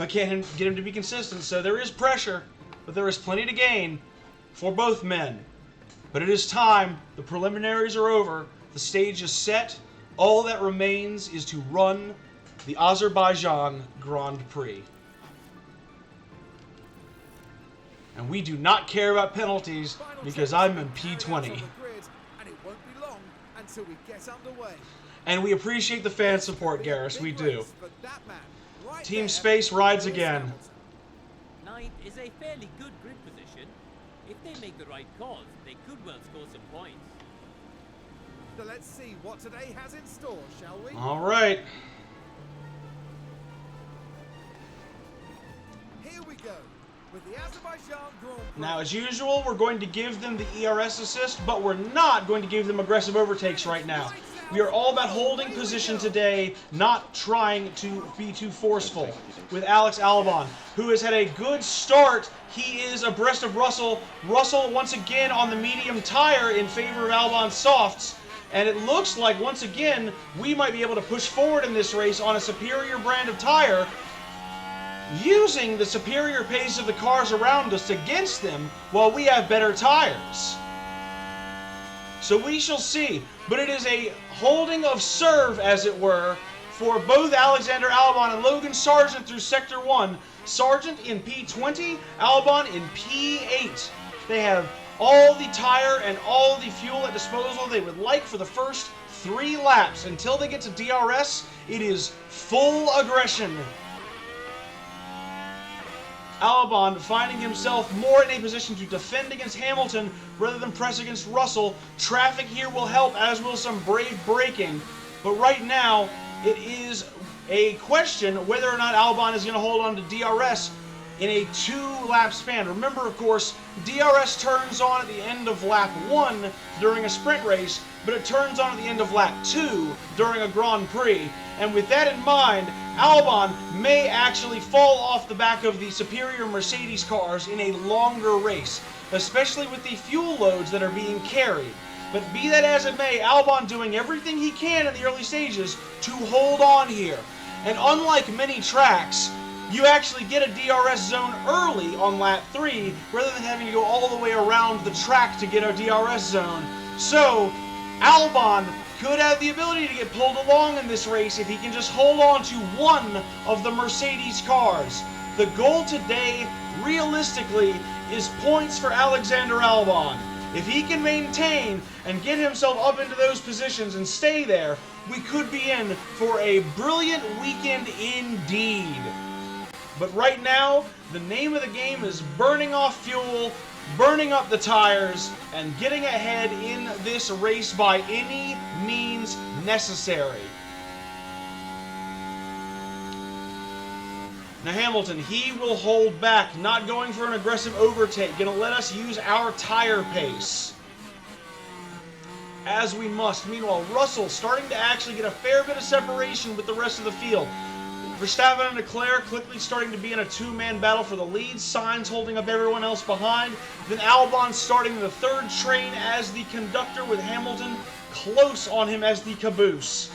get him to be consistent. So there is pressure, but there is plenty to gain for both men. But it is time. The preliminaries are over. The stage is set. All that remains is to run the Azerbaijan Grand Prix. And we do not care about penalties because I'm in P20. And it won't be long until we get underway. And we appreciate the fan support, Garrus. We do. Team Space rides again. Ninth is a fairly good grid position. If they make the right calls, they could well score some points. So let's see what today has in store, shall we? All right. Here we go with the Azerbaijan Grand Prix. Now, as usual, we're going to give them the ERS assist, but we're not going to give them aggressive overtakes right now. We are all about holding position today, not trying to be too forceful with Alex Albon, who has had a good start. He is abreast of Russell. Russell, once again, on the medium tire in favor of Albon's softs. And it looks like, once again, we might be able to push forward in this race on a superior brand of tire, using the superior pace of the cars around us against them while we have better tires. So we shall see. But it is a holding of serve, as it were, for both Alexander Albon and Logan Sargent through Sector 1. Sargent in P20, Albon in P8. They have all the tire and all the fuel at disposal they would like for the first 3 laps. Until they get to DRS, it is full aggression. Albon finding himself more in a position to defend against Hamilton rather than press against Russell. Traffic here will help, as will some brave braking. But right now, it is a question whether or not Albon is going to hold on to DRS in a 2-lap span. Remember, of course, DRS turns on at the end of lap 1 during a sprint race, but it turns on at the end of lap 2 during a Grand Prix. And with that in mind, Albon may actually fall off the back of the superior Mercedes cars in a longer race, especially with the fuel loads that are being carried. But be that as it may, Albon doing everything he can in the early stages to hold on here. And unlike many tracks, you actually get a DRS zone early on lap 3 rather than having to go all the way around the track to get a DRS zone. So, Albon could have the ability to get pulled along in this race if he can just hold on to one of the Mercedes cars. The goal today, realistically, is points for Alexander Albon. If he can maintain and get himself up into those positions and stay there, we could be in for a brilliant weekend indeed. But right now, the name of the game is burning off fuel, burning up the tires, and getting ahead in this race by any means necessary. Now Hamilton, he will hold back, not going for an aggressive overtake, going to let us use our tire pace as we must. Meanwhile, Russell starting to actually get a fair bit of separation with the rest of the field. Verstappen and Leclerc quickly starting to be in a two-man battle for the lead. Sainz holding up everyone else behind. Then Albon starting the third train as the conductor with Hamilton close on him as the caboose.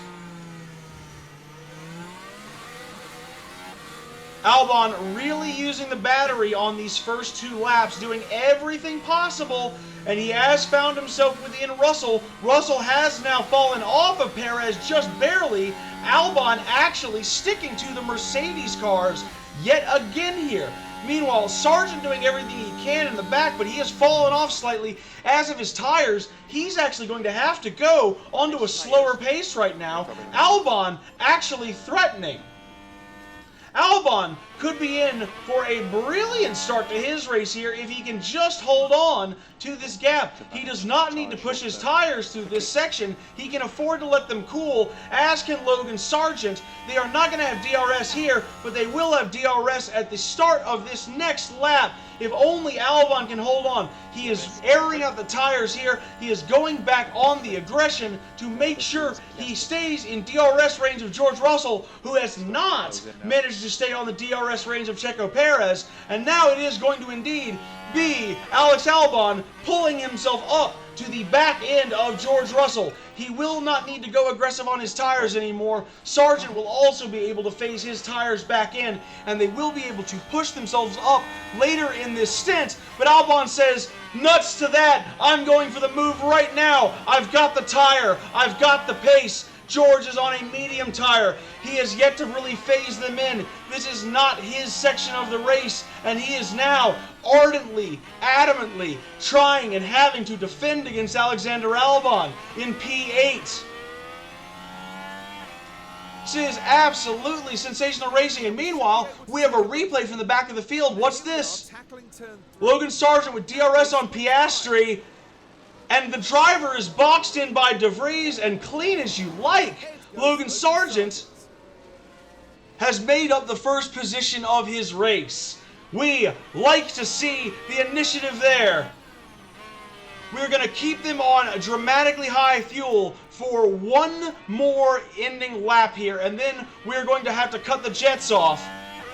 Albon really using the battery on these first 2 laps, doing everything possible, and he has found himself within Russell. Russell has now fallen off of Perez just barely. Albon actually sticking to the Mercedes cars yet again here. Meanwhile, Sargent doing everything he can in the back, but he has fallen off slightly. As of his tires, he's actually going to have to go onto a slower pace right now. Albon actually threatening. Albon could be in for a brilliant start to his race here if he can just hold on to this gap. He does not need to push his tires through this section. He can afford to let them cool, as can Logan Sargent. They are not going to have DRS here, but they will have DRS at the start of this next lap. If only Albon can hold on. He is airing out the tires here. He is going back on the aggression to make sure he stays in DRS range of George Russell, who has not managed to stay on the DRS range of Checo Perez. And now it is going to indeed be Alex Albon pulling himself up to the back end of George Russell. He will not need to go aggressive on his tires anymore. Sargent will also be able to phase his tires back in, and they will be able to push themselves up later in this stint. But Albon says, nuts to that, I'm going for the move right now. I've got the tire, I've got the pace. George is on a medium tire. He has yet to really phase them in. This is not his section of the race, and he is now ardently, adamantly trying and having to defend against Alexander Albon in P8. This is absolutely sensational racing, and meanwhile, we have a replay from the back of the field. What's this? Logan Sargent with DRS on Piastri, and the driver is boxed in by De Vries, and clean as you like. Logan Sargent has made up the first position of his race. We like to see the initiative there. We're going to keep them on a dramatically high fuel for one more ending lap here, and then we're going to have to cut the jets off.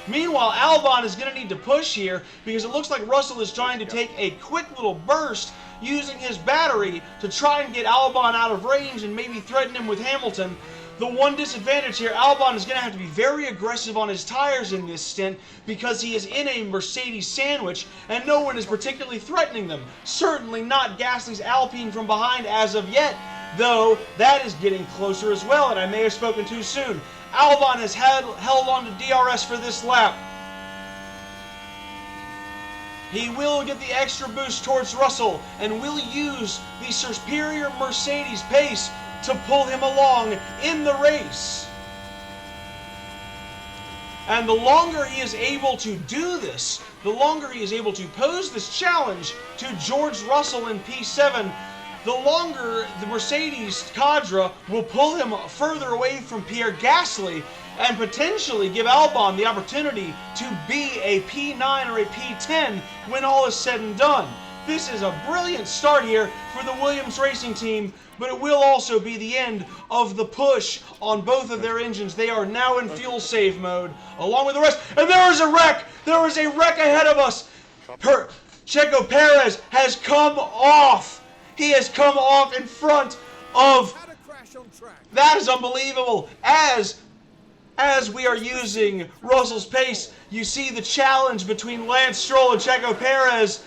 Meanwhile, Albon is going to need to push here because it looks like Russell is trying to take a quick little burst using his battery to try and get Albon out of range and maybe threaten him with Hamilton. The one disadvantage here, Albon is going to have to be very aggressive on his tires in this stint because he is in a Mercedes sandwich and no one is particularly threatening them. Certainly not Gasly's Alpine from behind as of yet, though that is getting closer as well, and I may have spoken too soon. Albon has held on to DRS for this lap. He will get the extra boost towards Russell and will use the superior Mercedes pace to pull him along in the race. And the longer he is able to do this, the longer he is able to pose this challenge to George Russell in P7, the longer the Mercedes cadre will pull him further away from Pierre Gasly and potentially give Albon the opportunity to be a P9 or a P10 when all is said and done. This is a brilliant start here for the Williams Racing Team, but it will also be the end of the push on both of their engines. They are now in fuel save mode, along with the rest. And there is a wreck! There is a wreck ahead of us! Checo Perez has come off! He has come off in front of... That is unbelievable! As we are using Russell's pace, you see the challenge between Lance Stroll and Checo Perez,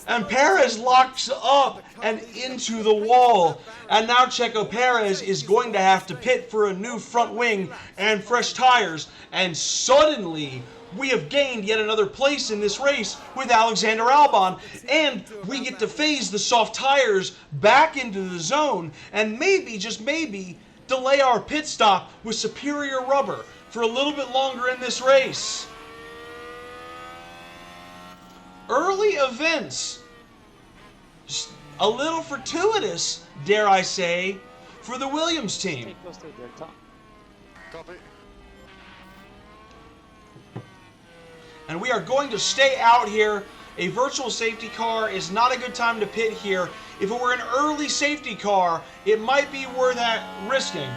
and Perez locks up and into the wall. And now Checo Perez is going to have to pit for a new front wing and fresh tires. And suddenly, we have gained yet another place in this race with Alexander Albon. And we get to phase the soft tires back into the zone and maybe, just maybe, delay our pit stop with superior rubber for a little bit longer in this race. Early events, a little fortuitous, dare I say, for the Williams team. Stay close to their top. Copy. And we are going to stay out here. A virtual safety car is not a good time to pit here. If it were an early safety car, it might be worth risking.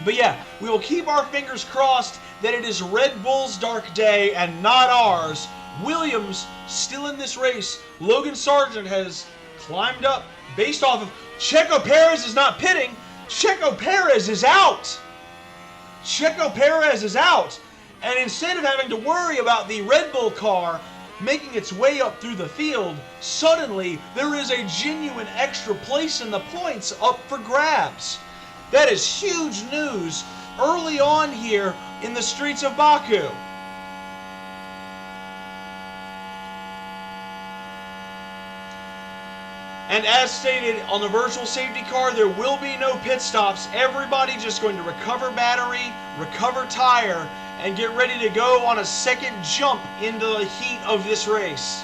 But yeah, we will keep our fingers crossed that it is Red Bull's dark day and not ours. Williams still in this race. Logan Sargent has climbed up based off of Checo Perez is not pitting. Checo Perez is out. Checo Perez is out. And instead of having to worry about the Red Bull car making its way up through the field, suddenly there is a genuine extra place in the points up for grabs. That is huge news early on here in the streets of Baku. And as stated on the virtual safety car, there will be no pit stops. Everybody just going to recover battery, recover tire, and get ready to go on a second jump into the heat of this race.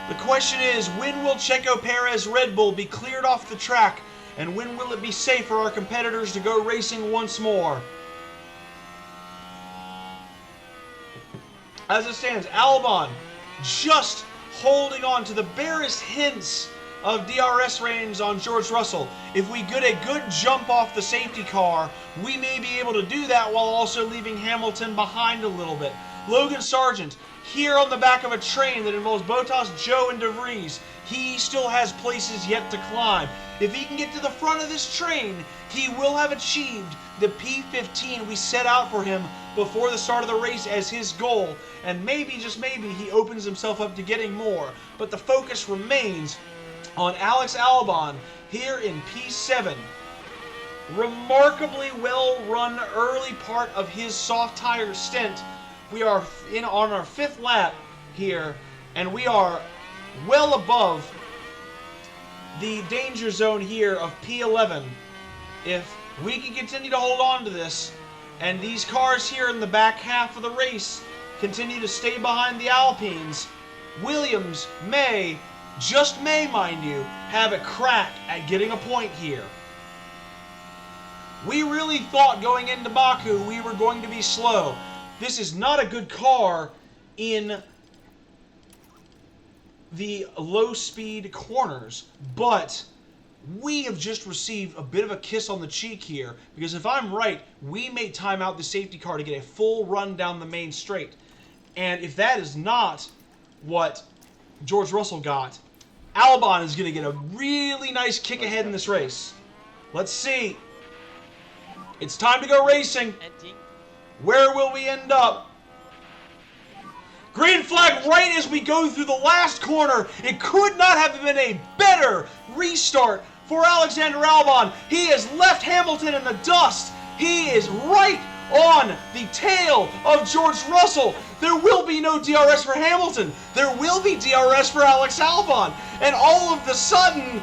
The question is, when will Checo Perez Red Bull be cleared off the track? And when will it be safe for our competitors to go racing once more? As it stands, Albon just holding on to the barest hints of DRS range on George Russell. If we get a good jump off the safety car, we may be able to do that while also leaving Hamilton behind a little bit. Logan Sargent, here on the back of a train that involves Bottas, Joe, and De Vries, he still has places yet to climb. If he can get to the front of this train, he will have achieved the P15 we set out for him before the start of the race as his goal, and maybe, just maybe, he opens himself up to getting more. But the focus remains on Alex Albon here in P7. Remarkably well run early part of his soft tire stint. We are on our 5th lap here, and we are well above the danger zone here of P11. If we can continue to hold on to this, and these cars here in the back half of the race continue to stay behind the Alpines, Williams may, just may mind you, have a crack at getting a point here. We really thought going into Baku we were going to be slow. This is not a good car in the low-speed corners, but we have just received a bit of a kiss on the cheek here, because if I'm right, we may time out the safety car to get a full run down the main straight. And if that is not what George Russell got, Albon is going to get a really nice kick ahead in this race. Let's see. It's time to go racing. Where will we end up? Green flag right as we go through the last corner. It could not have been a better restart for Alexander Albon. He has left Hamilton in the dust. He is right on the tail of George Russell. There will be no DRS for Hamilton. There will be DRS for Alex Albon. And all of a sudden,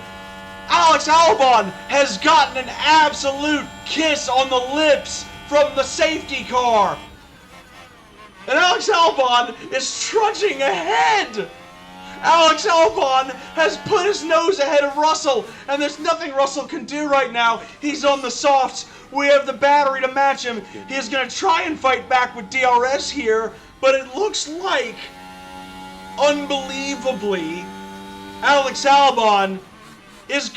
Alex Albon has gotten an absolute kiss on the lips from the safety car. And Alex Albon is trudging ahead. Alex Albon has put his nose ahead of Russell, and there's nothing Russell can do right now. He's on the softs. We have the battery to match him. He's going to try and fight back with DRS here, but it looks like, unbelievably, Alex Albon is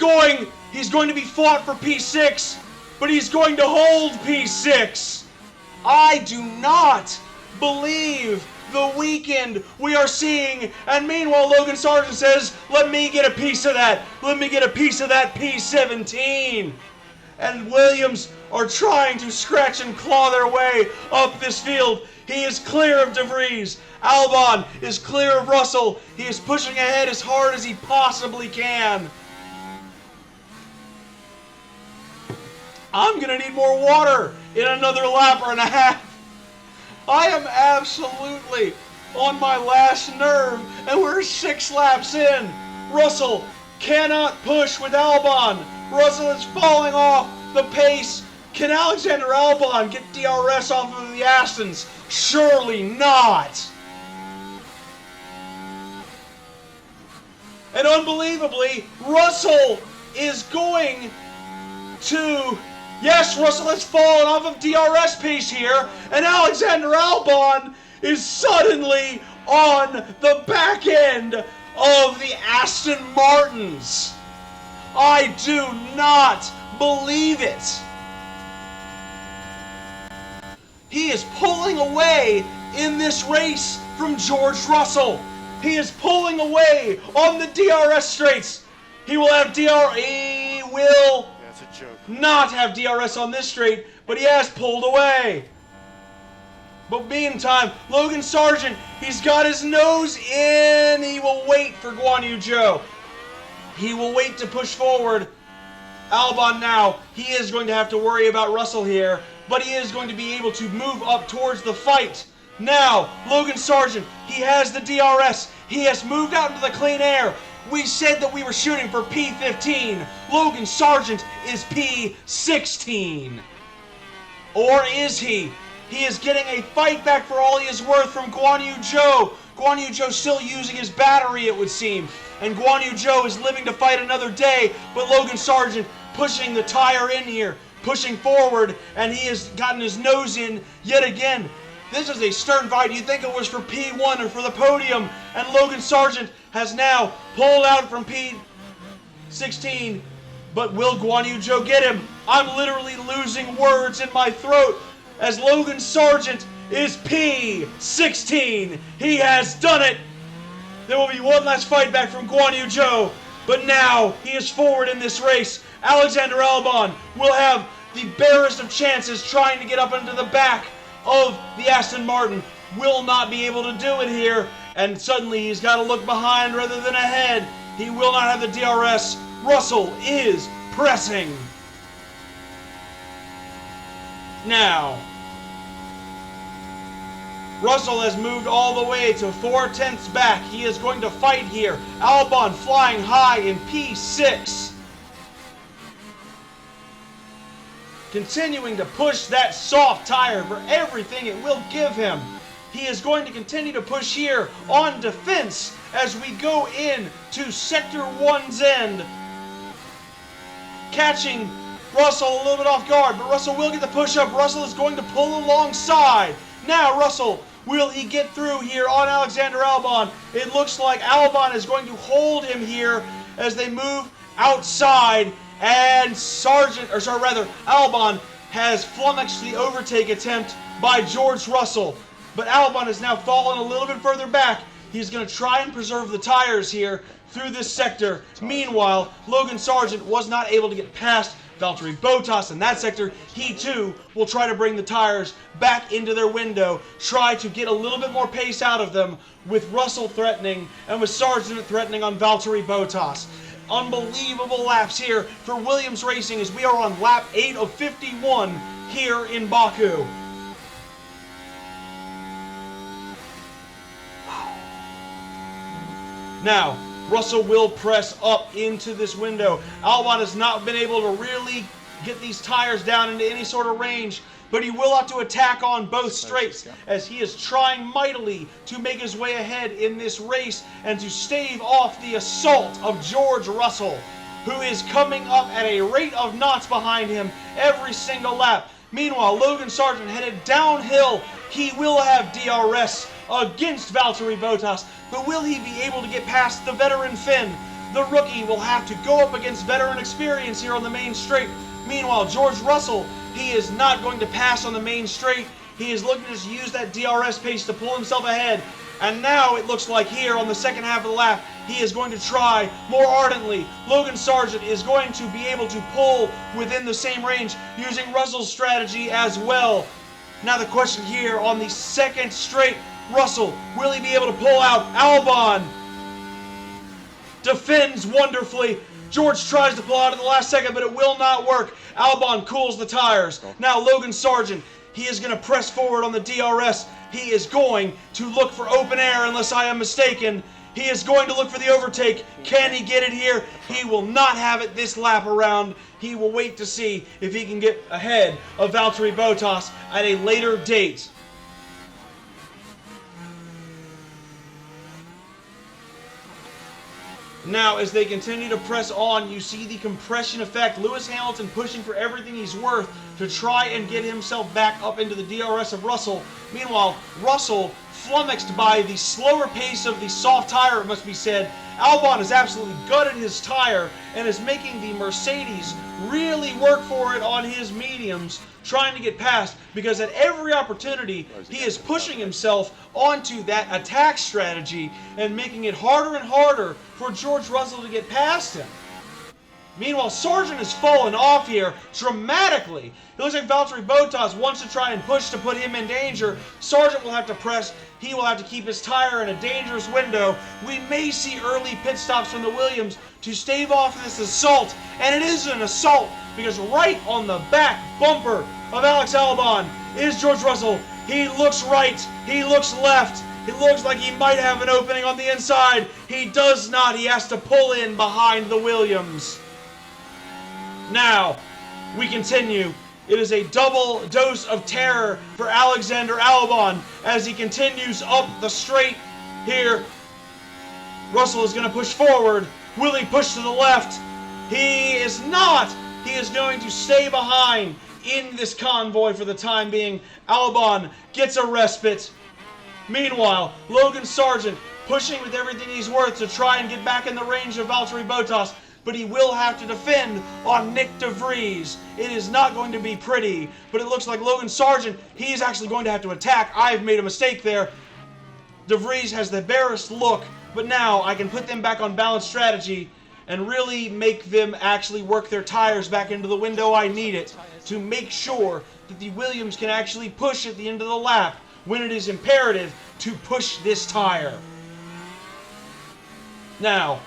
he's going to be fought for P6, but he's going to hold P6. I do not believe the weekend we are seeing, and meanwhile Logan Sargent says, let me get a piece of that. Let me get a piece of that P17. And Williams are trying to scratch and claw their way up this field. He is clear of De Vries. Albon is clear of Russell. He is pushing ahead as hard as he possibly can. I'm going to need more water in another lap and a half. I am absolutely on my last nerve, and we're 6 laps in. Russell cannot push with Albon. Russell is falling off the pace. Can Alexander Albon get DRS off of the Astons? Surely not. And unbelievably, Russell is going to... Yes, Russell has fallen off of DRS pace here, and Alexander Albon is suddenly on the back end of the Aston Martins. I do not believe it. He is pulling away in this race from George Russell. He is pulling away on the DRS straights. He will have He will That's a joke. not have DRS on this straight, but he has pulled away. But meantime, Logan Sargent, he's got his nose in. He will wait for Guan Yu Zhou. He will wait to push forward. Albon now, he is going to have to worry about Russell here, but he is going to be able to move up towards the fight. Now, Logan Sargent, he has the DRS. He has moved out into the clean air. We said that we were shooting for P15. Logan Sargent is P16. Or is he? He is getting a fight back for all he is worth from Guan Yu Zhou. Guan Yu Zhou still using his battery, it would seem. And Guan Yu Zhou is living to fight another day, but Logan Sargent pushing the tire in here, pushing forward, and he has gotten his nose in yet again. This is a stern fight. You'd think it was for P1 or for the podium, and Logan Sargent has now pulled out from P16, but will Guan Yu Zhou get him? I'm literally losing words in my throat as Logan Sargent is P16. He has done it. There will be one last fight back from Guan Yu Zhou, but now he is forward in this race. Alexander Albon will have the barest of chances trying to get up into the back of the Aston Martin. Will not be able to do it here, and suddenly he's got to look behind rather than ahead. He will not have the DRS. Russell is pressing. Now, Russell has moved all the way to 4/10 back. He is going to fight here. Albon flying high in P6. Continuing to push that soft tire for everything it will give him. He is going to continue to push here on defense as we go in to Sector 1's end. Catching Russell a little bit off guard, but Russell will get the push up. Russell is going to pull alongside. Now Russell, will he get through here on Alexander Albon? It looks like Albon is going to hold him here as they move outside, and Albon has flummoxed the overtake attempt by George Russell. But Albon has now fallen a little bit further back. He's going to try and preserve the tires here through this sector. Meanwhile, Logan Sargent was not able to get past Valtteri Bottas in that sector. He too will try to bring the tires back into their window, try to get a little bit more pace out of them, with Russell threatening and with Sargent threatening on Valtteri Bottas. Unbelievable laps here for Williams Racing as we are on lap 8 of 51 here in Baku. Now, Russell will press up into this window. Albon has not been able to really get these tires down into any sort of range, but he will have to attack on both straights as he is trying mightily to make his way ahead in this race and to stave off the assault of George Russell, who is coming up at a rate of knots behind him every single lap. Meanwhile, Logan Sargent headed downhill. He will have DRS against Valtteri Bottas, but will he be able to get past the veteran Finn? The rookie will have to go up against veteran experience here on the main straight. Meanwhile, George Russell, he is not going to pass on the main straight. He is looking to just use that DRS pace to pull himself ahead. And now it looks like here on the second half of the lap, he is going to try more ardently. Logan Sargent is going to be able to pull within the same range using Russell's strategy as well. Now the question here on the second straight, Russell, will he be able to pull out? Albon defends wonderfully. George tries to pull out at the last second, but it will not work. Albon cools the tires. Now Logan Sargent, he is going to press forward on the DRS. He is going to look for open air unless I am mistaken. He is going to look for the overtake. Can he get it here? He will not have it this lap around. He will wait to see if he can get ahead of Valtteri Bottas at a later date. Now, as they continue to press on, you see the compression effect. Lewis Hamilton pushing for everything he's worth to try and get himself back up into the DRS of Russell. Meanwhile, Russell, flummoxed by the slower pace of the soft tire, it must be said, Albon has absolutely gutted his tire and is making the Mercedes really work for it on his mediums, trying to get past, because at every opportunity he is pushing himself onto that attack strategy and making it harder and harder for George Russell to get past him. Meanwhile, Sargent has fallen off here dramatically. It looks like Valtteri Bottas wants to try and push to put him in danger. Sargent will have to press. He will have to keep his tire in a dangerous window. We may see early pit stops from the Williams to stave off this assault. And it is an assault because right on the back bumper of Alex Albon is George Russell. He looks right. He looks left. It looks like he might have an opening on the inside. He does not. He has to pull in behind the Williams. Now, we continue. It is a double dose of terror for Alexander Albon as he continues up the straight here. Russell is going to push forward. Will he push to the left? He is not. He is going to stay behind in this convoy for the time being. Albon gets a respite. Meanwhile, Logan Sargent pushing with everything he's worth to try and get back in the range of Valtteri Bottas. But he will have to defend on Nick De Vries. It is not going to be pretty, but it looks like Logan Sargent, he is actually going to have to attack. I've made a mistake there. De Vries has the barest look, but now I can put them back on balanced strategy and really make them actually work their tires back into the window I need it to make sure that the Williams can actually push at the end of the lap when it is imperative to push this tire. Now,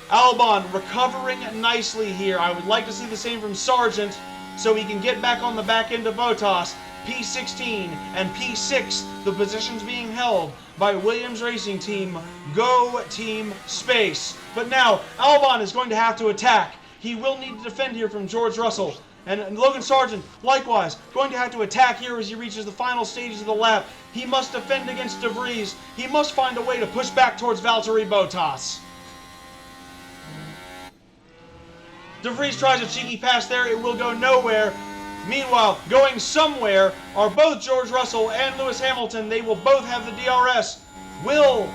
Albon recovering nicely here. I would like to see the same from Sargent so he can get back on the back end of Bottas. P16 and P6, the positions being held by Williams Racing Team. Go Team Space. But now, Albon is going to have to attack. He will need to defend here from George Russell. And Logan Sargent, likewise, going to have to attack here as he reaches the final stages of the lap. He must defend against De Vries. He must find a way to push back towards Valtteri Bottas. De Vries tries a cheeky pass there. It will go nowhere. Meanwhile, going somewhere are both George Russell and Lewis Hamilton. They will both have the DRS. Will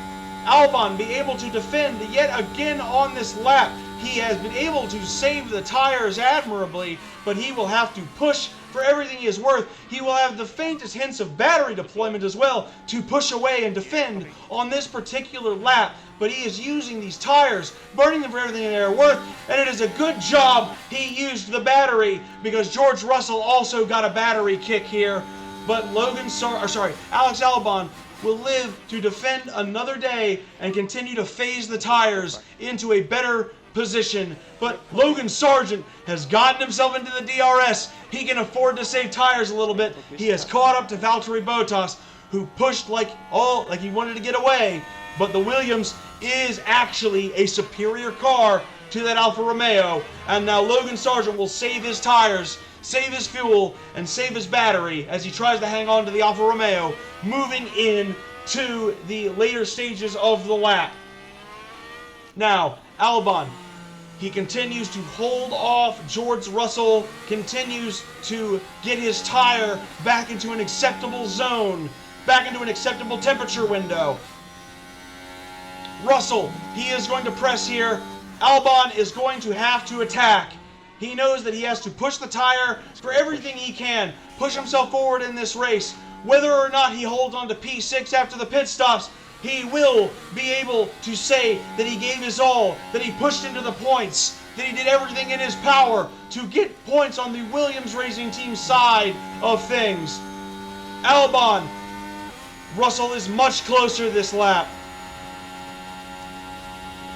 Albon be able to defend yet again on this lap? He has been able to save the tires admirably, but he will have to push for everything he is worth. He will have the faintest hints of battery deployment as well to push away and defend on this particular lap. But he is using these tires, burning them for everything they are worth, and it is a good job he used the battery because George Russell also got a battery kick here. But Alex Albon will live to defend another day and continue to phase the tires into a better position. But Logan Sargent has gotten himself into the DRS. He can afford to save tires a little bit. He has caught up to Valtteri Bottas, who pushed like he wanted to get away. But the Williams is actually a superior car to that Alfa Romeo. And now Logan Sargent will save his tires, save his fuel, and save his battery as he tries to hang on to the Alfa Romeo, moving in to the later stages of the lap. Now, Albon, he continues to hold off George Russell, continues to get his tire back into an acceptable zone, back into an acceptable temperature window. Russell, he is going to press here. Albon is going to have to attack. He knows that he has to push the tire for everything he can, push himself forward in this race. Whether or not he holds on to P6 after the pit stops, he will be able to say that he gave his all, that he pushed into the points, that he did everything in his power to get points on the Williams Racing Team side of things. Albon, Russell is much closer this lap.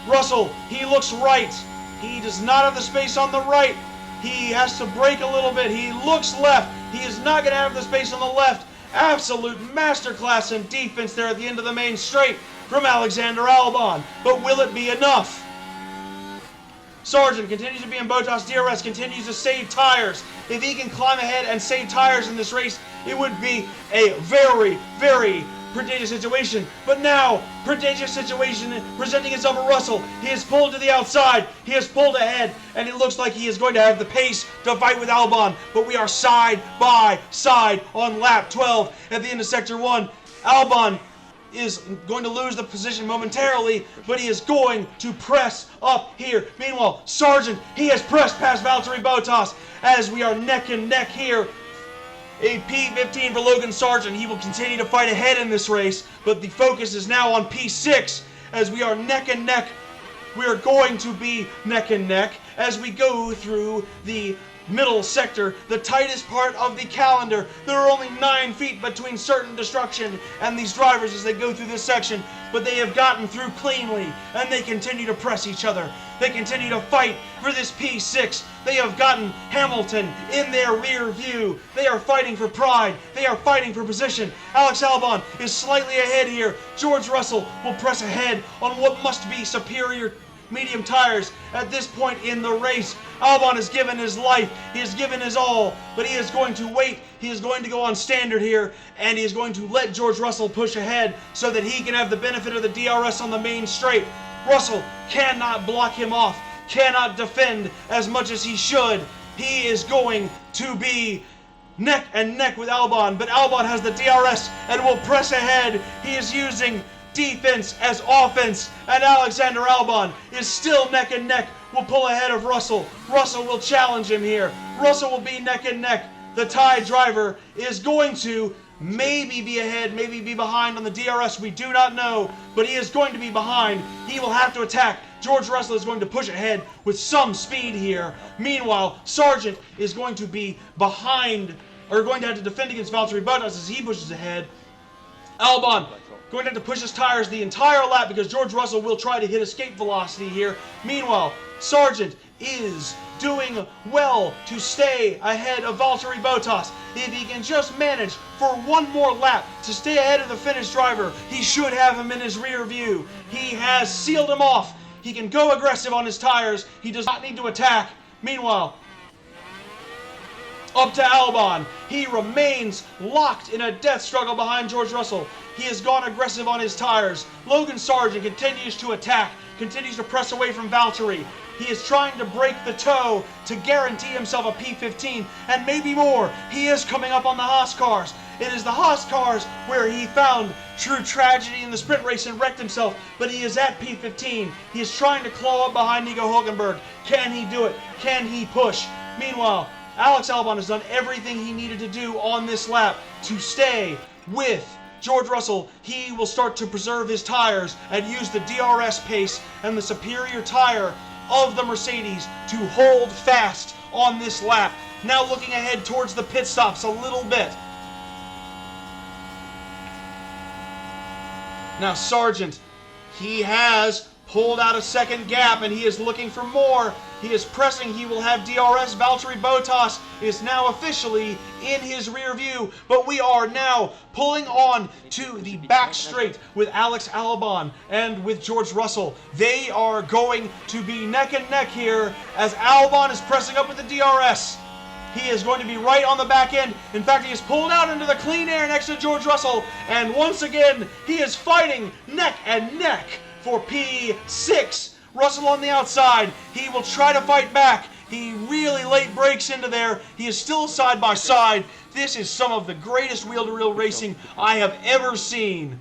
Russell, he looks right. He does not have the space on the right. He has to brake a little bit. He looks left. He is not going to have the space on the left. Absolute masterclass in defense there at the end of the main straight from Alexander Albon. But will it be enough? Sargent continues to be in Bottas. DRS continues to save tires. If he can climb ahead and save tires in this race, it would be a very, very prodigious situation. But now, prodigious situation presenting itself for Russell. He is pulled to the outside. He is pulled ahead, and it looks like he is going to have the pace to fight with Albon. But we are side by side on lap 12 at the end of Sector 1. Albon is going to lose the position momentarily, but he is going to press up here. Meanwhile, Sargent, he has pressed past Valtteri Bottas as we are neck and neck here. A P15 for Logan Sargent. He will continue to fight ahead in this race, but the focus is now on P6 as we are neck and neck. We are going to be neck and neck as we go through the middle sector, the tightest part of the calendar. There are only 9 feet between certain destruction and these drivers as they go through this section, but they have gotten through cleanly, and they continue to press each other. They continue to fight for this P6. They have gotten Hamilton in their rear view. They are fighting for pride. They are fighting for position. Alex Albon is slightly ahead here. George Russell will press ahead on what must be superior medium tires at this point in the race. Albon has given his life, he has given his all, but he is going to wait. He is going to go on standard here, and he is going to let George Russell push ahead so that he can have the benefit of the DRS on the main straight. Russell cannot block him off, cannot defend as much as he should. He is going to be neck and neck with Albon, but Albon has the DRS and will press ahead. He is using defense as offense, and Alexander Albon is still neck and neck, will pull ahead of Russell. Russell will challenge him here. Russell will be neck and neck. The Thai driver is going to maybe be ahead, maybe be behind on the DRS, we do not know, but he is going to be behind. He will have to attack. George Russell is going to push ahead with some speed here. Meanwhile, Sargent is going to be behind, or going to have to defend against Valtteri Bottas as he pushes ahead. Albon going to have to push his tires the entire lap because George Russell will try to hit escape velocity here. Meanwhile, Sargent is doing well to stay ahead of Valtteri Bottas. If he can just manage for one more lap to stay ahead of the Finnish driver, he should have him in his rear view. He has sealed him off. He can go aggressive on his tires. He does not need to attack. Meanwhile, up to Albon. He remains locked in a death struggle behind George Russell. He has gone aggressive on his tires. Logan Sargent continues to attack, continues to press away from Valtteri. He is trying to break the toe to guarantee himself a P15 and maybe more. He is coming up on the Haas cars. It is the Haas cars where he found true tragedy in the sprint race and wrecked himself, but he is at P15. He is trying to claw up behind Nico Hulkenberg. Can he do it? Can he push? Meanwhile, Alex Albon has done everything he needed to do on this lap to stay with George Russell. He will start to preserve his tires and use the DRS pace and the superior tire of the Mercedes to hold fast on this lap. Now looking ahead towards the pit stops a little bit. Now Sargent, he has pulled out a second gap and he is looking for more. He is pressing, he will have DRS. Valtteri Bottas is now officially in his rear view, but we are now pulling on to the back straight with Alex Albon and with George Russell. They are going to be neck and neck here as Albon is pressing up with the DRS. He is going to be right on the back end. In fact, he is pulled out into the clean air next to George Russell, and once again, he is fighting neck and neck for P6. Russell on the outside. He will try to fight back. He really late breaks into there. He is still side by side. This is some of the greatest wheel-to-wheel racing I have ever seen.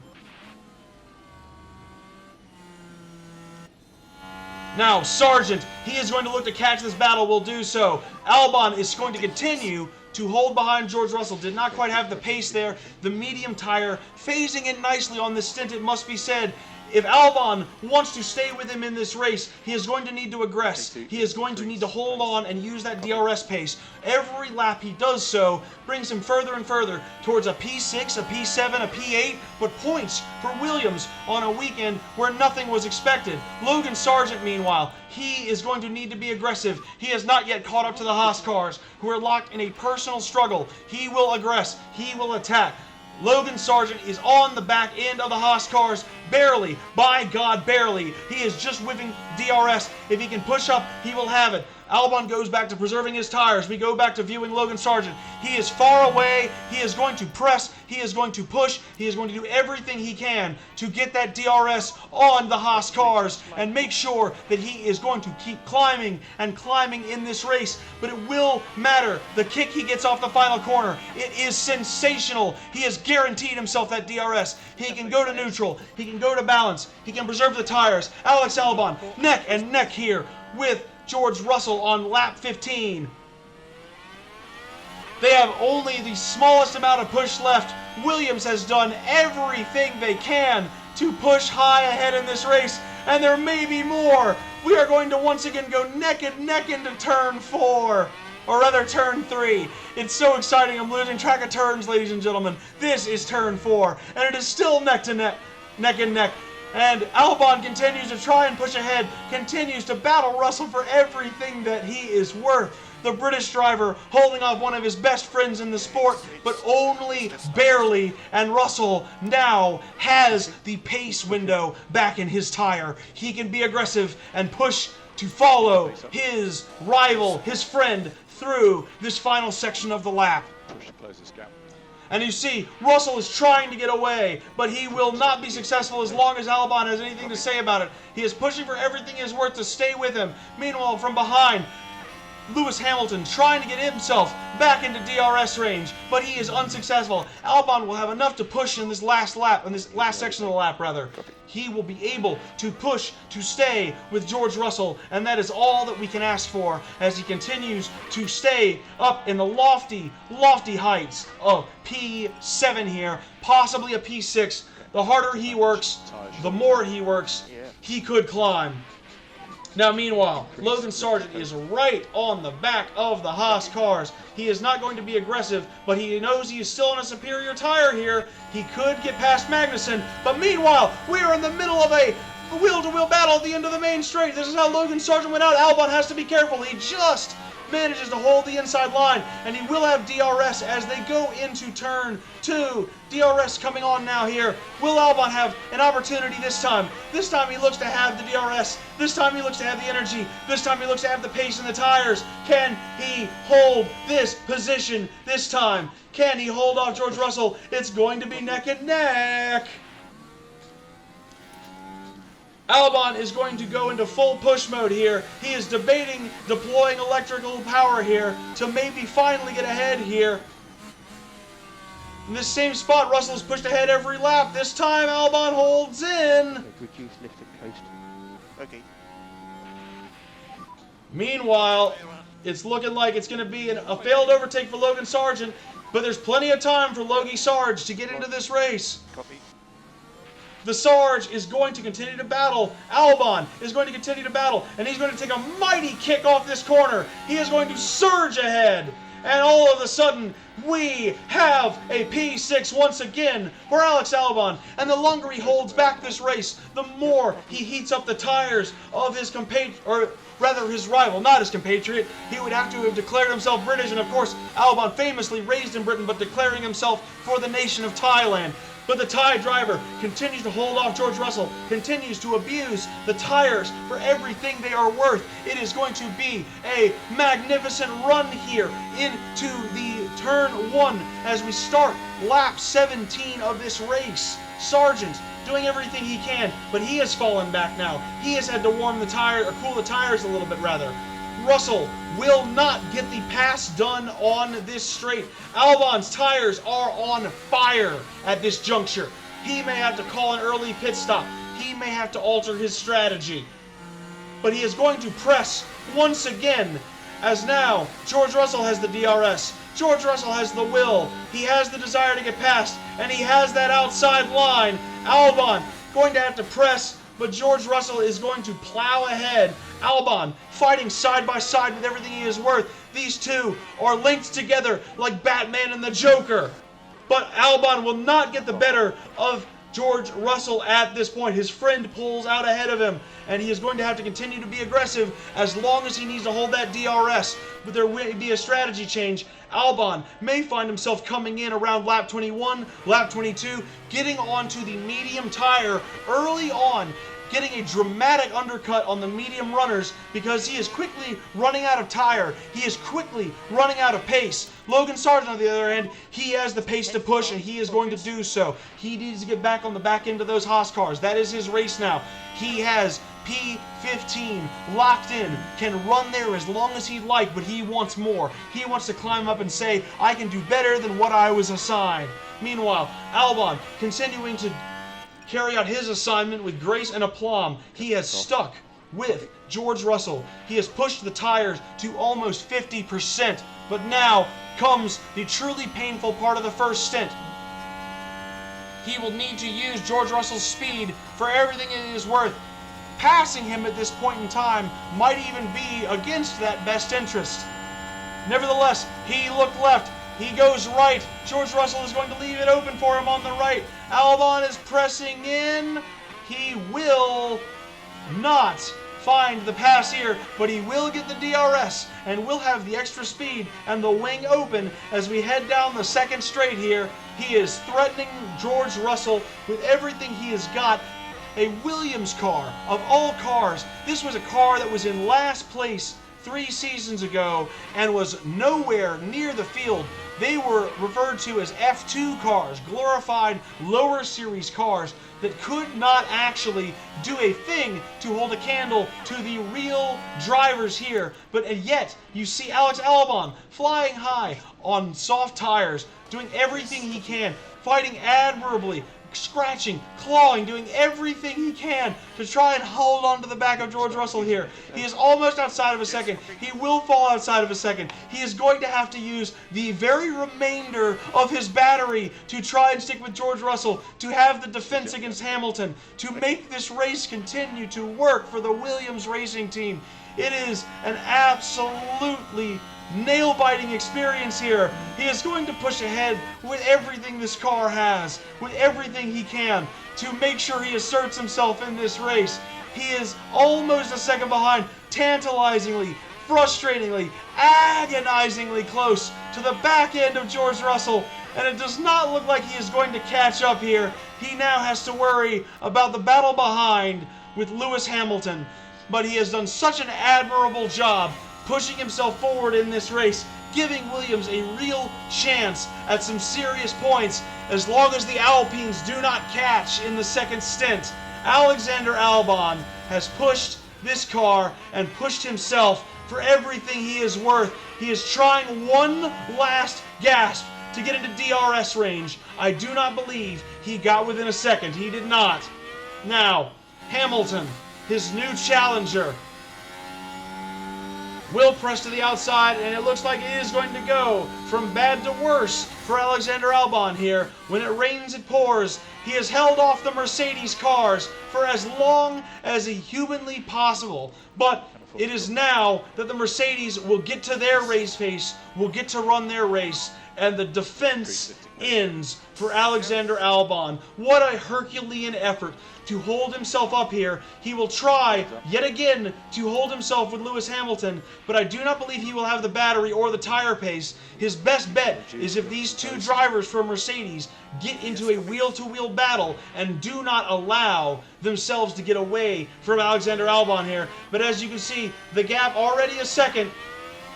Now, Sargent, he is going to look to catch this battle, will do so. Albon is going to continue to hold behind George Russell. Did not quite have the pace there. The medium tire phasing in nicely on this stint, it must be said. If Albon wants to stay with him in this race, he is going to need to aggress. He is going to need to hold on and use that DRS pace. Every lap he does so brings him further and further towards a P6, a P7, a P8, but points for Williams on a weekend where nothing was expected. Logan Sargent, meanwhile, he is going to need to be aggressive. He has not yet caught up to the Haas cars, who are locked in a personal struggle. He will aggress. He will attack. Logan Sargent is on the back end of the Haas cars, barely, by God, barely. He is just whipping DRS. If he can push up, he will have it. Albon goes back to preserving his tires. We go back to viewing Logan Sargent. He is far away. He is going to press. He is going to push. He is going to do everything he can to get that DRS on the Haas cars and make sure that he is going to keep climbing and climbing in this race. But it will matter. The kick he gets off the final corner, it is sensational. He has guaranteed himself that DRS. He can go to neutral. He can go to balance. He can preserve the tires. Alex Albon, neck and neck here with George Russell on lap 15. They have only the smallest amount of push left. Williams has done everything they can to push high ahead in this race, and there may be more. We are going to once again go neck and neck into turn 4, or rather turn 3. It's so exciting, I'm losing track of turns, ladies and gentlemen. This is turn 4, and it is still neck to neck, neck and neck. And Albon continues to try and push ahead, continues to battle Russell for everything that he is worth. The British driver holding off one of his best friends in the sport, but only barely, and Russell now has the pace window back in his tire. He can be aggressive and push to follow his rival, his friend, through this final section of the lap. Push to close this gap. And you see, Russell is trying to get away, but he will not be successful as long as Albon has anything to say about it. He is pushing for everything he is worth to stay with him. Meanwhile, from behind, Lewis Hamilton trying to get himself back into DRS range, but he is unsuccessful. Albon will have enough to push in this last lap, in this last section of the lap, rather. He will be able to push to stay with George Russell, and that is all that we can ask for as he continues to stay up in the lofty, lofty heights of P7 here, possibly a P6. The harder he works, the more he works, he could climb. Now, meanwhile, Logan Sargent is right on the back of the Haas cars. He is not going to be aggressive, but he knows he is still on a superior tire here. He could get past Magnussen, but meanwhile, we are in the middle of a wheel-to-wheel battle at the end of the main straight. This is how Logan Sargent went out. Albon has to be careful. He just manages to hold the inside line, and he will have DRS as they go into turn 2. DRS coming on now here. Will Albon have an opportunity this time? This time he looks to have the DRS. This time he looks to have the energy. This time he looks to have the pace in the tires. Can he hold this position this time? Can he hold off George Russell? It's going to be neck and neck. Albon is going to go into full push mode here. He is debating deploying electrical power here to maybe finally get ahead here. In this same spot, Russell is pushed ahead every lap. This time, Albon holds in. Reduce lift and coast. Okay. Meanwhile, it's looking like it's going to be a failed overtake for Logan Sargent, but there's plenty of time for Logie Sarge to get into this race. Copy. The Sarge is going to continue to battle. Albon is going to continue to battle, and he's going to take a mighty kick off this corner. He is going to surge ahead, and all of a sudden, we have a P6 once again for Alex Albon. And the longer he holds back this race, the more he heats up the tires of his compatriot, or rather his rival, not his compatriot. He would have to have declared himself British, and of course, Albon famously raised in Britain, but declaring himself for the nation of Thailand. But the Thai driver continues to hold off George Russell, continues to abuse the tires for everything they are worth. It is going to be a magnificent run here into the turn 1 as we start lap 17 of this race. Sargent doing everything he can, but he has fallen back now. He has had to warm the tire, or cool the tires a little bit rather. Russell will not get the pass done on this straight. Albon's tires are on fire at this juncture. He may have to call an early pit stop. He may have to alter his strategy. But he is going to press once again, as now George Russell has the DRS. George Russell has the will. He has the desire to get past, and he has that outside line. Albon going to have to press, but George Russell is going to plow ahead. Albon fighting side by side with everything he is worth. These two are linked together like Batman and the Joker. But Albon will not get the better of George Russell at this point. His friend pulls out ahead of him, and he is going to have to continue to be aggressive as long as he needs to hold that DRS. But there will be a strategy change. Albon may find himself coming in around lap 21, lap 22, getting onto the medium tire early on. getting a dramatic undercut on the medium runners because he is quickly running out of tire. He is quickly running out of pace. Logan Sargent, on the other hand, he has the pace to push, and he is going to do so. He needs to get back on the back end of those Haas cars. That is his race now. He has P15 locked in, can run there as long as he'd like, but he wants more. He wants to climb up and say, I can do better than what I was assigned. Meanwhile, Albon continuing to carry out his assignment with grace and aplomb. He has stuck with George Russell. He has pushed the tires to almost 50%, but now comes the truly painful part of the first stint. He will need to use George Russell's speed for everything it is worth. Passing him at this point in time might even be against that best interest. Nevertheless, he looked left. He goes right. George Russell is going to leave it open for him on the right. Albon is pressing in. He will not find the pass here, but he will get the DRS and will have the extra speed and the wing open as we head down the second straight here. He is threatening George Russell with everything he has got. A Williams car, of all cars. This was a car that was in last place 3 seasons ago and was nowhere near the field. They were referred to as F2 cars, glorified lower series cars that could not actually do a thing to hold a candle to the real drivers here. But yet, you see Alex Albon flying high on soft tires, doing everything he can, fighting admirably, scratching, clawing, doing everything he can to try and hold on to the back of George Russell here. He is almost outside of a second. He will fall outside of a second. He is going to have to use the very remainder of his battery to try and stick with George Russell, to have the defense against Hamilton, to make this race continue to work for the Williams racing team. It is an absolutely nail-biting experience here. He is going to push ahead with everything this car has, with everything he can, to make sure he asserts himself in this race. He is almost a second behind, tantalizingly, frustratingly, agonizingly close to the back end of George Russell, and it does not look like he is going to catch up here. He now has to worry about the battle behind with Lewis Hamilton, but he has done such an admirable job pushing himself forward in this race, giving Williams a real chance at some serious points as long as the Alpines do not catch in the second stint. Alexander Albon has pushed this car and pushed himself for everything he is worth. He is trying one last gasp to get into DRS range. I do not believe he got within a second. He did not. Now, Hamilton, his new challenger, will press to the outside, and it looks like it is going to go from bad to worse for Alexander Albon here. When it rains, it pours. He has held off the Mercedes cars for as long as humanly possible, but it is now that the Mercedes will get to their race pace, will get to run their race, and the defense ends for Alexander Albon. What a Herculean effort to hold himself up here. He will try yet again to hold himself with Lewis Hamilton, but I do not believe he will have the battery or the tire pace. His best bet is if these two drivers from Mercedes get into a wheel-to-wheel battle and do not allow themselves to get away from Alexander Albon here. But as you can see, the gap already a second.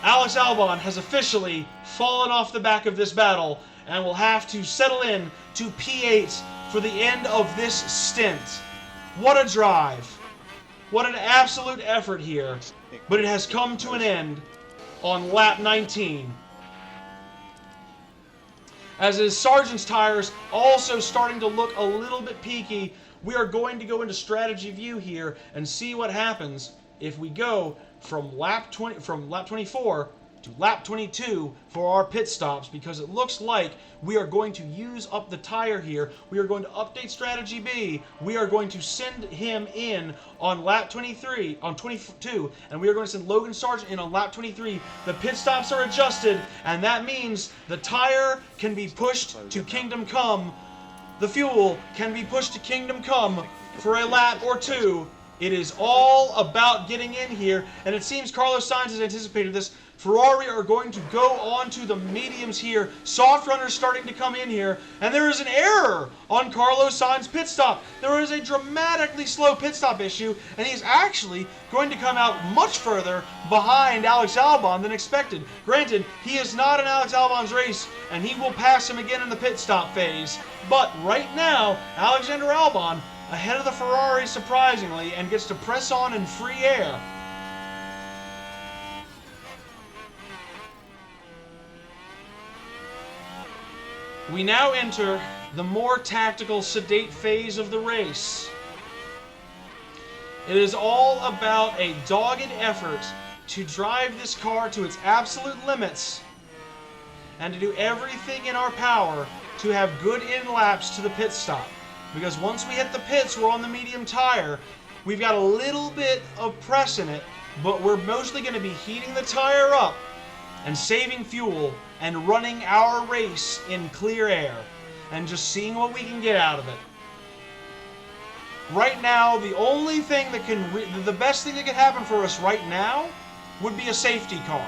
Alex Albon has officially fallen off the back of this battle and will have to settle in to P8 for the end of this stint. What a drive. What an absolute effort here. But it has come to an end on lap 19. As is Sargent's tires also starting to look a little bit peaky, we are going to go into strategy view here and see what happens if we go from lap 24 to lap 22 for our pit stops, because it looks like we are going to use up the tire here. We are going to update strategy B. We are going to send him in on lap 22, and we are going to send Logan Sargent in on lap 23. The pit stops are adjusted, and that means the tire can be pushed to Kingdom Come. The fuel can be pushed to Kingdom Come for a lap or two. It is all about getting in here, and it seems Carlos Sainz has anticipated this. Ferrari are going to go on to the mediums here. Soft runners starting to come in here. And there is an error on Carlos Sainz's pit stop. There is a dramatically slow pit stop issue, and he's actually going to come out much further behind Alex Albon than expected. Granted, he is not in Alex Albon's race, and he will pass him again in the pit stop phase. But right now, Alexander Albon ahead of the Ferrari surprisingly, and gets to press on in free air. We now enter the more tactical, sedate phase of the race. It is all about a dogged effort to drive this car to its absolute limits and to do everything in our power to have good in-laps to the pit stop. Because once we hit the pits, we're on the medium tire. We've got a little bit of press in it, but we're mostly going to be heating the tire up and saving fuel and running our race in clear air and just seeing what we can get out of it. Right now, the only thing that the best thing that could happen for us right now would be a safety car,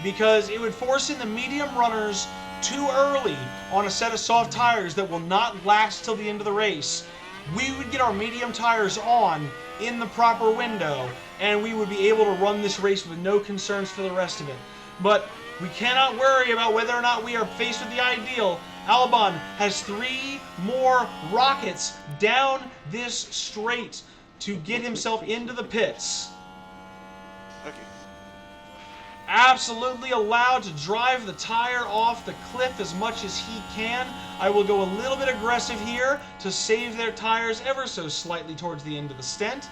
because it would force in the medium runners too early on a set of soft tires that will not last till the end of the race. We would get our medium tires on in the proper window, and we would be able to run this race with no concerns for the rest of it. But we cannot worry about whether or not we are faced with the ideal. Albon has 3 more rockets down this straight to get himself into the pits. Okay. Absolutely allowed to drive the tire off the cliff as much as he can. I will go a little bit aggressive here to save their tires ever so slightly towards the end of the stint.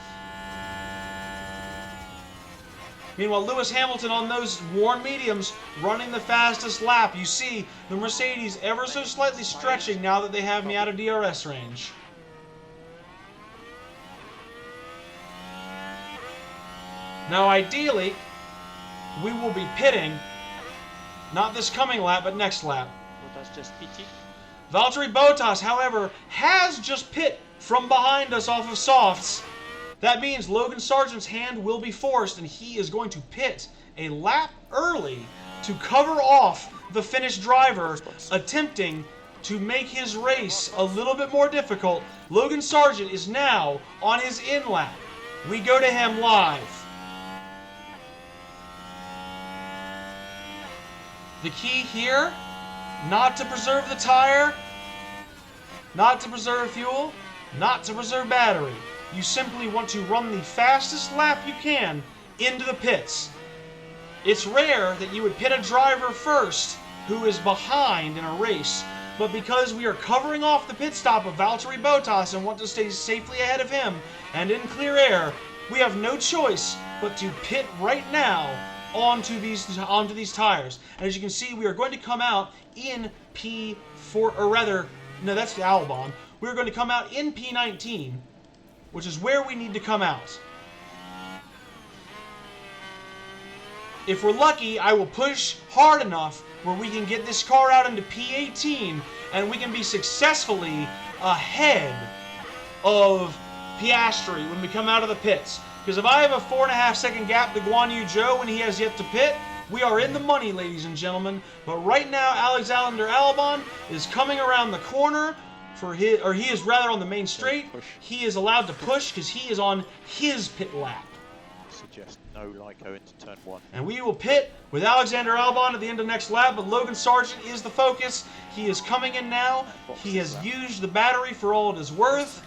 Meanwhile, Lewis Hamilton on those worn mediums running the fastest lap. You see the Mercedes ever so slightly stretching now that they have me out of DRS range. Now, ideally, we will be pitting, not this coming lap, but next lap. Bottas just PT. Valtteri Bottas, however, has just pit from behind us off of softs. That means Logan Sargent's hand will be forced, and he is going to pit a lap early to cover off the Finnish driver, attempting to make his race a little bit more difficult. Logan Sargent is now on his in-lap. We go to him live. The key here, not to preserve the tire, not to preserve fuel, not to preserve battery. You simply want to run the fastest lap you can into the pits. It's rare that you would pit a driver first who is behind in a race, but because we are covering off the pit stop of Valtteri Bottas and want to stay safely ahead of him and in clear air, we have no choice but to pit right now onto these tires. And as you can see, we are going to come out in P4, or rather, no, that's the Albon. We're going to come out in P19, which is where we need to come out. If we're lucky, I will push hard enough where we can get this car out into P18 and we can be successfully ahead of Piastri when we come out of the pits. Because if I have a 4.5 second gap to Guan Yu Zhou when he has yet to pit, we are in the money, ladies and gentlemen. But right now, Alexander Albon is coming around the corner for his, or he is rather on the main straight. He is allowed to push because he is on his pit lap. Suggest no light go into turn 1. And we will pit with Alexander Albon at the end of next lap, but Logan Sargent is the focus. He is coming in now. He has used the battery for all it is worth.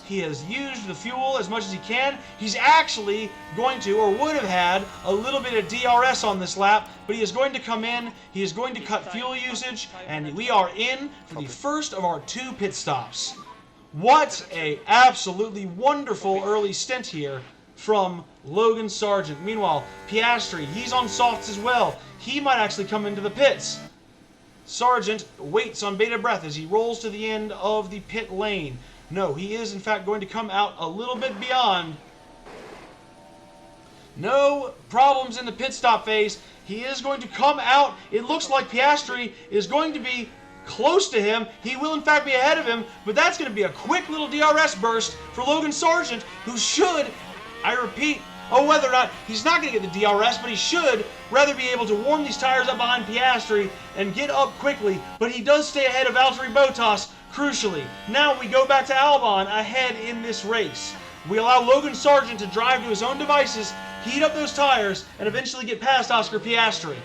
He has used the fuel as much as he can. He's actually going to, or would have had, a little bit of DRS on this lap, but he is going to come in. He is going to cut fuel usage, and we are in for the first of our 2 pit stops. What a absolutely wonderful early stint here from Logan Sargent. Meanwhile, Piastri, he's on softs as well. He might actually come into the pits. Sargent waits on bated breath as he rolls to the end of the pit lane. No, he is in fact going to come out a little bit beyond. No problems in the pit stop phase. He is going to come out. It looks like Piastri is going to be close to him. He will in fact be ahead of him, but that's going to be a quick little DRS burst for Logan Sargent, who should, I repeat, of whether or not he's not going to get the DRS, but he should rather be able to warm these tires up behind Piastri and get up quickly. But he does stay ahead of Valtteri Bottas, crucially. Now we go back to Albon ahead in this race. We allow Logan Sargent to drive to his own devices, heat up those tires, and eventually get past Oscar Piastri.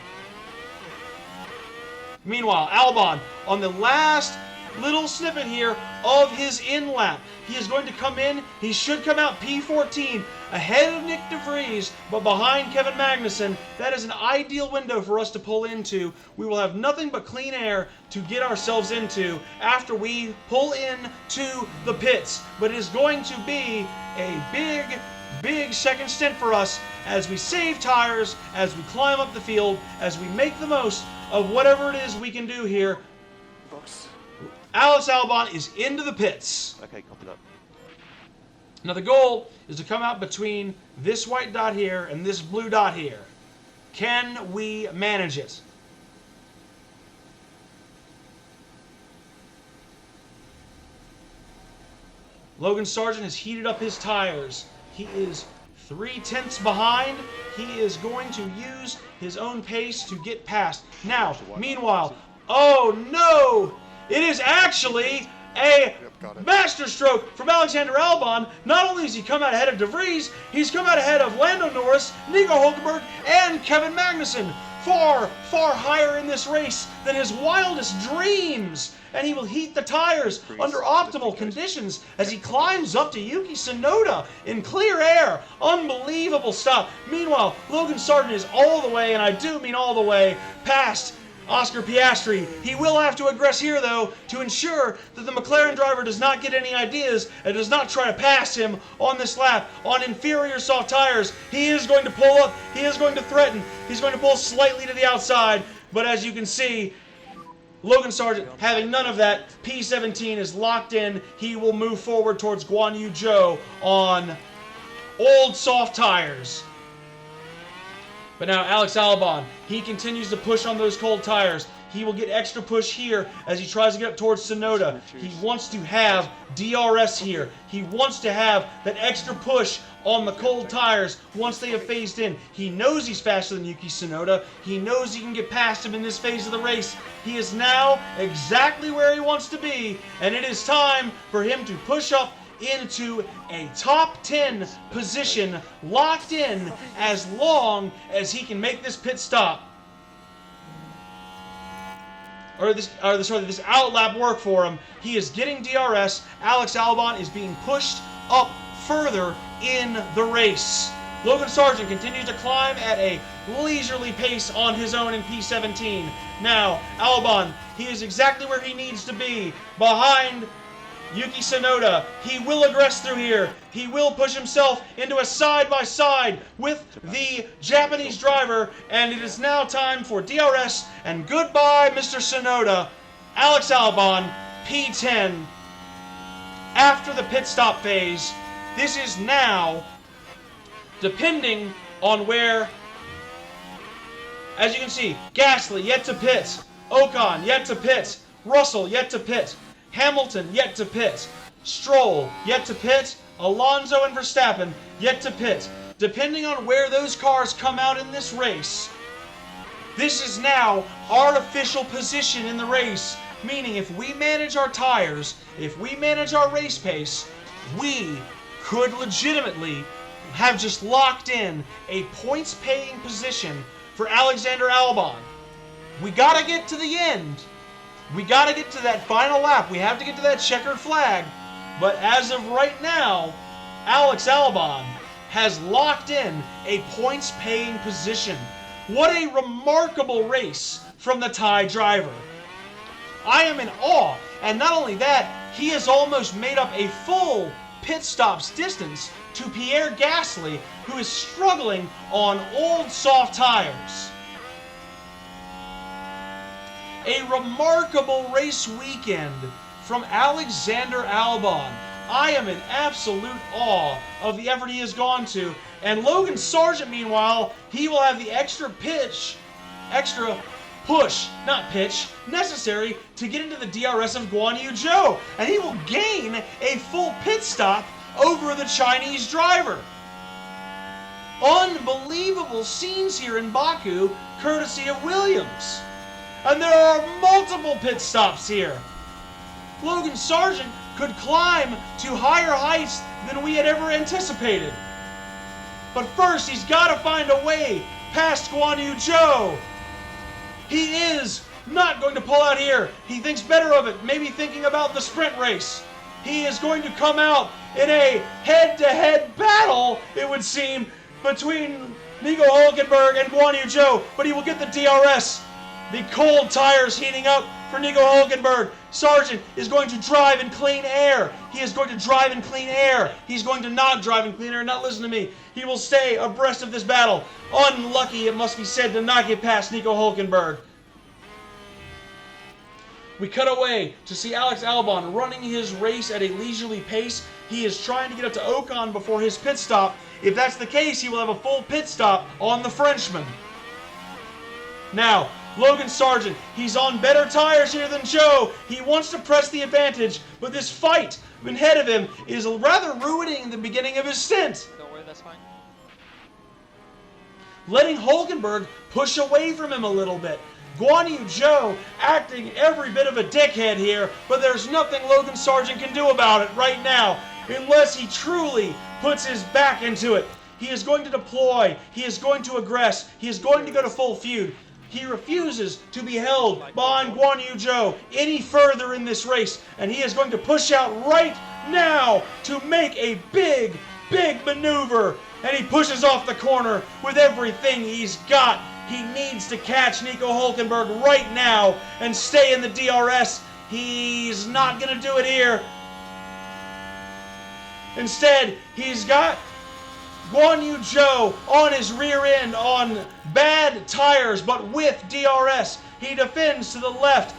Meanwhile, Albon, on the last little snippet here of his in-lap, he is going to come in. He should come out P14 ahead of Nick De Vries, but behind Kevin Magnussen. That is an ideal window for us to pull into. We will have nothing but clean air to get ourselves into after we pull in to the pits. But it is going to be a big second stint for us as we save tires, as we climb up the field, as we make the most of whatever it is we can do here. Box. Alex Albon is into the pits. Okay, copy that. Now the goal is to come out between this white dot here and this blue dot here. Can we manage it? Logan Sargent has heated up his tires. He is 3/10 behind. He is going to use his own pace to get past. Now, meanwhile, oh no! It is actually a masterstroke from Alexander Albon. Not only has he come out ahead of De Vries, he's come out ahead of Lando Norris, Nico Hulkenberg, and Kevin Magnussen. Far higher in this race than his wildest dreams. And he will heat the tires under optimal conditions as he climbs up to Yuki Tsunoda in clear air. Unbelievable stuff. Meanwhile, Logan Sargent is all the way, and I do mean all the way, past Oscar Piastri. He will have to aggress here, though, to ensure that the McLaren driver does not get any ideas and does not try to pass him on this lap on inferior soft tires. He is going to pull up. He is going to threaten. He's going to pull slightly to the outside. But as you can see, Logan Sargent having none of that. P17 is locked in. He will move forward towards Guan Yu Zhou on old soft tires. But now Alex Albon, he continues to push on those cold tires. He will get extra push here as he tries to get up towards Tsunoda. He wants to have DRS here. He wants to have that extra push on the cold tires once they have phased in. He knows he's faster than Yuki Tsunoda. He knows he can get past him in this phase of the race. He is now exactly where he wants to be, and it is time for him to push up into a top 10 position, locked in as long as he can make this pit stop. This outlap work for him. He is getting DRS. Alex Albon is being pushed up further in the race. Logan Sargent continues to climb at a leisurely pace on his own in P17. Now, Albon, he is exactly where he needs to be, behind Yuki Tsunoda. He will aggress through here. He will push himself into a side-by-side with the Japanese driver, and it is now time for DRS, and goodbye, Mr. Tsunoda. Alex Albon, P10. After the pit stop phase, this is now, depending on where, as you can see, Gasly yet to pit, Ocon yet to pit, Russell yet to pit, Hamilton yet to pit, Stroll yet to pit, Alonso and Verstappen yet to pit. Depending on where those cars come out in this race, this is now our official position in the race. Meaning if we manage our tires, if we manage our race pace, we could legitimately have just locked in a points-paying position for Alexander Albon. We gotta get to the end. We gotta get to that final lap. We have to get to that checkered flag. But as of right now, Alex Albon has locked in a points-paying position. What a remarkable race from the Thai driver. I am in awe. And not only that, he has almost made up a full pit stops distance to Pierre Gasly, who is struggling on old soft tires. A remarkable race weekend from Alexander Albon. I am in absolute awe of the effort he has gone to. And Logan Sargent, meanwhile, he will have the extra push, not pitch, necessary to get into the DRS of Guan Yu Zhou. And he will gain a full pit stop over the Chinese driver. Unbelievable scenes here in Baku, courtesy of Williams. And there are multiple pit stops here. Logan Sargent could climb to higher heights than we had ever anticipated. But first, he's got to find a way past Guan Yu Zhou. He is not going to pull out here. He thinks better of it, maybe thinking about the sprint race. He is going to come out in a head-to-head battle, it would seem, between Nico Hulkenberg and Guan Yu Zhou, but he will get the DRS. The cold tires heating up for Nico Hulkenberg. Sargent is going to drive in clean air. He is going to drive in clean air. He's going to not drive in clean air, not listen to me. He will stay abreast of this battle. Unlucky, it must be said, to not get past Nico Hulkenberg. We cut away to see Alex Albon running his race at a leisurely pace. He is trying to get up to Ocon before his pit stop. If that's the case, he will have a full pit stop on the Frenchman. Now, Logan Sargent, he's on better tires here than Zhou. He wants to press the advantage, but this fight ahead of him is rather ruining the beginning of his stint. Don't worry, that's fine. Letting Hulkenberg push away from him a little bit. Guan Yu Zhou acting every bit of a dickhead here, but there's nothing Logan Sargent can do about it right now, unless he truly puts his back into it. He is going to deploy, he is going to aggress, he is going to go to full feud. He refuses to be held behind Guan Yu Zhou any further in this race, and he is going to push out right now to make a big maneuver, and he pushes off the corner with everything he's got. He needs to catch Nico Hulkenberg right now and stay in the DRS. He's not going to do it here. Instead, he's got Guan Yu Zhou on his rear end on bad tires, but with DRS. He defends to the left.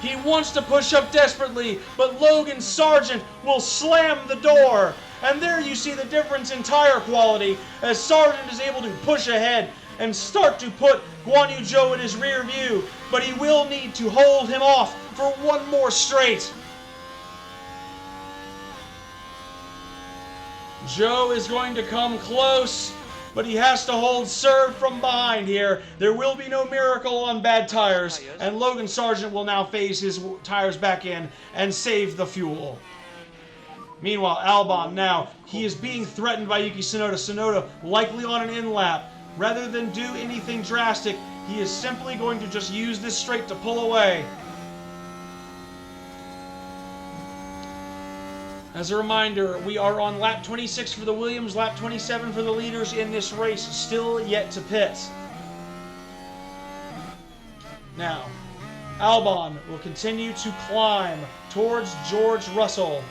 He wants to push up desperately, but Logan Sargent will slam the door. And there you see the difference in tire quality as Sargent is able to push ahead and start to put Guan Yu Zhou in his rear view, but he will need to hold him off for one more straight. Zhou is going to come close, but he has to hold serve from behind here. There will be no miracle on bad tires, and Logan Sargent will now phase his tires back in and save the fuel. Meanwhile, Albon now, he is being threatened by Yuki Tsunoda. Tsunoda likely on an in-lap. Rather than do anything drastic, he is simply going to just use this straight to pull away. As a reminder, we are on lap 26 for the Williams, lap 27 for the leaders in this race, still yet to pit. Now, Albon will continue to climb towards George Russell.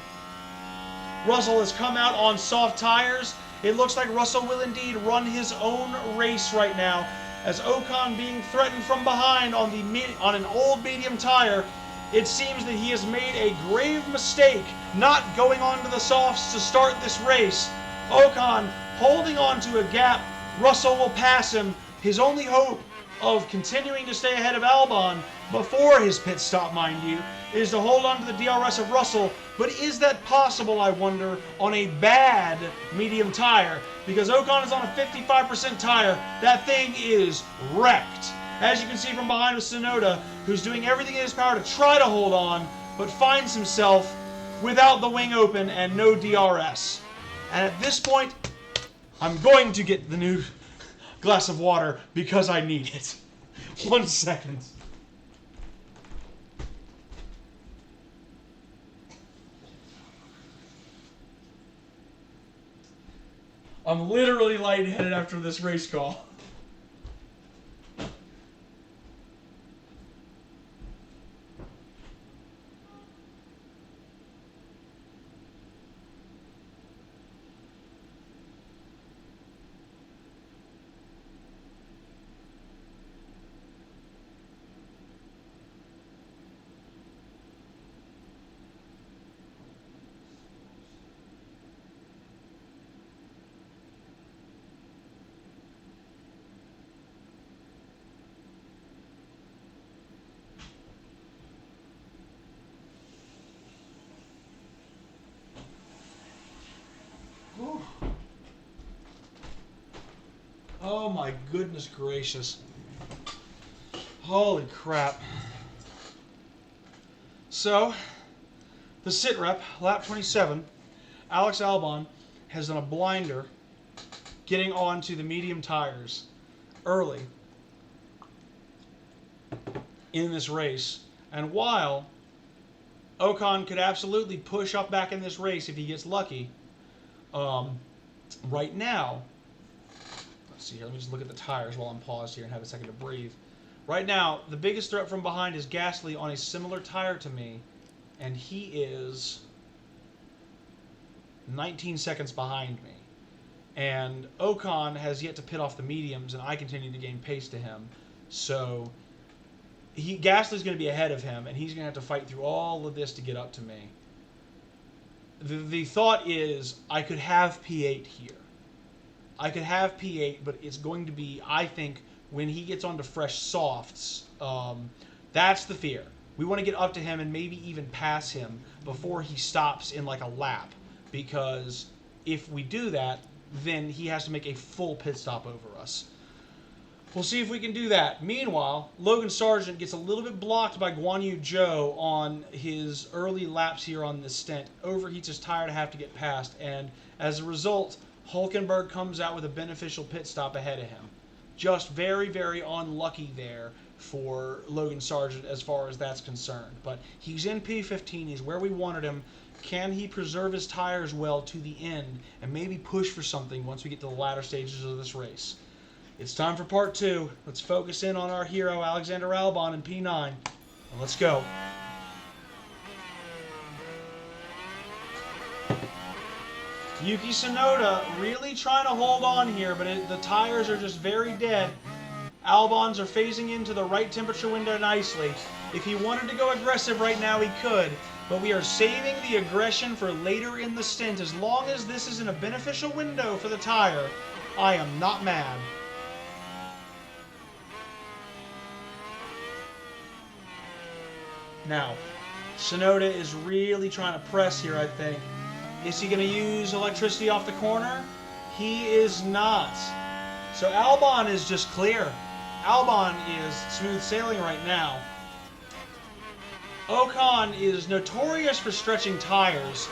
Russell has come out on soft tires. It looks like Russell will indeed run his own race right now, as Ocon being threatened from behind on an old medium tire. It seems that he has made a grave mistake not going onto the softs to start this race. Ocon holding on to a gap. Russell will pass him. His only hope of continuing to stay ahead of Albon before his pit stop, mind you, is to hold on to the DRS of Russell. But is that possible, I wonder, on a bad medium tire? Because Ocon is on a 55% tire. That thing is wrecked. As you can see from behind with Tsunoda, who's doing everything in his power to try to hold on, but finds himself without the wing open and no DRS. And at this point, I'm going to get the new glass of water because I need it. 1 second. I'm literally lightheaded after this race call. Oh my goodness gracious. Holy crap. So, the sit rep, lap 27, Alex Albon has done a blinder getting onto the medium tires early in this race. And while Ocon could absolutely push up back in this race if he gets lucky, right now, let's see here, let me just look at the tires while I'm paused here and have a second to breathe. Right now, the biggest threat from behind is Gasly on a similar tire to me, and he is 19 seconds behind me. And Ocon has yet to pit off the mediums, and I continue to gain pace to him. So Gasly's going to be ahead of him, and he's going to have to fight through all of this to get up to me. The thought is I could have P8 here. I could have P8, but it's going to be, I think, when he gets onto fresh softs, that's the fear. We want to get up to him and maybe even pass him before he stops in like a lap. Because if we do that, then he has to make a full pit stop over us. We'll see if we can do that. Meanwhile, Logan Sargent gets a little bit blocked by Guan Yu Zhou on his early laps here on this stint. Overheats his tire to have to get past, and as a result, Hulkenberg comes out with a beneficial pit stop ahead of him. Just very, very unlucky there for Logan Sargent as far as that's concerned. But he's in P15. He's where we wanted him. Can he preserve his tires well to the end and maybe push for something once we get to the latter stages of this race? It's time for part 2. Let's focus in on our hero, Alexander Albon, in P9. And let's go. Yuki Tsunoda really trying to hold on here, but the tires are just very dead. Albon's are phasing into the right temperature window nicely. If he wanted to go aggressive right now, he could, but we are saving the aggression for later in the stint. As long as this is in a beneficial window for the tire, I am not mad. Now, Tsunoda is really trying to press here, I think. Is he going to use electricity off the corner? He is not. So Albon is just clear. Albon is smooth sailing right now. Ocon is notorious for stretching tires.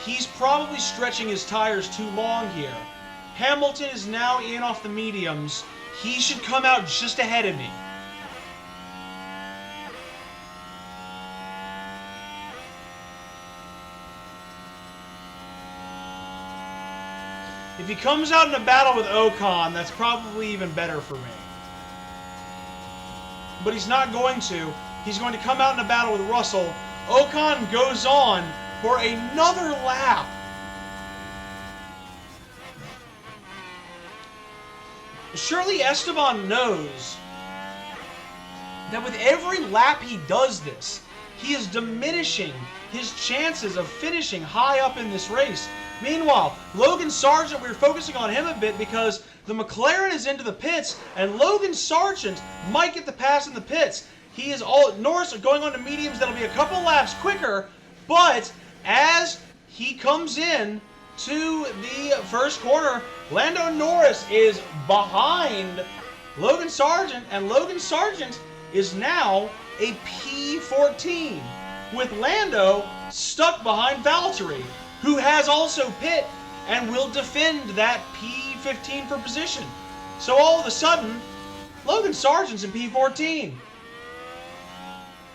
He's probably stretching his tires too long here. Hamilton is now in off the mediums. He should come out just ahead of me. If he comes out in a battle with Ocon, that's probably even better for me. But he's not going to. He's going to come out in a battle with Russell. Ocon goes on for another lap. Surely Esteban knows that with every lap he does this, he is diminishing his chances of finishing high up in this race. Meanwhile, Logan Sargent, we're focusing on him a bit because the McLaren is into the pits, and Logan Sargent might get the pass in the pits. He is Norris going on to mediums that'll be a couple laps quicker, but as he comes in to the first corner, Lando Norris is behind Logan Sargent, and Logan Sargent is now a P14, with Lando stuck behind Valtteri, who has also pit and will defend that P15 for position. So all of a sudden, Logan Sargent's in P14.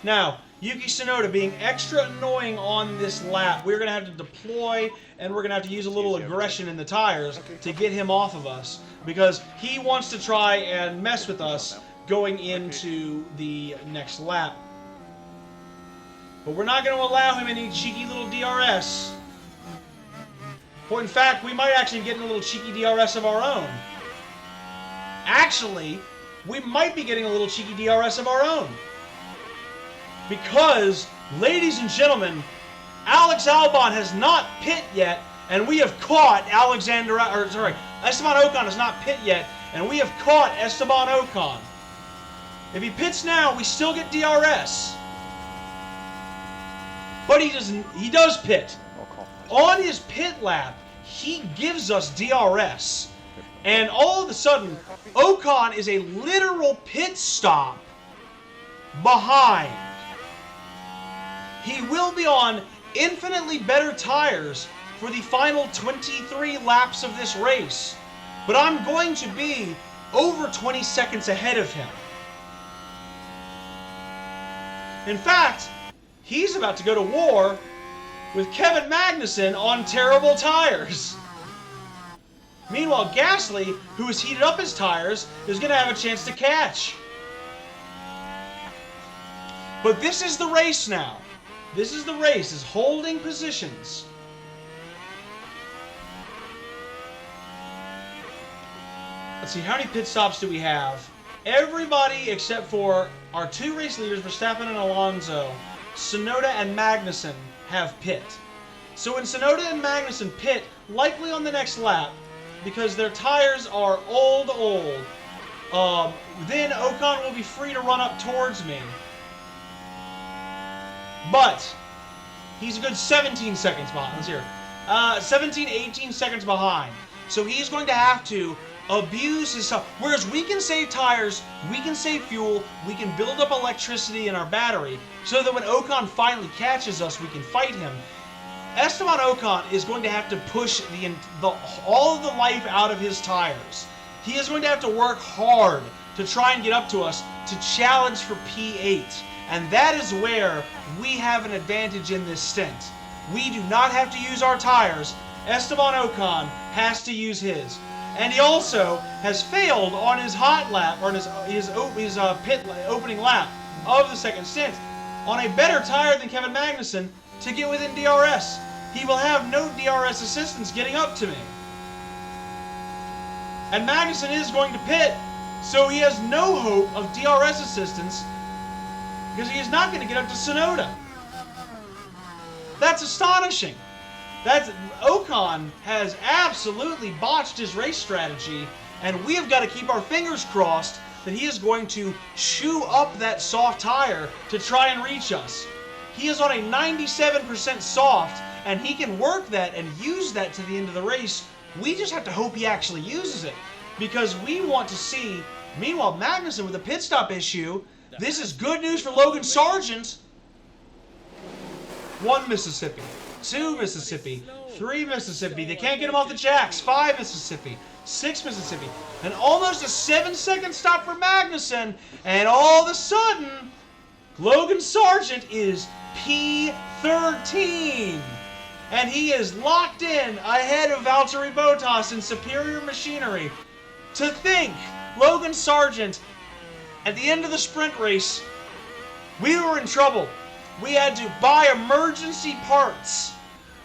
Now, Yuki Tsunoda being extra annoying on this lap. We're going to have to deploy, and we're going to have to use a little aggression in the tires to get him off of us, because he wants to try and mess with us going into the next lap. But we're not going to allow him any cheeky little DRS. Or in fact, we might actually get in a little cheeky DRS of our own. Actually, we might be getting a little cheeky DRS of our own. Because, ladies and gentlemen, Alex Albon has not pit yet, and we have caught Esteban Ocon has not pit yet, and we have caught Esteban Ocon. If he pits now, we still get DRS. But he does pit. On his pit lap, he gives us DRS. And all of a sudden, Ocon is a literal pit stop behind. He will be on infinitely better tires for the final 23 laps of this race. But I'm going to be over 20 seconds ahead of him. In fact, he's about to go to war with Kevin Magnussen on terrible tires. Meanwhile, Gasly, who has heated up his tires, is going to have a chance to catch. But this is the race now. This is the race, is holding positions. Let's see, how many pit stops do we have? Everybody except for our two race leaders, Verstappen and Alonso, Tsunoda and Magnussen, have pit. So when Tsunoda and Magnussen pit, likely on the next lap, because their tires are old, then Ocon will be free to run up towards me. But he's a good 17 seconds behind. Let's hear. 17, 18 seconds behind. So he's going to have to abuse his stuff. Whereas we can save tires, we can save fuel, we can build up electricity in our battery, so that when Ocon finally catches us, we can fight him. Esteban Ocon is going to have to push all of the life out of his tires. He is going to have to work hard to try and get up to us to challenge for P8. And that is where we have an advantage in this stint. We do not have to use our tires. Esteban Ocon has to use his. And he also has failed on his hot lap, or his pit opening lap of the second stint, on a better tire than Kevin Magnussen to get within DRS. He will have no DRS assistance getting up to me. And Magnussen is going to pit, so he has no hope of DRS assistance because he is not going to get up to Tsunoda. That's astonishing. Ocon has absolutely botched his race strategy, and we have got to keep our fingers crossed that he is going to chew up that soft tire to try and reach us. He is on a 97% soft, and he can work that and use that to the end of the race. We just have to hope he actually uses it, because we want to see, meanwhile, Magnussen with a pit stop issue. This is good news for Logan Sargent. 1 Mississippi, 2 Mississippi, 3 Mississippi. They can't get him off the jacks. 5 Mississippi, 6 Mississippi, and almost a 7-second stop for Magnussen. And all of a sudden, Logan Sargent is P13. And he is locked in ahead of Valtteri Bottas in superior machinery. To think, Logan Sargent, at the end of the sprint race, we were in trouble. We had to buy emergency parts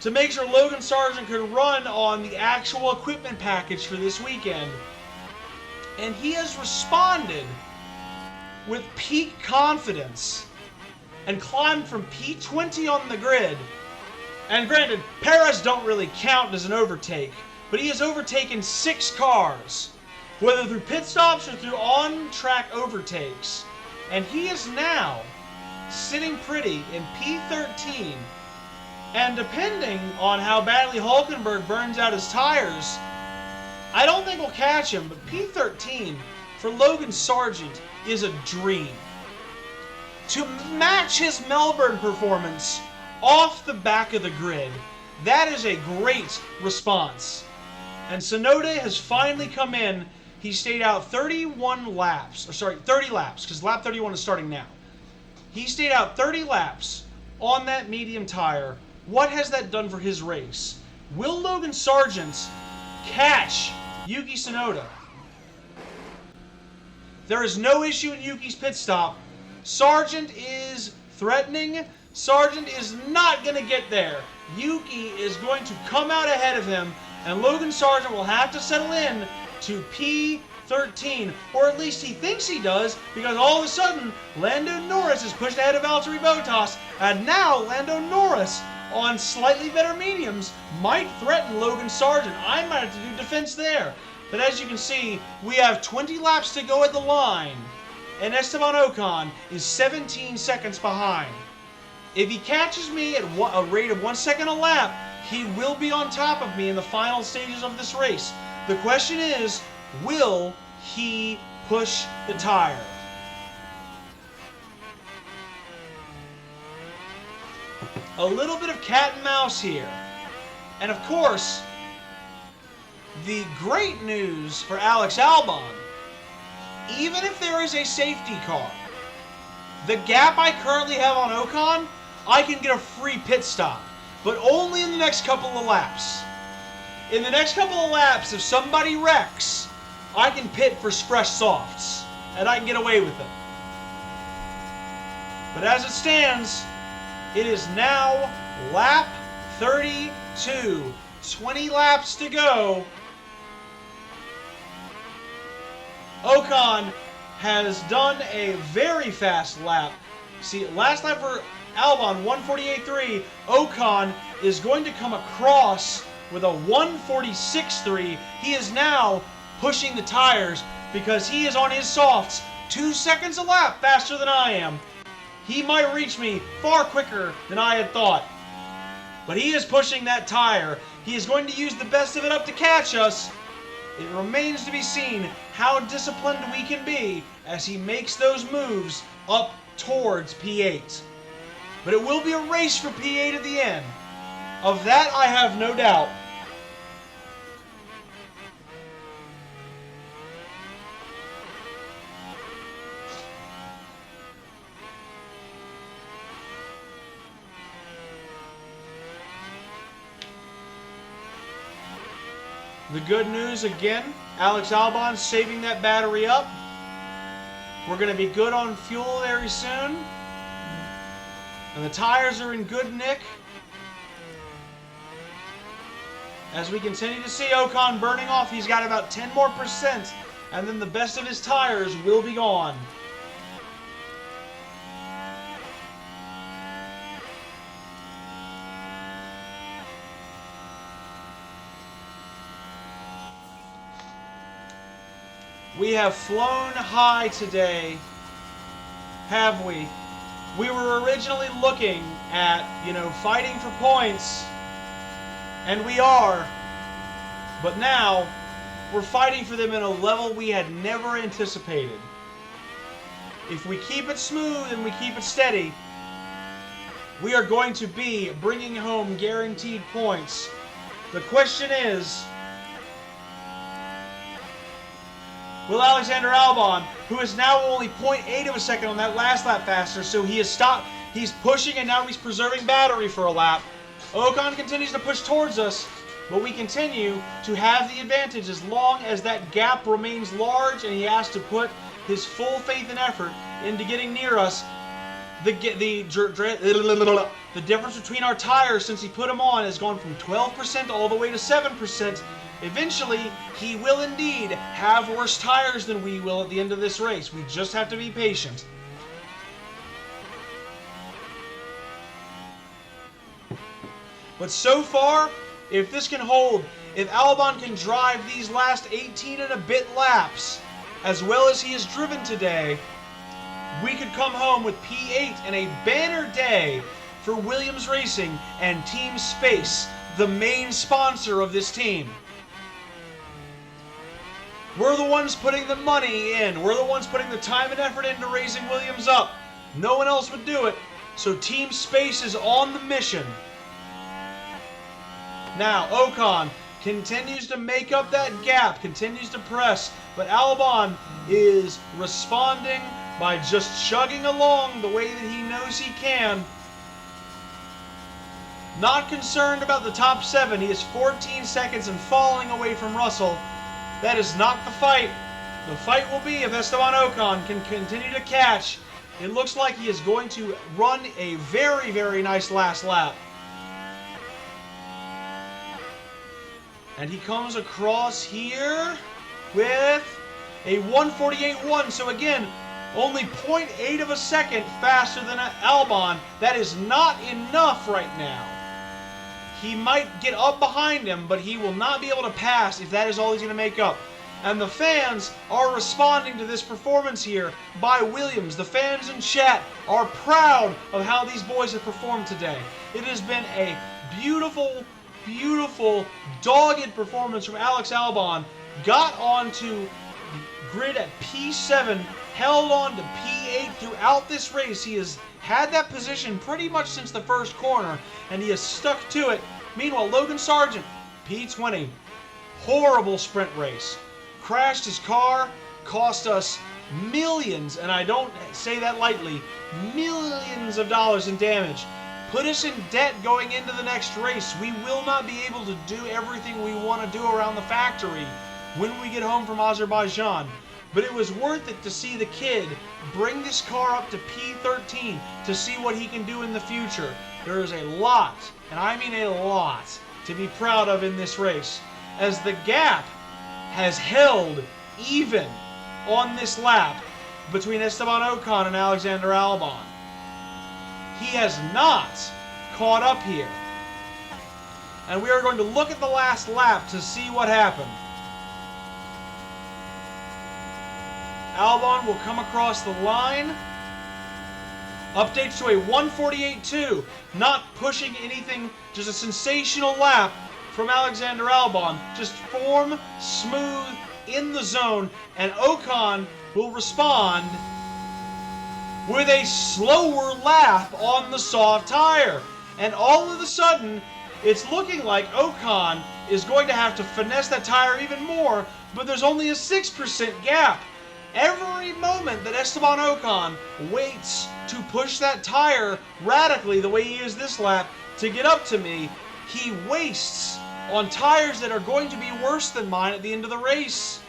to make sure Logan Sargent could run on the actual equipment package for this weekend. And he has responded with peak confidence and climbed from P20 on the grid. And granted, Perez don't really count as an overtake, but he has overtaken 6 cars, whether through pit stops or through on-track overtakes. And he is now sitting pretty in P13. And depending on how badly Hulkenberg burns out his tires, I don't think we'll catch him, but P13 for Logan Sargent is a dream. To match his Melbourne performance off the back of the grid, that is a great response. And Tsunoda has finally come in. He stayed out 30 laps, because lap 31 is starting now. He stayed out 30 laps on that medium tire. What has that done for his race? Will Logan Sargent catch Yuki Tsunoda? There is no issue in Yuki's pit stop. Sargent is threatening. Sargent is not going to get there. Yuki is going to come out ahead of him, and Logan Sargent will have to settle in to P13, or at least he thinks he does, because all of a sudden, Lando Norris is pushed ahead of Valtteri Bottas, and now Lando Norris, on slightly better mediums, might threaten Logan Sargent. I might have to do defense there. But as you can see, we have 20 laps to go at the line, and Esteban Ocon is 17 seconds behind. If he catches me at a rate of 1 second a lap, he will be on top of me in the final stages of this race. The question is, will he push the tire? A little bit of cat and mouse here. And of course, the great news for Alex Albon, even if there is a safety car, the gap I currently have on Ocon, I can get a free pit stop, but only in the next couple of laps. In the next couple of laps, if somebody wrecks, I can pit for fresh softs, and I can get away with it. But as it stands, it is now lap 32. 20 laps to go. Ocon has done a very fast lap. See, last lap for Albon, 148.3. Ocon is going to come across with a 146.3. He is now pushing the tires because he is on his softs 2 seconds a lap faster than I am. He might reach me far quicker than I had thought. But he is pushing that tire. He is going to use the best of it up to catch us. It remains to be seen how disciplined we can be as he makes those moves up towards P8. But it will be a race for P8 at the end. Of that, I have no doubt. The good news, again, Alex Albon saving that battery up. We're going to be good on fuel very soon. And the tires are in good nick. As we continue to see Ocon burning off, he's got about 10% more, and then the best of his tires will be gone. We have flown high today, have we? We were originally looking at, fighting for points, and we are, but now we're fighting for them in a level we had never anticipated. If we keep it smooth and we keep it steady, we are going to be bringing home guaranteed points. The question is, will Alexander Albon, who is now only 0.8 of a second on that last lap faster, so he has stopped, he's pushing and now he's preserving battery for a lap. Ocon continues to push towards us, but we continue to have the advantage as long as that gap remains large and he has to put his full faith and effort into getting near us. The difference between our tires since he put them on has gone from 12% all the way to 7%. Eventually, he will indeed have worse tires than we will at the end of this race. We just have to be patient. But so far, if this can hold, if Albon can drive these last 18 and a bit laps, as well as he has driven today, we could come home with P8 and a banner day for Williams Racing and Team Space, the main sponsor of this team. We're the ones putting the money in. We're the ones putting the time and effort into raising Williams up. No one else would do it. So Team Space is on the mission. Now, Ocon continues to make up that gap, continues to press, but Albon is responding by just chugging along the way that he knows he can. Not concerned about the top 7. He is 14 seconds and falling away from Russell. That is not the fight. The fight will be if Esteban Ocon can continue to catch. It looks like he is going to run a very, very nice last lap. And he comes across here with a 148.1. So again, only 0.8 of a second faster than Albon. That is not enough right now. He might get up behind him, but he will not be able to pass if that is all he's going to make up. And the fans are responding to this performance here by Williams. The fans in chat are proud of how these boys have performed today. It has been a beautiful beautiful, dogged performance from Alex Albon. Got onto grid at P7, held on to P8 throughout this race. He has had that position pretty much since the first corner, and he has stuck to it. Meanwhile, Logan Sargent, P20, horrible sprint race. Crashed his car, cost us millions, and I don't say that lightly, millions of dollars in damage. Put us in debt going into the next race. We will not be able to do everything we want to do around the factory when we get home from Azerbaijan. But it was worth it to see the kid bring this car up to P13 to see what he can do in the future. There is a lot, and I mean a lot, to be proud of in this race, as the gap has held even on this lap between Esteban Ocon and Alexander Albon. He has not caught up here. And we are going to look at the last lap to see what happened. Albon will come across the line. Updates to a 148.2. Not pushing anything, just a sensational lap from Alexander Albon. Just form, smooth, in the zone. And Ocon will respond with a slower lap on the soft tire. And all of a sudden, it's looking like Ocon is going to have to finesse that tire even more, but there's only a 6% gap. Every moment that Esteban Ocon waits to push that tire radically the way he is this lap to get up to me, he wastes on tires that are going to be worse than mine at the end of the race.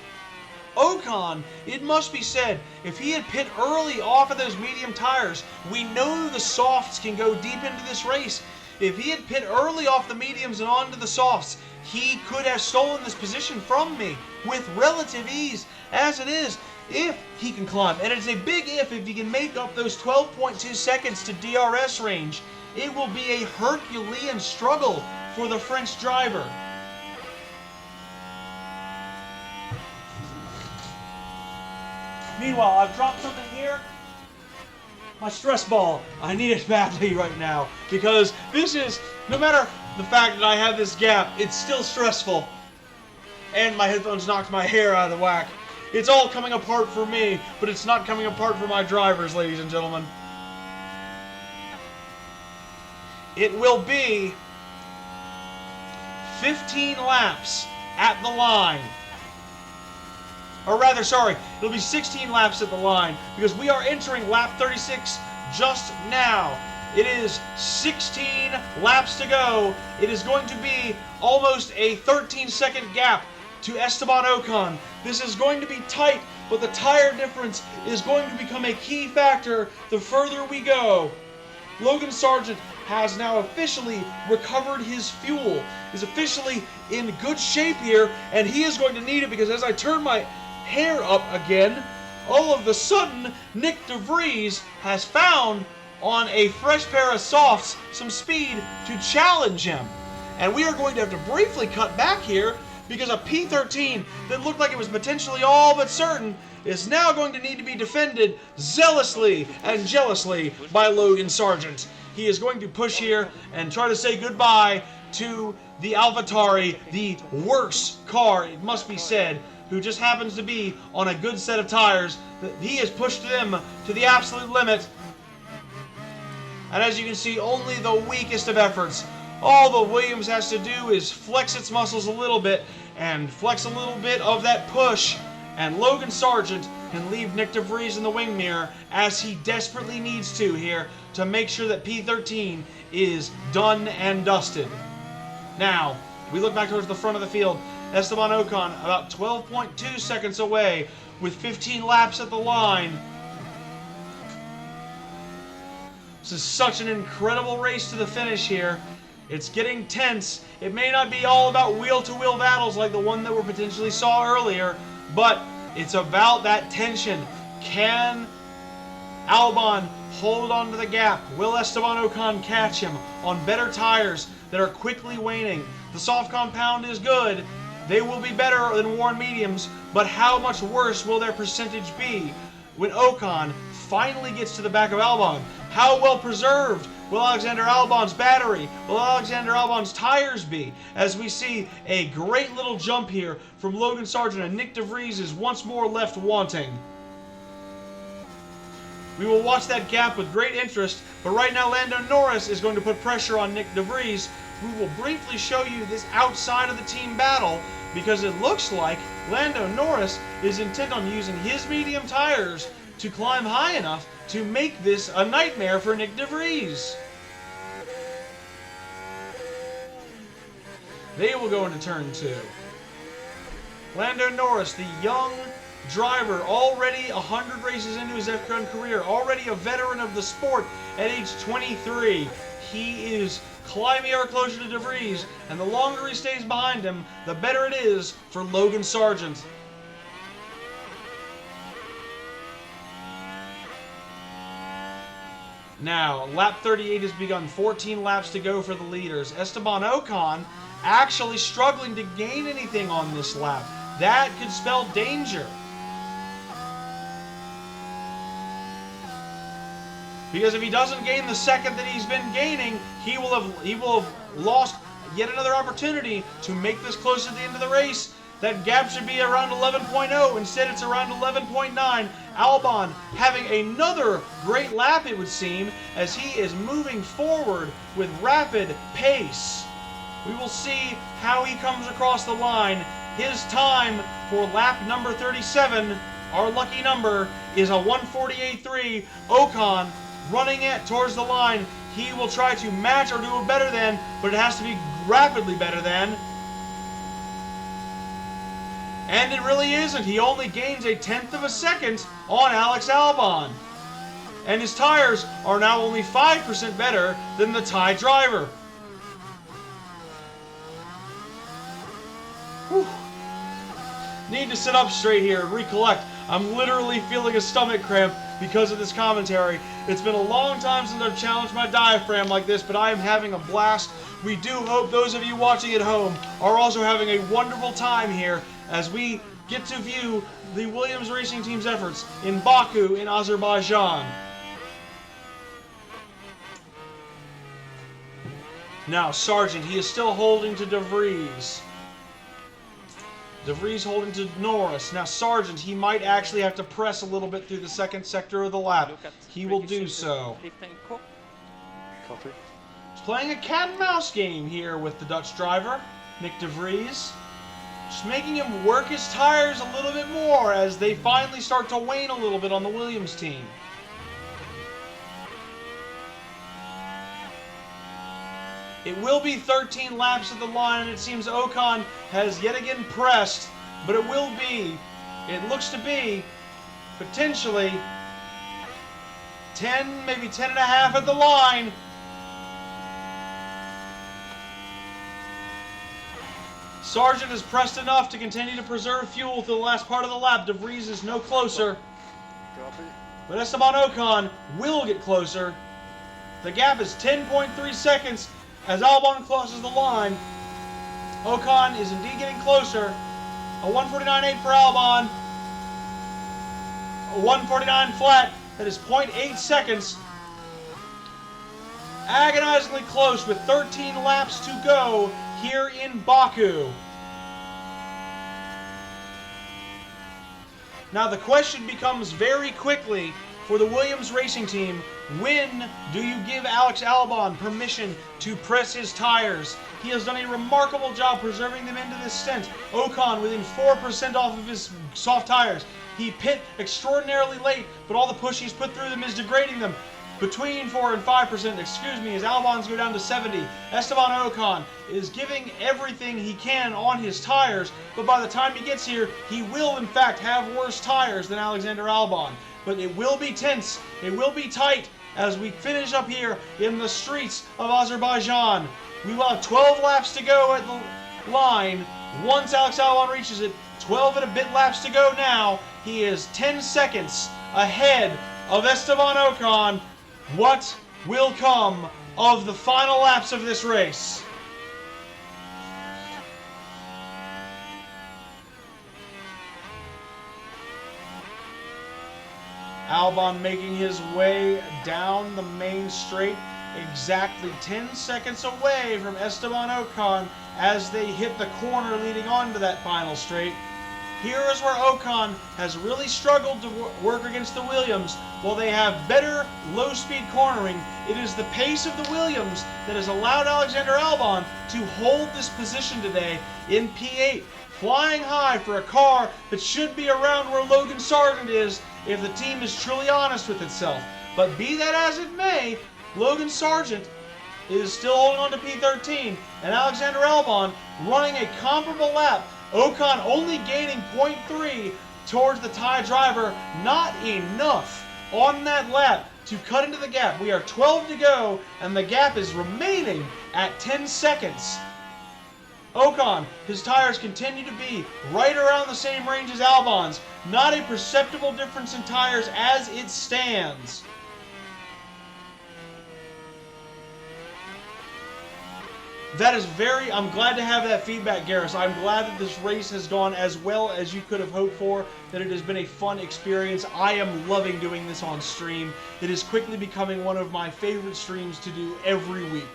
Ocon, it must be said, if he had pit early off of those medium tires, we know the softs can go deep into this race. If he had pit early off the mediums and onto the softs, he could have stolen this position from me with relative ease. As it is, if he can climb, and it's a big if he can make up those 12.2 seconds to DRS range, it will be a Herculean struggle for the French driver. Meanwhile, I've dropped something here. My stress ball. I need it badly right now because this is, no matter the fact that I have this gap, it's still stressful. And my headphones knocked my hair out of whack. It's all coming apart for me, but it's not coming apart for my drivers, ladies and gentlemen. It will be 15 laps at the line. Or rather, sorry, it'll be 16 laps at the line because we are entering lap 36 just now. It is 16 laps to go. It is going to be almost a 13-second gap to Esteban Ocon. This is going to be tight, but the tire difference is going to become a key factor the further we go. Logan Sargent has now officially recovered his fuel, is officially in good shape here, and he is going to need it because as I turn my hair up again, all of a sudden, Nick De Vries has found on a fresh pair of softs some speed to challenge him. And we are going to have to briefly cut back here because a P13 that looked like it was potentially all but certain is now going to need to be defended zealously and jealously by Logan Sargent. He is going to push here and try to say goodbye to the AlphaTauri, the worst car, it must be said, who just happens to be on a good set of tires. He has pushed them to the absolute limit. And as you can see, only the weakest of efforts. All the Williams has to do is flex its muscles a little bit and flex a little bit of that push. And Logan Sargent can leave Nick De Vries in the wing mirror as he desperately needs to here to make sure that P13 is done and dusted. Now, we look back towards the front of the field. Esteban Ocon about 12.2 seconds away with 15 laps at the line. This is such an incredible race to the finish here. It's getting tense. It may not be all about wheel-to-wheel battles like the one that we potentially saw earlier, but it's about that tension. Can Albon hold on to the gap? Will Esteban Ocon catch him on better tires that are quickly waning? The soft compound is good. They will be better than worn mediums, but how much worse will their percentage be when Ocon finally gets to the back of Albon? How well preserved Will Alexander Albon's battery, will Alexander Albon's tires be? As we see a great little jump here from Logan Sargent, and Nick DeVries is once more left wanting. We will watch that gap with great interest, but right now Lando Norris is going to put pressure on Nick DeVries. We will briefly show you this outside of the team battle, because it looks like Lando Norris is intent on using his medium tires to climb high enough to make this a nightmare for Nick DeVries. They will go into turn 2. Lando Norris, the young driver, already 100 races into his F1 career, already a veteran of the sport at age 23. He is climbing ever closer to DeVries, and the longer he stays behind him, the better it is for Logan Sargent. Now, lap 38 has begun, 14 laps to go for the leaders. Esteban Ocon actually struggling to gain anything on this lap. That could spell danger. Because if he doesn't gain the second that he's been gaining, he will have lost yet another opportunity to make this close at the end of the race. That gap should be around 11.0. Instead, it's around 11.9. Albon having another great lap, it would seem, as he is moving forward with rapid pace. We will see how he comes across the line. His time for lap number 37, our lucky number, is a 1:48.3. Ocon running it towards the line. He will try to match or do it better than, but it has to be rapidly better than. And it really isn't. He only gains 1/10 of a second on Alex Albon. And his tires are now only 5% better than the Thai driver. Whew. Need to sit up straight here and recollect. I'm literally feeling a stomach cramp because of this commentary. It's been a long time since I've challenged my diaphragm like this, but I am having a blast. We do hope those of you watching at home are also having a wonderful time here as we get to view the Williams Racing Team's efforts in Baku in Azerbaijan. Now Sargent, he is still holding to DeVries. DeVries holding to Norris. Now Sargent, he might actually have to press a little bit through the second sector of the lap. He will do so. Copy. He's playing a cat and mouse game here with the Dutch driver, Nick DeVries. Just making him work his tires a little bit more as they finally start to wane a little bit on the Williams team. It will be 13 laps at the line, and it seems Ocon has yet again pressed, but it looks to be, potentially 10, maybe 10 and a half at the line. Sargent has pressed enough to continue to preserve fuel through the last part of the lap. DeVries is no closer. Copy. But Esteban Ocon will get closer. The gap is 10.3 seconds as Albon crosses the line. Ocon is indeed getting closer. A 1:49.8 for Albon. A 1:49 flat. That is 0.8 seconds. Agonizingly close with 13 laps to go here in Baku. Now the question becomes very quickly for the Williams Racing Team, when do you give Alex Albon permission to press his tires? He has done a remarkable job preserving them into this stint. Ocon within 4% off of his soft tires. He pit extraordinarily late, but all the push he's put through them is degrading them. Between 4 and 5%, as Albon's go down to 70. Esteban Ocon is giving everything he can on his tires, but by the time he gets here, he will in fact have worse tires than Alexander Albon. But it will be tense, it will be tight as we finish up here in the streets of Azerbaijan. We will have 12 laps to go at the line. Once Alex Albon reaches it, 12 and a bit laps to go now. He is 10 seconds ahead of Esteban Ocon. What will come of the final laps of this race? Albon making his way down the main straight. exactly 10 seconds away from Esteban Ocon as they hit the corner leading on to that final straight. Here is where Ocon has really struggled to work against the Williams. While they have better low-speed cornering, it is the pace of the Williams that has allowed Alexander Albon to hold this position today in P8, flying high for a car that should be around where Logan Sargent is if the team is truly honest with itself. But be that as it may, Logan Sargent is still holding on to P13, and Alexander Albon running a comparable lap. Ocon only gaining 0.3 towards the Thai driver, not enough on that lap to cut into the gap. We are 12 to go, and the gap is remaining at 10 seconds. Ocon, his tires continue to be right around the same range as Albon's. Not a perceptible difference in tires as it stands. That is I'm glad to have that feedback, Garrus. I'm glad that this race has gone as well as you could have hoped for, that it has been a fun experience. I am loving doing this on stream. It is quickly becoming one of my favorite streams to do every week.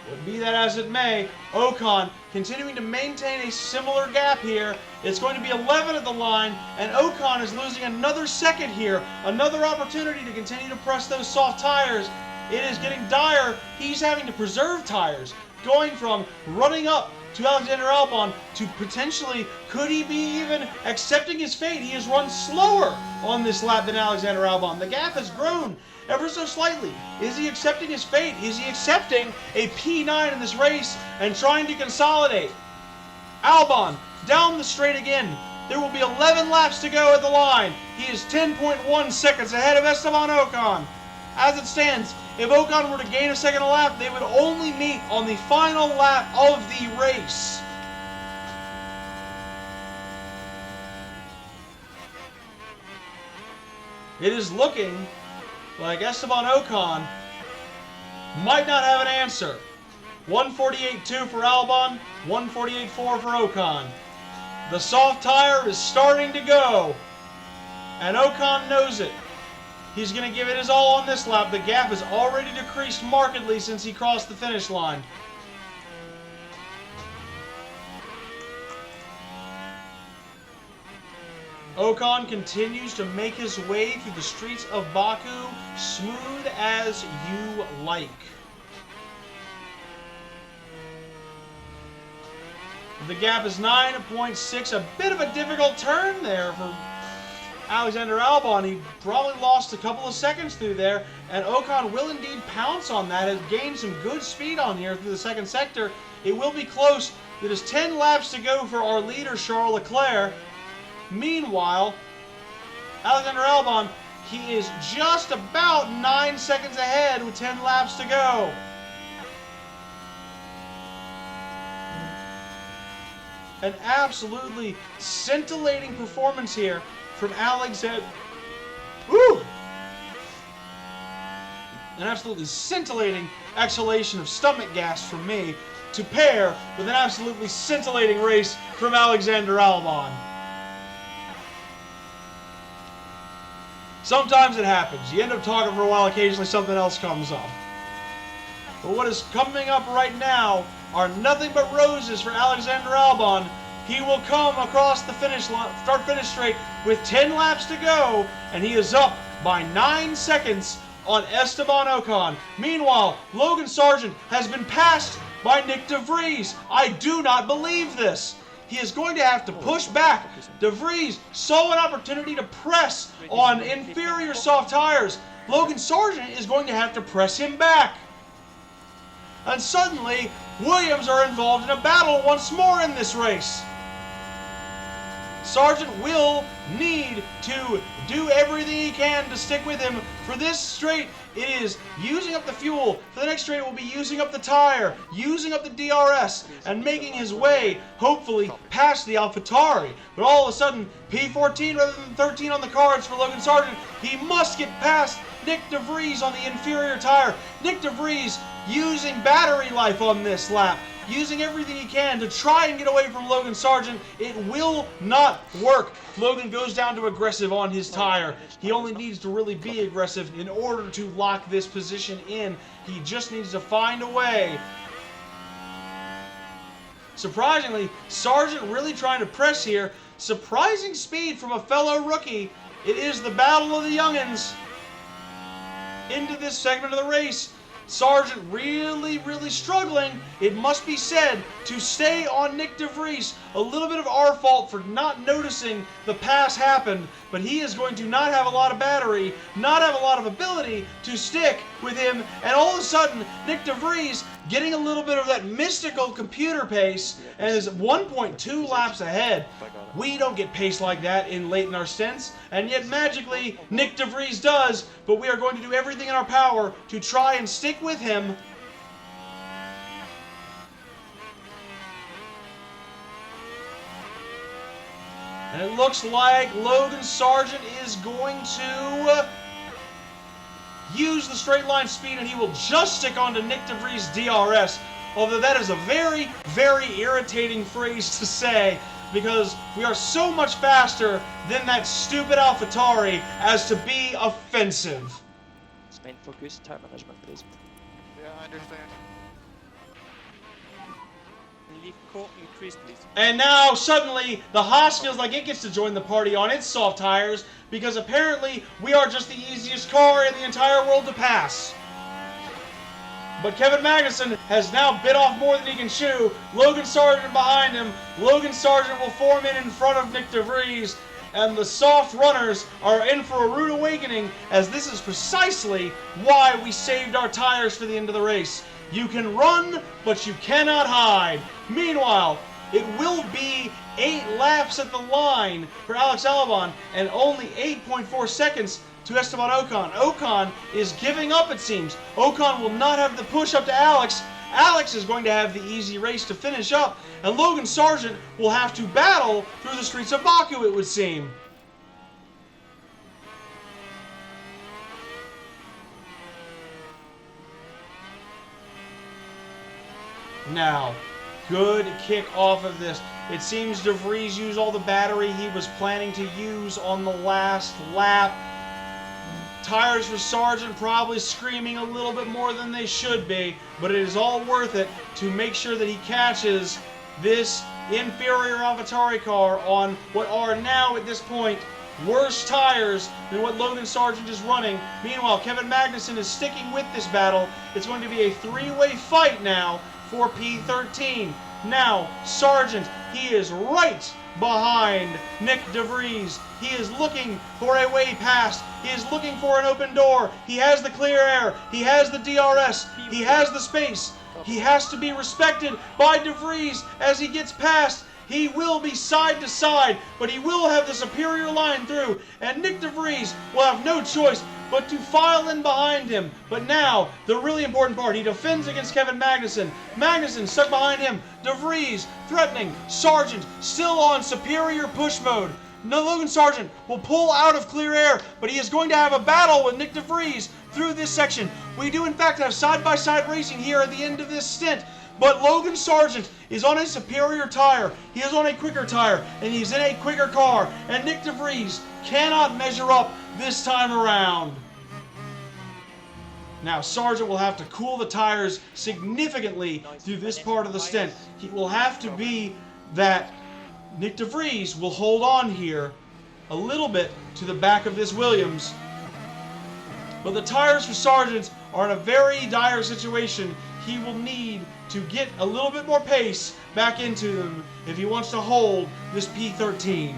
But be that as it may, Ocon continuing to maintain a similar gap here. It's going to be 11 at the line, and Ocon is losing another second here. Another opportunity to continue to press those soft tires. It is getting dire. He's having to preserve tires. Going from running up to Alexander Albon to potentially, could he be even accepting his fate? He has run slower on this lap than Alexander Albon. The gap has grown ever so slightly. Is he accepting his fate? Is he accepting a P9 in this race and trying to consolidate? Albon down the straight again. There will be 11 laps to go at the line. He is 10.1 seconds ahead of Esteban Ocon. As it stands, if Ocon were to gain a second lap, they would only meet on the final lap of the race. It is looking like Esteban Ocon might not have an answer. 148.2 for Albon, 148.4 for Ocon. The soft tire is starting to go, and Ocon knows it. He's going to give it his all on this lap. The gap has already decreased markedly since he crossed the finish line. Ocon continues to make his way through the streets of Baku, smooth as you like. The gap is 9.6, a bit of a difficult turn there for Alexander Albon. He probably lost a couple of seconds through there, and Ocon will indeed pounce on that, has gained some good speed on here through the second sector. It will be close. It is 10 laps to go for our leader, Charles Leclerc. Meanwhile, Alexander Albon, he is just about 9 seconds ahead with 10 laps to go. An absolutely scintillating performance here from Alexander. Woo! An absolutely scintillating exhalation of stomach gas from me to pair with an absolutely scintillating race from Alexander Albon. Sometimes it happens. You end up talking for a while, occasionally something else comes up. But what is coming up right now are nothing but roses for Alexander Albon. He will come across the finish line, start-finish straight with 10 laps to go, and he is up by 9 seconds on Esteban Ocon. Meanwhile, Logan Sargent has been passed by Nick De Vries. I do not believe this. He is going to have to push back. De Vries saw an opportunity to press on inferior soft tires. Logan Sargent is going to have to press him back. And suddenly, Williams are involved in a battle once more in this race. Sargent will need to do everything he can to stick with him. For this straight, it is using up the fuel. For the next straight, it will be using up the tire, using up the DRS, and making his way, hopefully, past the AlphaTauri. But all of a sudden, P14 rather than 13 on the cards for Logan Sargent. He must get past Nick De Vries on the inferior tire. Nick De Vries using battery life on this lap, using everything he can to try and get away from Logan Sargent. It will not work. Logan goes down to aggressive on his tire. He only needs to really be aggressive in order to lock this position in. He just needs to find a way. Surprisingly, Sargent really trying to press here. Surprising speed from a fellow rookie. It is the battle of the youngins into this segment of the race. Sargent really struggling, it must be said, to stay on Nick DeVries. A little bit of our fault for not noticing the pass happened, but he is going to not have a lot of battery, not have a lot of ability to stick with him, and all of a sudden, Nick DeVries getting a little bit of that mystical computer pace and is 1.2 laps ahead. We don't get pace like that late in our stints, and yet magically Nick DeVries does, but we are going to do everything in our power to try and stick with him. And it looks like Logan Sargent is going to use the straight line speed, and he will just stick onto Nick DeVries' DRS. Although that is a very irritating phrase to say, because we are so much faster than that stupid AlphaTauri as to be offensive. Main focus, time management, please. Yeah, I understand. Leave core increase, please. And now, suddenly, the Haas feels like it gets to join the party on its soft tires, because apparently we are just the easiest car in the entire world to pass. But Kevin Magnussen has now bit off more than he can chew. Logan Sargent behind him. Logan Sargent will form in front of Nick DeVries. And the soft runners are in for a rude awakening, as this is precisely why we saved our tires for the end of the race. You can run, but you cannot hide. Meanwhile, it will be 8 laps at the line for Alex Albon and only 8.4 seconds to Esteban Ocon. Ocon is giving up, it seems. Ocon will not have the push up to Alex. Alex is going to have the easy race to finish up, and Logan Sargent will have to battle through the streets of Baku, it would seem. Now, good kick off of this. It seems DeVries used all the battery he was planning to use on the last lap. Tires for Sargent probably screaming a little bit more than they should be, but it is all worth it to make sure that he catches this inferior AlphaTauri car on what are now at this point worse tires than what Logan Sargent is running. Meanwhile, Kevin Magnussen is sticking with this battle. It's going to be a 3-way fight now for P13. Now, Sargent, he is right behind Nick DeVries. He is looking for a way past. He is looking for an open door. He has the clear air. He has the DRS. He has the space. He has to be respected by DeVries as he gets past. He will be side to side, but he will have the superior line through, and Nick DeVries will have no choice but to file in behind him. But now, the really important part, he defends against Kevin Magnussen. Magnussen stuck behind him. DeVries threatening. Sargent still on superior push mode. No, Logan Sargent will pull out of clear air, but he is going to have a battle with Nick DeVries through this section. We do in fact have side-by-side racing here at the end of this stint, but Logan Sargent is on a superior tire. He is on a quicker tire, and he's in a quicker car, and Nick DeVries cannot measure up this time around. Now, Sargent will have to cool the tires significantly through this part of the stint. He will have to be that Nick DeVries will hold on here a little bit to the back of this Williams. But the tires for Sargent are in a very dire situation. He will need to get a little bit more pace back into them if he wants to hold this P13.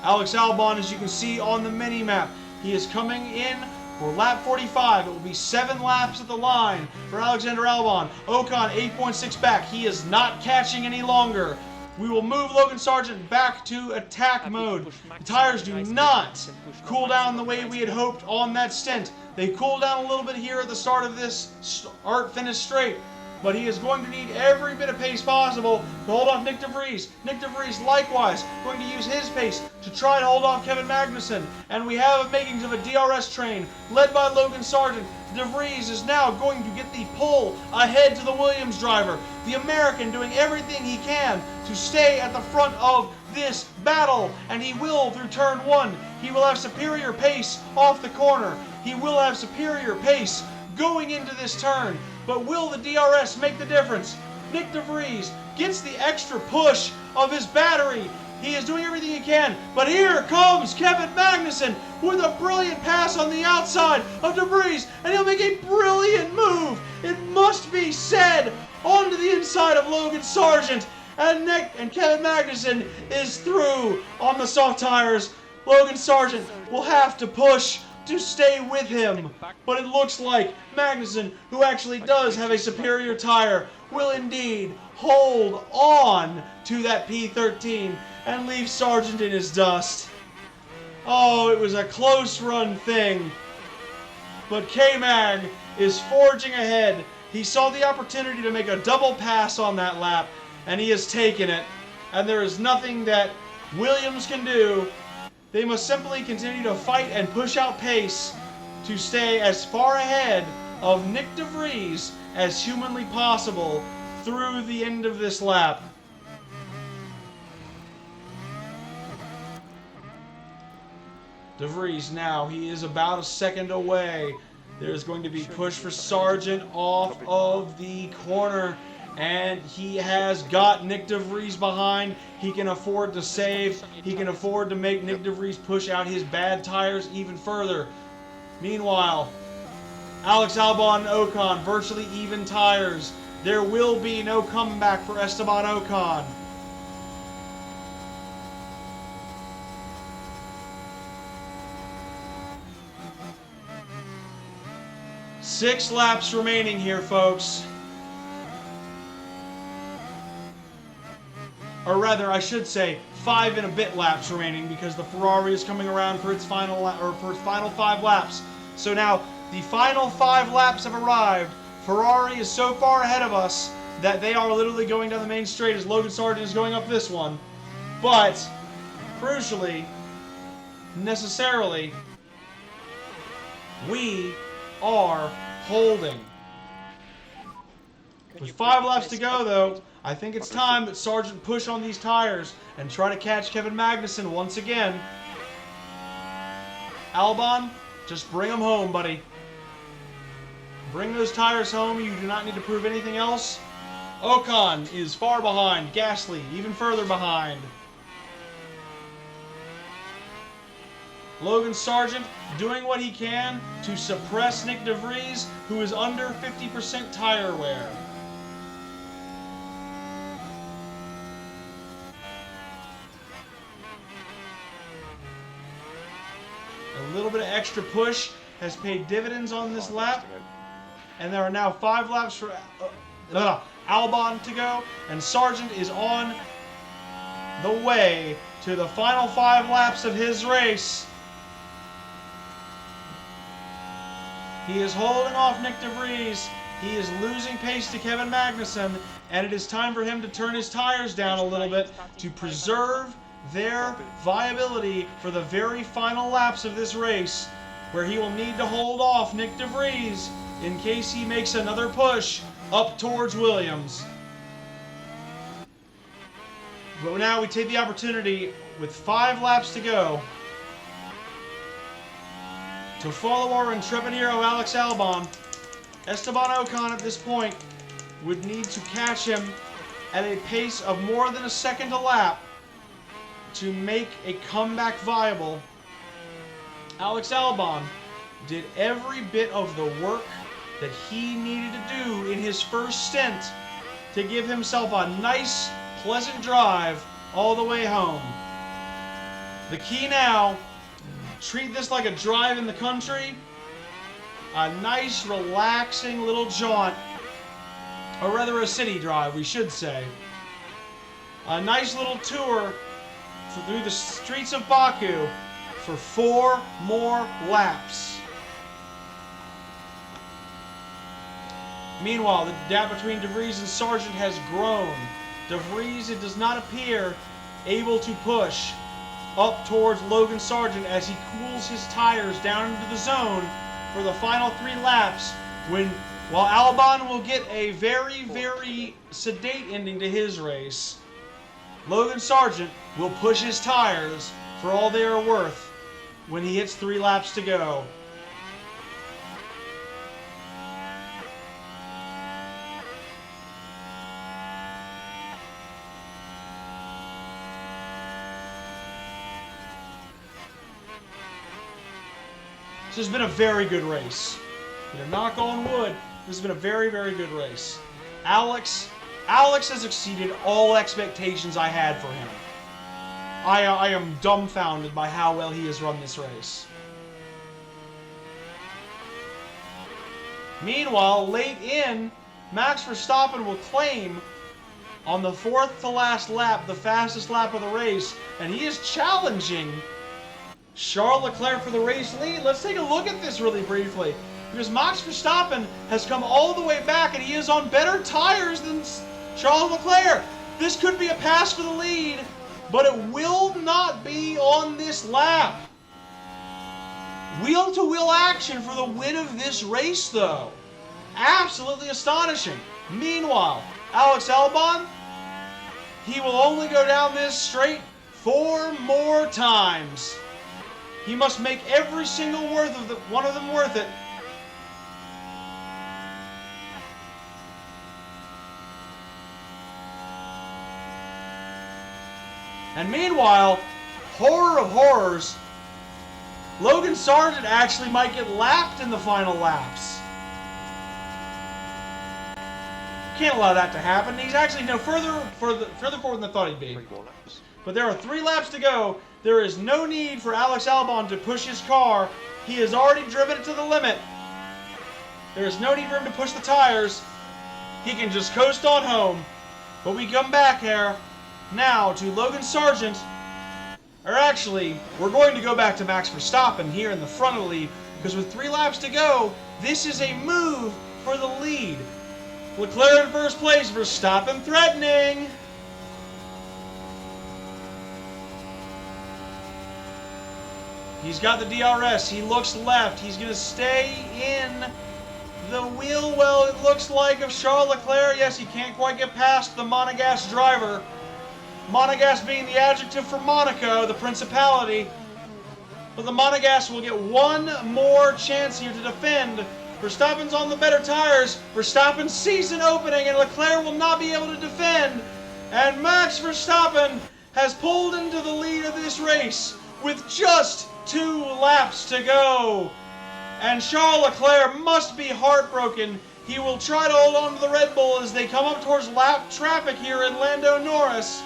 Alex Albon, as you can see on the mini-map, he is coming in for lap 45. It will be 7 laps at the line for Alexander Albon. Ocon 8.6 back. He is not catching any longer. We will move Logan Sargent back to attack mode. The tires do not cool down the way we had hoped on that stint. They cooled down a little bit here at the start of this start-finish straight. but he is going to need every bit of pace possible to hold off Nick DeVries. Nick DeVries, likewise, going to use his pace to try to hold off Kevin Magnussen. And we have a makings of a DRS train led by Logan Sargent. DeVries is now going to get the pull ahead to the Williams driver. The American doing everything he can to stay at the front of this battle, and he will through turn 1. He will have superior pace off the corner. He will have superior pace going into this turn, but will the DRS make the difference? Nick DeVries gets the extra push of his battery. He is doing everything he can, but here comes Kevin Magnussen with a brilliant pass on the outside of DeVries, and he'll make a brilliant move, it must be said, onto the inside of Logan Sargent, and Kevin Magnussen is through on the soft tires. Logan Sargent will have to push to stay with him, but it looks like Magnussen, who actually does have a superior tire, will indeed hold on to that P13 and leave Sargent in his dust. Oh, it was a close run thing, but K-Mag is forging ahead. He saw the opportunity to make a double pass on that lap, and he has taken it, and there is nothing that Williams can do. They must simply continue to fight and push out pace to stay as far ahead of Nick DeVries as humanly possible through the end of this lap. DeVries now, he is about a second away. There's going to be push for Sargent off of the corner, and he has got Nick DeVries behind. He can afford to save. He can afford to make Nick DeVries push out his bad tires even further. Meanwhile, Alex Albon and Ocon, virtually even tires. There will be no comeback for Esteban Ocon. Six laps remaining here, folks. Or rather, I should say 5 and a bit laps remaining, because the Ferrari is coming around for its final for its final 5 laps. So now the final 5 laps have arrived. Ferrari is so far ahead of us that they are literally going down the main straight as Logan Sargent is going up this one. But crucially, necessarily, we are holding. With 5 laps to go, though, I think it's time that Sargent push on these tires and try to catch Kevin Magnussen once again. Albon, just bring them home, buddy. Bring those tires home. You do not need to prove anything else. Ocon is far behind. Gasly even further behind. Logan Sargent doing what he can to suppress Nick DeVries, who is under 50% tire wear. A little bit of extra push has paid dividends on this lap, and there are now 5 laps for Albon to go, and Sargent is on the way to the final 5 laps of his race. He is holding off Nick DeVries. He is losing pace to Kevin Magnussen, and it is time for him to turn his tires down a little bit to preserve their viability for the very final laps of this race, where he will need to hold off Nick DeVries in case he makes another push up towards Williams. But now we take the opportunity, with 5 laps to go, to follow our intrepid hero Alex Albon. Esteban Ocon at this point would need to catch him at a pace of more than a second a lap to make a comeback viable. Alex Albon did every bit of the work that he needed to do in his first stint to give himself a nice, pleasant drive all the way home. The key now, treat this like a drive in the country, a nice, relaxing little jaunt, or rather a city drive, we should say. A nice little tour through the streets of Baku for 4 more laps. Meanwhile, the gap between De Vries and Sargent has grown. De Vries, it does not appear, able to push up towards Logan Sargent as he cools his tires down into the zone for the final 3 laps, while Albon will get a very, very sedate ending to his race. Logan Sargent will push his tires for all they are worth when he hits 3 laps to go. This has been a very good race. Knock on wood, this has been a very, very good race. Alex has exceeded all expectations I had for him. I am dumbfounded by how well he has run this race. Meanwhile, late in, Max Verstappen will claim on the 4th to last lap, the fastest lap of the race, and he is challenging Charles Leclerc for the race lead. Let's take a look at this really briefly, because Max Verstappen has come all the way back and he is on better tires than Charles Leclerc. This could be a pass for the lead, but it will not be on this lap. Wheel-to-wheel action for the win of this race, though. Absolutely astonishing. Meanwhile, Alex Albon, he will only go down this straight 4 more times. He must make every single one of them worth it. And meanwhile, horror of horrors, Logan Sargent actually might get lapped in the final laps. Can't allow that to happen. He's actually further forward than I thought he'd be. 3 more laps. But there are 3 laps to go. There is no need for Alex Albon to push his car. He has already driven it to the limit. There is no need for him to push the tires. He can just coast on home. But we come back here now to Logan Sargent. Or actually, we're going to go back to Max Verstappen here in the front of the lead, because with 3 laps to go, this is a move for the lead. Leclerc in first place, Verstappen threatening. He's got the DRS. He looks left. He's going to stay in the wheel well, it looks like, of Charles Leclerc. Yes, he can't quite get past the Monegasque driver. Monegasque being the adjective for Monaco, the principality. But the Monegasque will get one more chance here to defend. Verstappen's on the better tires. Verstappen sees an opening, and Leclerc will not be able to defend. And Max Verstappen has pulled into the lead of this race with just 2 laps to go. And Charles Leclerc must be heartbroken. He will try to hold on to the Red Bull as they come up towards lap traffic here in Lando Norris.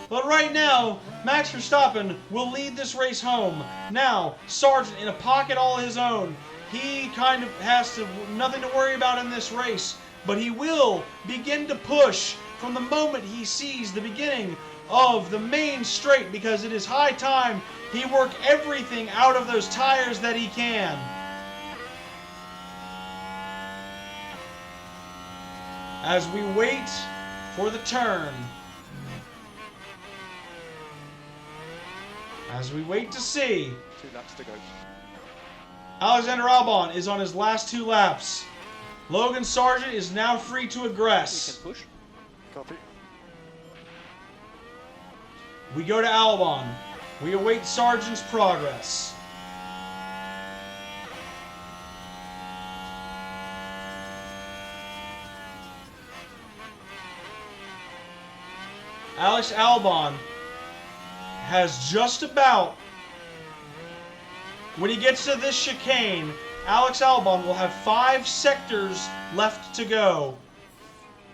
But right now, Max Verstappen will lead this race home. Now, Sargent in a pocket all his own. He kind of has nothing to worry about in this race, but he will begin to push from the moment he sees the beginning of the main straight, because it is high time he work everything out of those tires that he can. As we wait for the turn, as we wait to see, 2 laps to go. Alexander Albon is on his last 2 laps. Logan Sargent is now free to You aggress. can push. Copy. We go to Albon. We await Sargent's progress. Alex Albon has just about, when he gets to this chicane, Alex Albon will have 5 sectors left to go.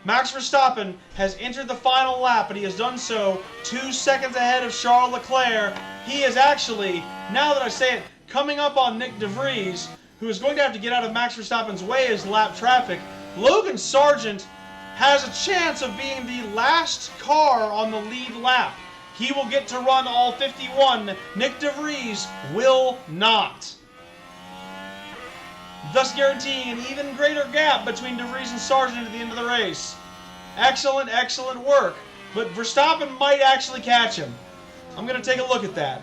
Max Verstappen has entered the final lap, but he has done so 2 seconds ahead of Charles Leclerc. He is actually, now that I say it, coming up on Nick De Vries, who is going to have to get out of Max Verstappen's way as lap traffic. Logan Sargent has a chance of being the last car on the lead lap. He will get to run all 51. Nick De Vries will not. thus guaranteeing an even greater gap between De Vries and Sargent at the end of the race. Excellent, excellent work. But Verstappen might actually catch him. I'm going to take a look at that.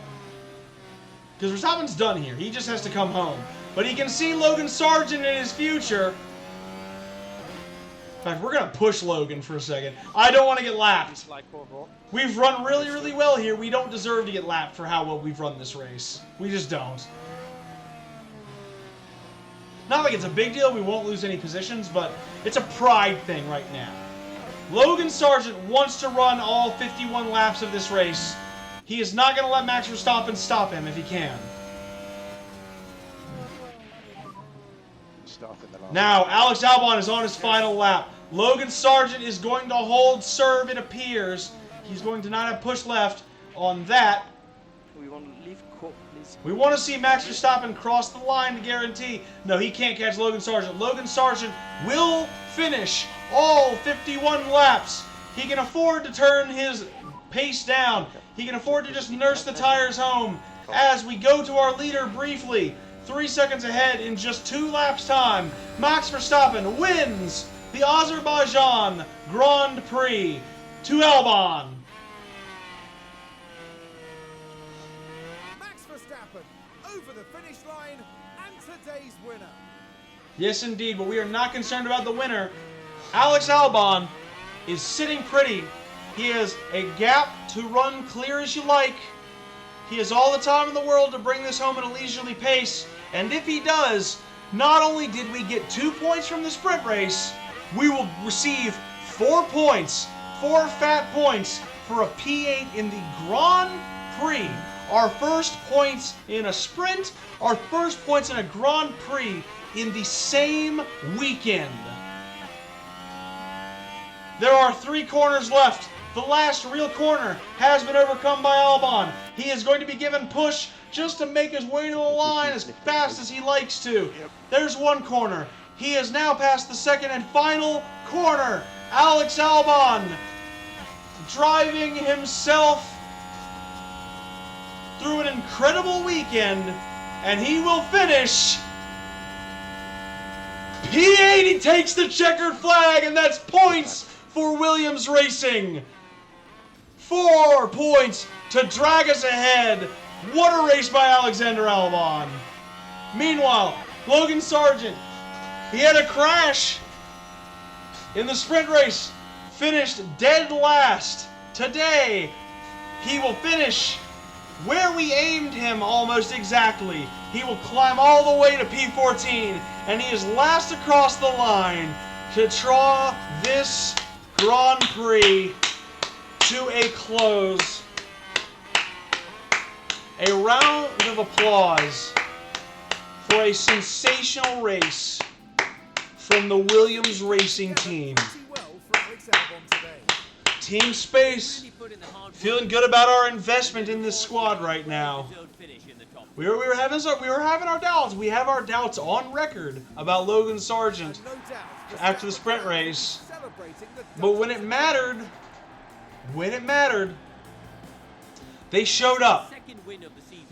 Because Verstappen's done here. He just has to come home. But he can see Logan Sargent in his future. In fact, we're going to push Logan for a second. I don't want to get lapped. We've run really, really well here. We don't deserve to get lapped for how well we've run this race. We just don't. Not like it's a big deal. We won't lose any positions, but it's a pride thing right now. Logan Sargent wants to run all 51 laps of this race. He is not going to let Max Verstappen stop him if he can. Now, Alex Albon is on his final lap. Logan Sargent is going to hold serve, it appears. He's going to not have push left on that. We want to leave court, please. We want to see Max Verstappen cross the line to guarantee. No, he can't catch Logan Sargent. Logan Sargent will finish all 51 laps. He can afford to turn his pace down. He can afford to just nurse the tires home. As we go to our leader briefly, 3 seconds ahead in just 2 laps time, Max Verstappen wins the Azerbaijan Grand Prix to Albon. Max Verstappen over the finish line and today's winner. Yes, indeed, but we are not concerned about the winner. Alex Albon is sitting pretty. He has a gap to run clear as you like. He has all the time in the world to bring this home at a leisurely pace. And if he does, not only did we get 2 points from the sprint race, we will receive 4 points, 4 fat points for a P8 in the Grand Prix. Our first points in a sprint, our first points in a Grand Prix in the same weekend. There are 3 corners left. The last real corner has been overcome by Albon. He is going to be given push just to make his way to the line as fast as he likes to. There's 1 corner. He has now passed the second and final corner. Alex Albon driving himself through an incredible weekend, and he will finish P8. He takes the checkered flag, and that's points for Williams Racing. 4 points to drag us ahead. What a race by Alexander Albon. Meanwhile, Logan Sargent, he had a crash in the sprint race, finished dead last. Today, he will finish where we aimed him almost exactly. He will climb all the way to P14, and he is last across the line to draw this Grand Prix to a close. A round of applause for a sensational race from the Williams Racing team. Team Space feeling good about our investment in this squad right now. We were having our doubts. We have our doubts on record about Logan Sargent after the sprint race. But when it mattered, they showed up.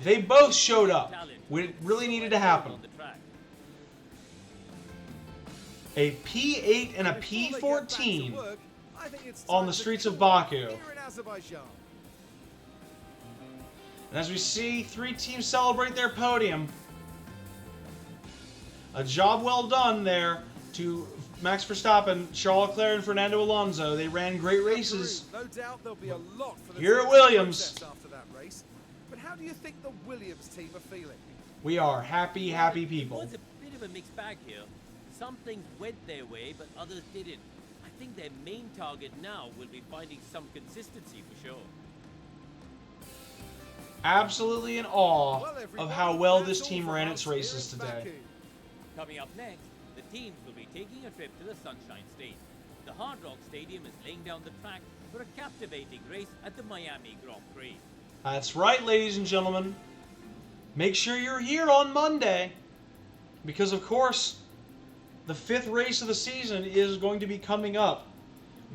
They both showed up when it really needed to happen. A P8 and a P14 on the streets of Baku. And as we see 3 teams celebrate their podium, a job well done there to Max Verstappen, Charles Leclerc, and Fernando Alonso. They ran great races. No doubt there'll be a lot for the here at Williams. After that race. But how do you think the Williams team are feeling? We are happy, happy It people. was a bit of a mixed bag here. Some things went their way, but others didn't. I think their main target now will be finding some consistency for sure. Absolutely in awe of how well this team ran its races today. Coming up next, the teams will be taking a trip to the Sunshine State. The Hard Rock Stadium is laying down the track for a captivating race at the Miami Grand Prix. That's right, ladies and gentlemen. Make sure you're here on Monday, because of course, the 5th race of the season is going to be coming up.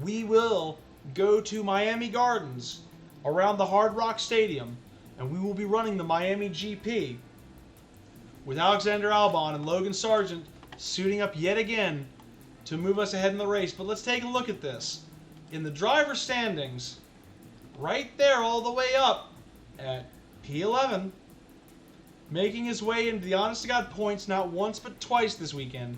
We will go to Miami Gardens around the Hard Rock Stadium, and we will be running the Miami GP. with Alexander Albon and Logan Sargent suiting up yet again to move us ahead in the race. But let's take a look at this. In the driver standings, right there all the way up at P11, making his way into the honest-to-God points not once but twice this weekend,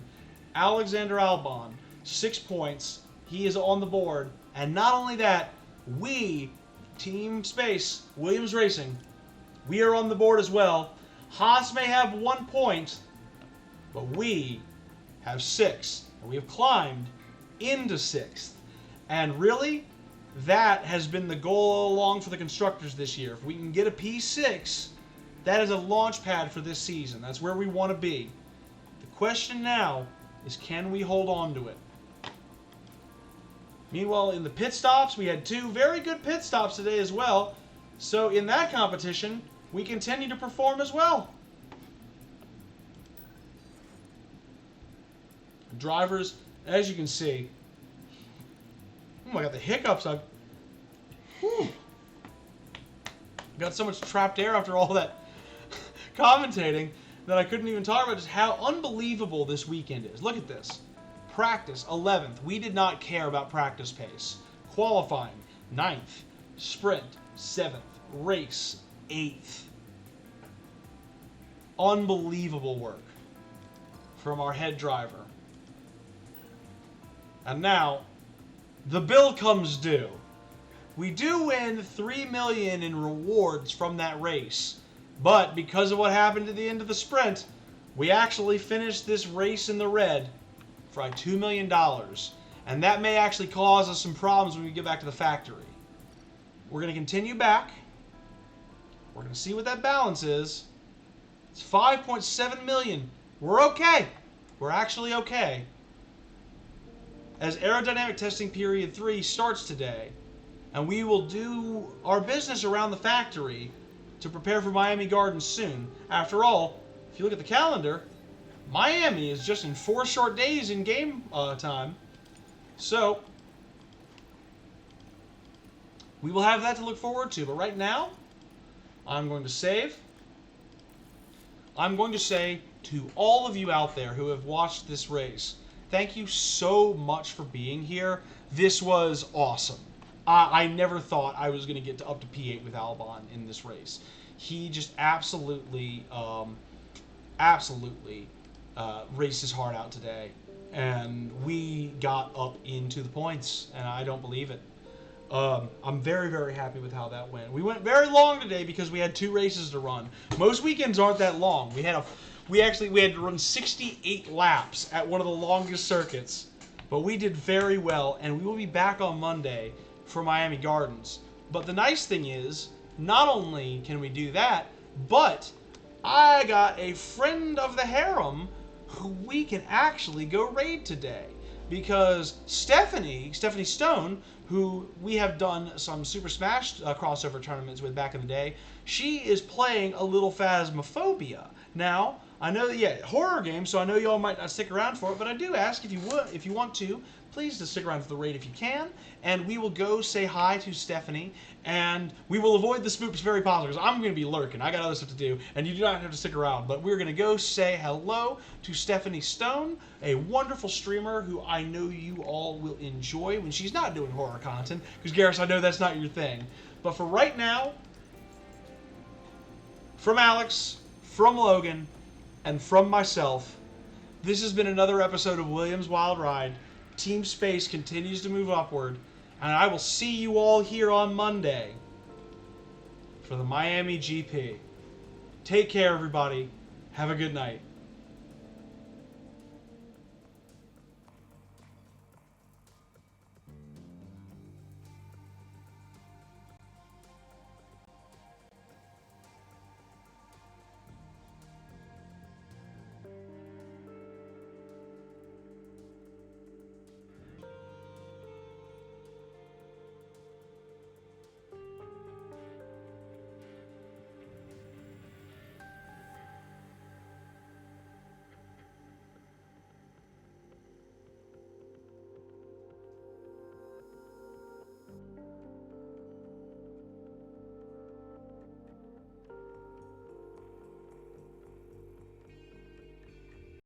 Alexander Albon, 6 points. He is on the board. And not only that, we, Team Space, Williams Racing, we are on the board as well. Haas may have 1 point, but we have 6. And we have climbed into 6th. And really, that has been the goal all along for the constructors this year. If we can get a P6, that is a launch pad for this season. That's where we want to be. The question now is, can we hold on to it? Meanwhile, in the pit stops, we had 2 very good pit stops today as well. So in that competition, we continue to perform as well. Drivers, as you can see, oh my God, the hiccups. Got so much trapped air after all that commentating that I couldn't even talk about just how unbelievable this weekend is. Look at this. Practice, 11th. We did not care about practice pace. Qualifying, 9th. Sprint, 7th. Race, 8th. Unbelievable work from our head driver. And now, the bill comes due. We do win $3 million in rewards from that race, but because of what happened at the end of the sprint, we actually finished this race in the red for $2 million, and that may actually cause us some problems when we get back to the factory. We're going to continue back. We're going to see what that balance is. It's $5.7 million. We're okay. We're actually okay. As aerodynamic testing period 3 starts today, and we will do our business around the factory to prepare for Miami Gardens soon. After all, if you look at the calendar, Miami is just in 4 short days in game time. So, we will have that to look forward to. But right now, I'm going to save. I'm going to say to all of you out there who have watched this race, thank you so much for being here. This was awesome. I never thought I was going to get to up to P8 with Albon in this race. He just absolutely raced his heart out today. And we got up into the points, and I don't believe it. I'm very, very happy with how that went. We went very long today because we had 2 races to run. Most weekends aren't that long. We had to run 68 laps at one of the longest circuits. But we did very well, and we will be back on Monday for Miami Gardens. But the nice thing is, not only can we do that, but I got a friend of the harem who we can actually go raid today. Because Stephanie Stone, who we have done some Super Smash crossover tournaments with back in the day, she is playing a little Phasmophobia. Now, I know that, horror game, so I know you all might not stick around for it, but I do ask if you want to, please just stick around for the raid if you can, and we will go say hi to Stephanie, and we will avoid the spooks very possible, because I'm going to be lurking. I got other stuff to do, and you do not have to stick around, but we're going to go say hello to Stephanie Stone, a wonderful streamer who I know you all will enjoy when she's not doing horror content, because Garrus, I know that's not your thing. But for right now, from Alex, from Logan, and from myself, this has been another episode of Williams Wild Ride. Team Space continues to move upward, and I will see you all here on Monday for the Miami GP. Take care, everybody. Have a good night.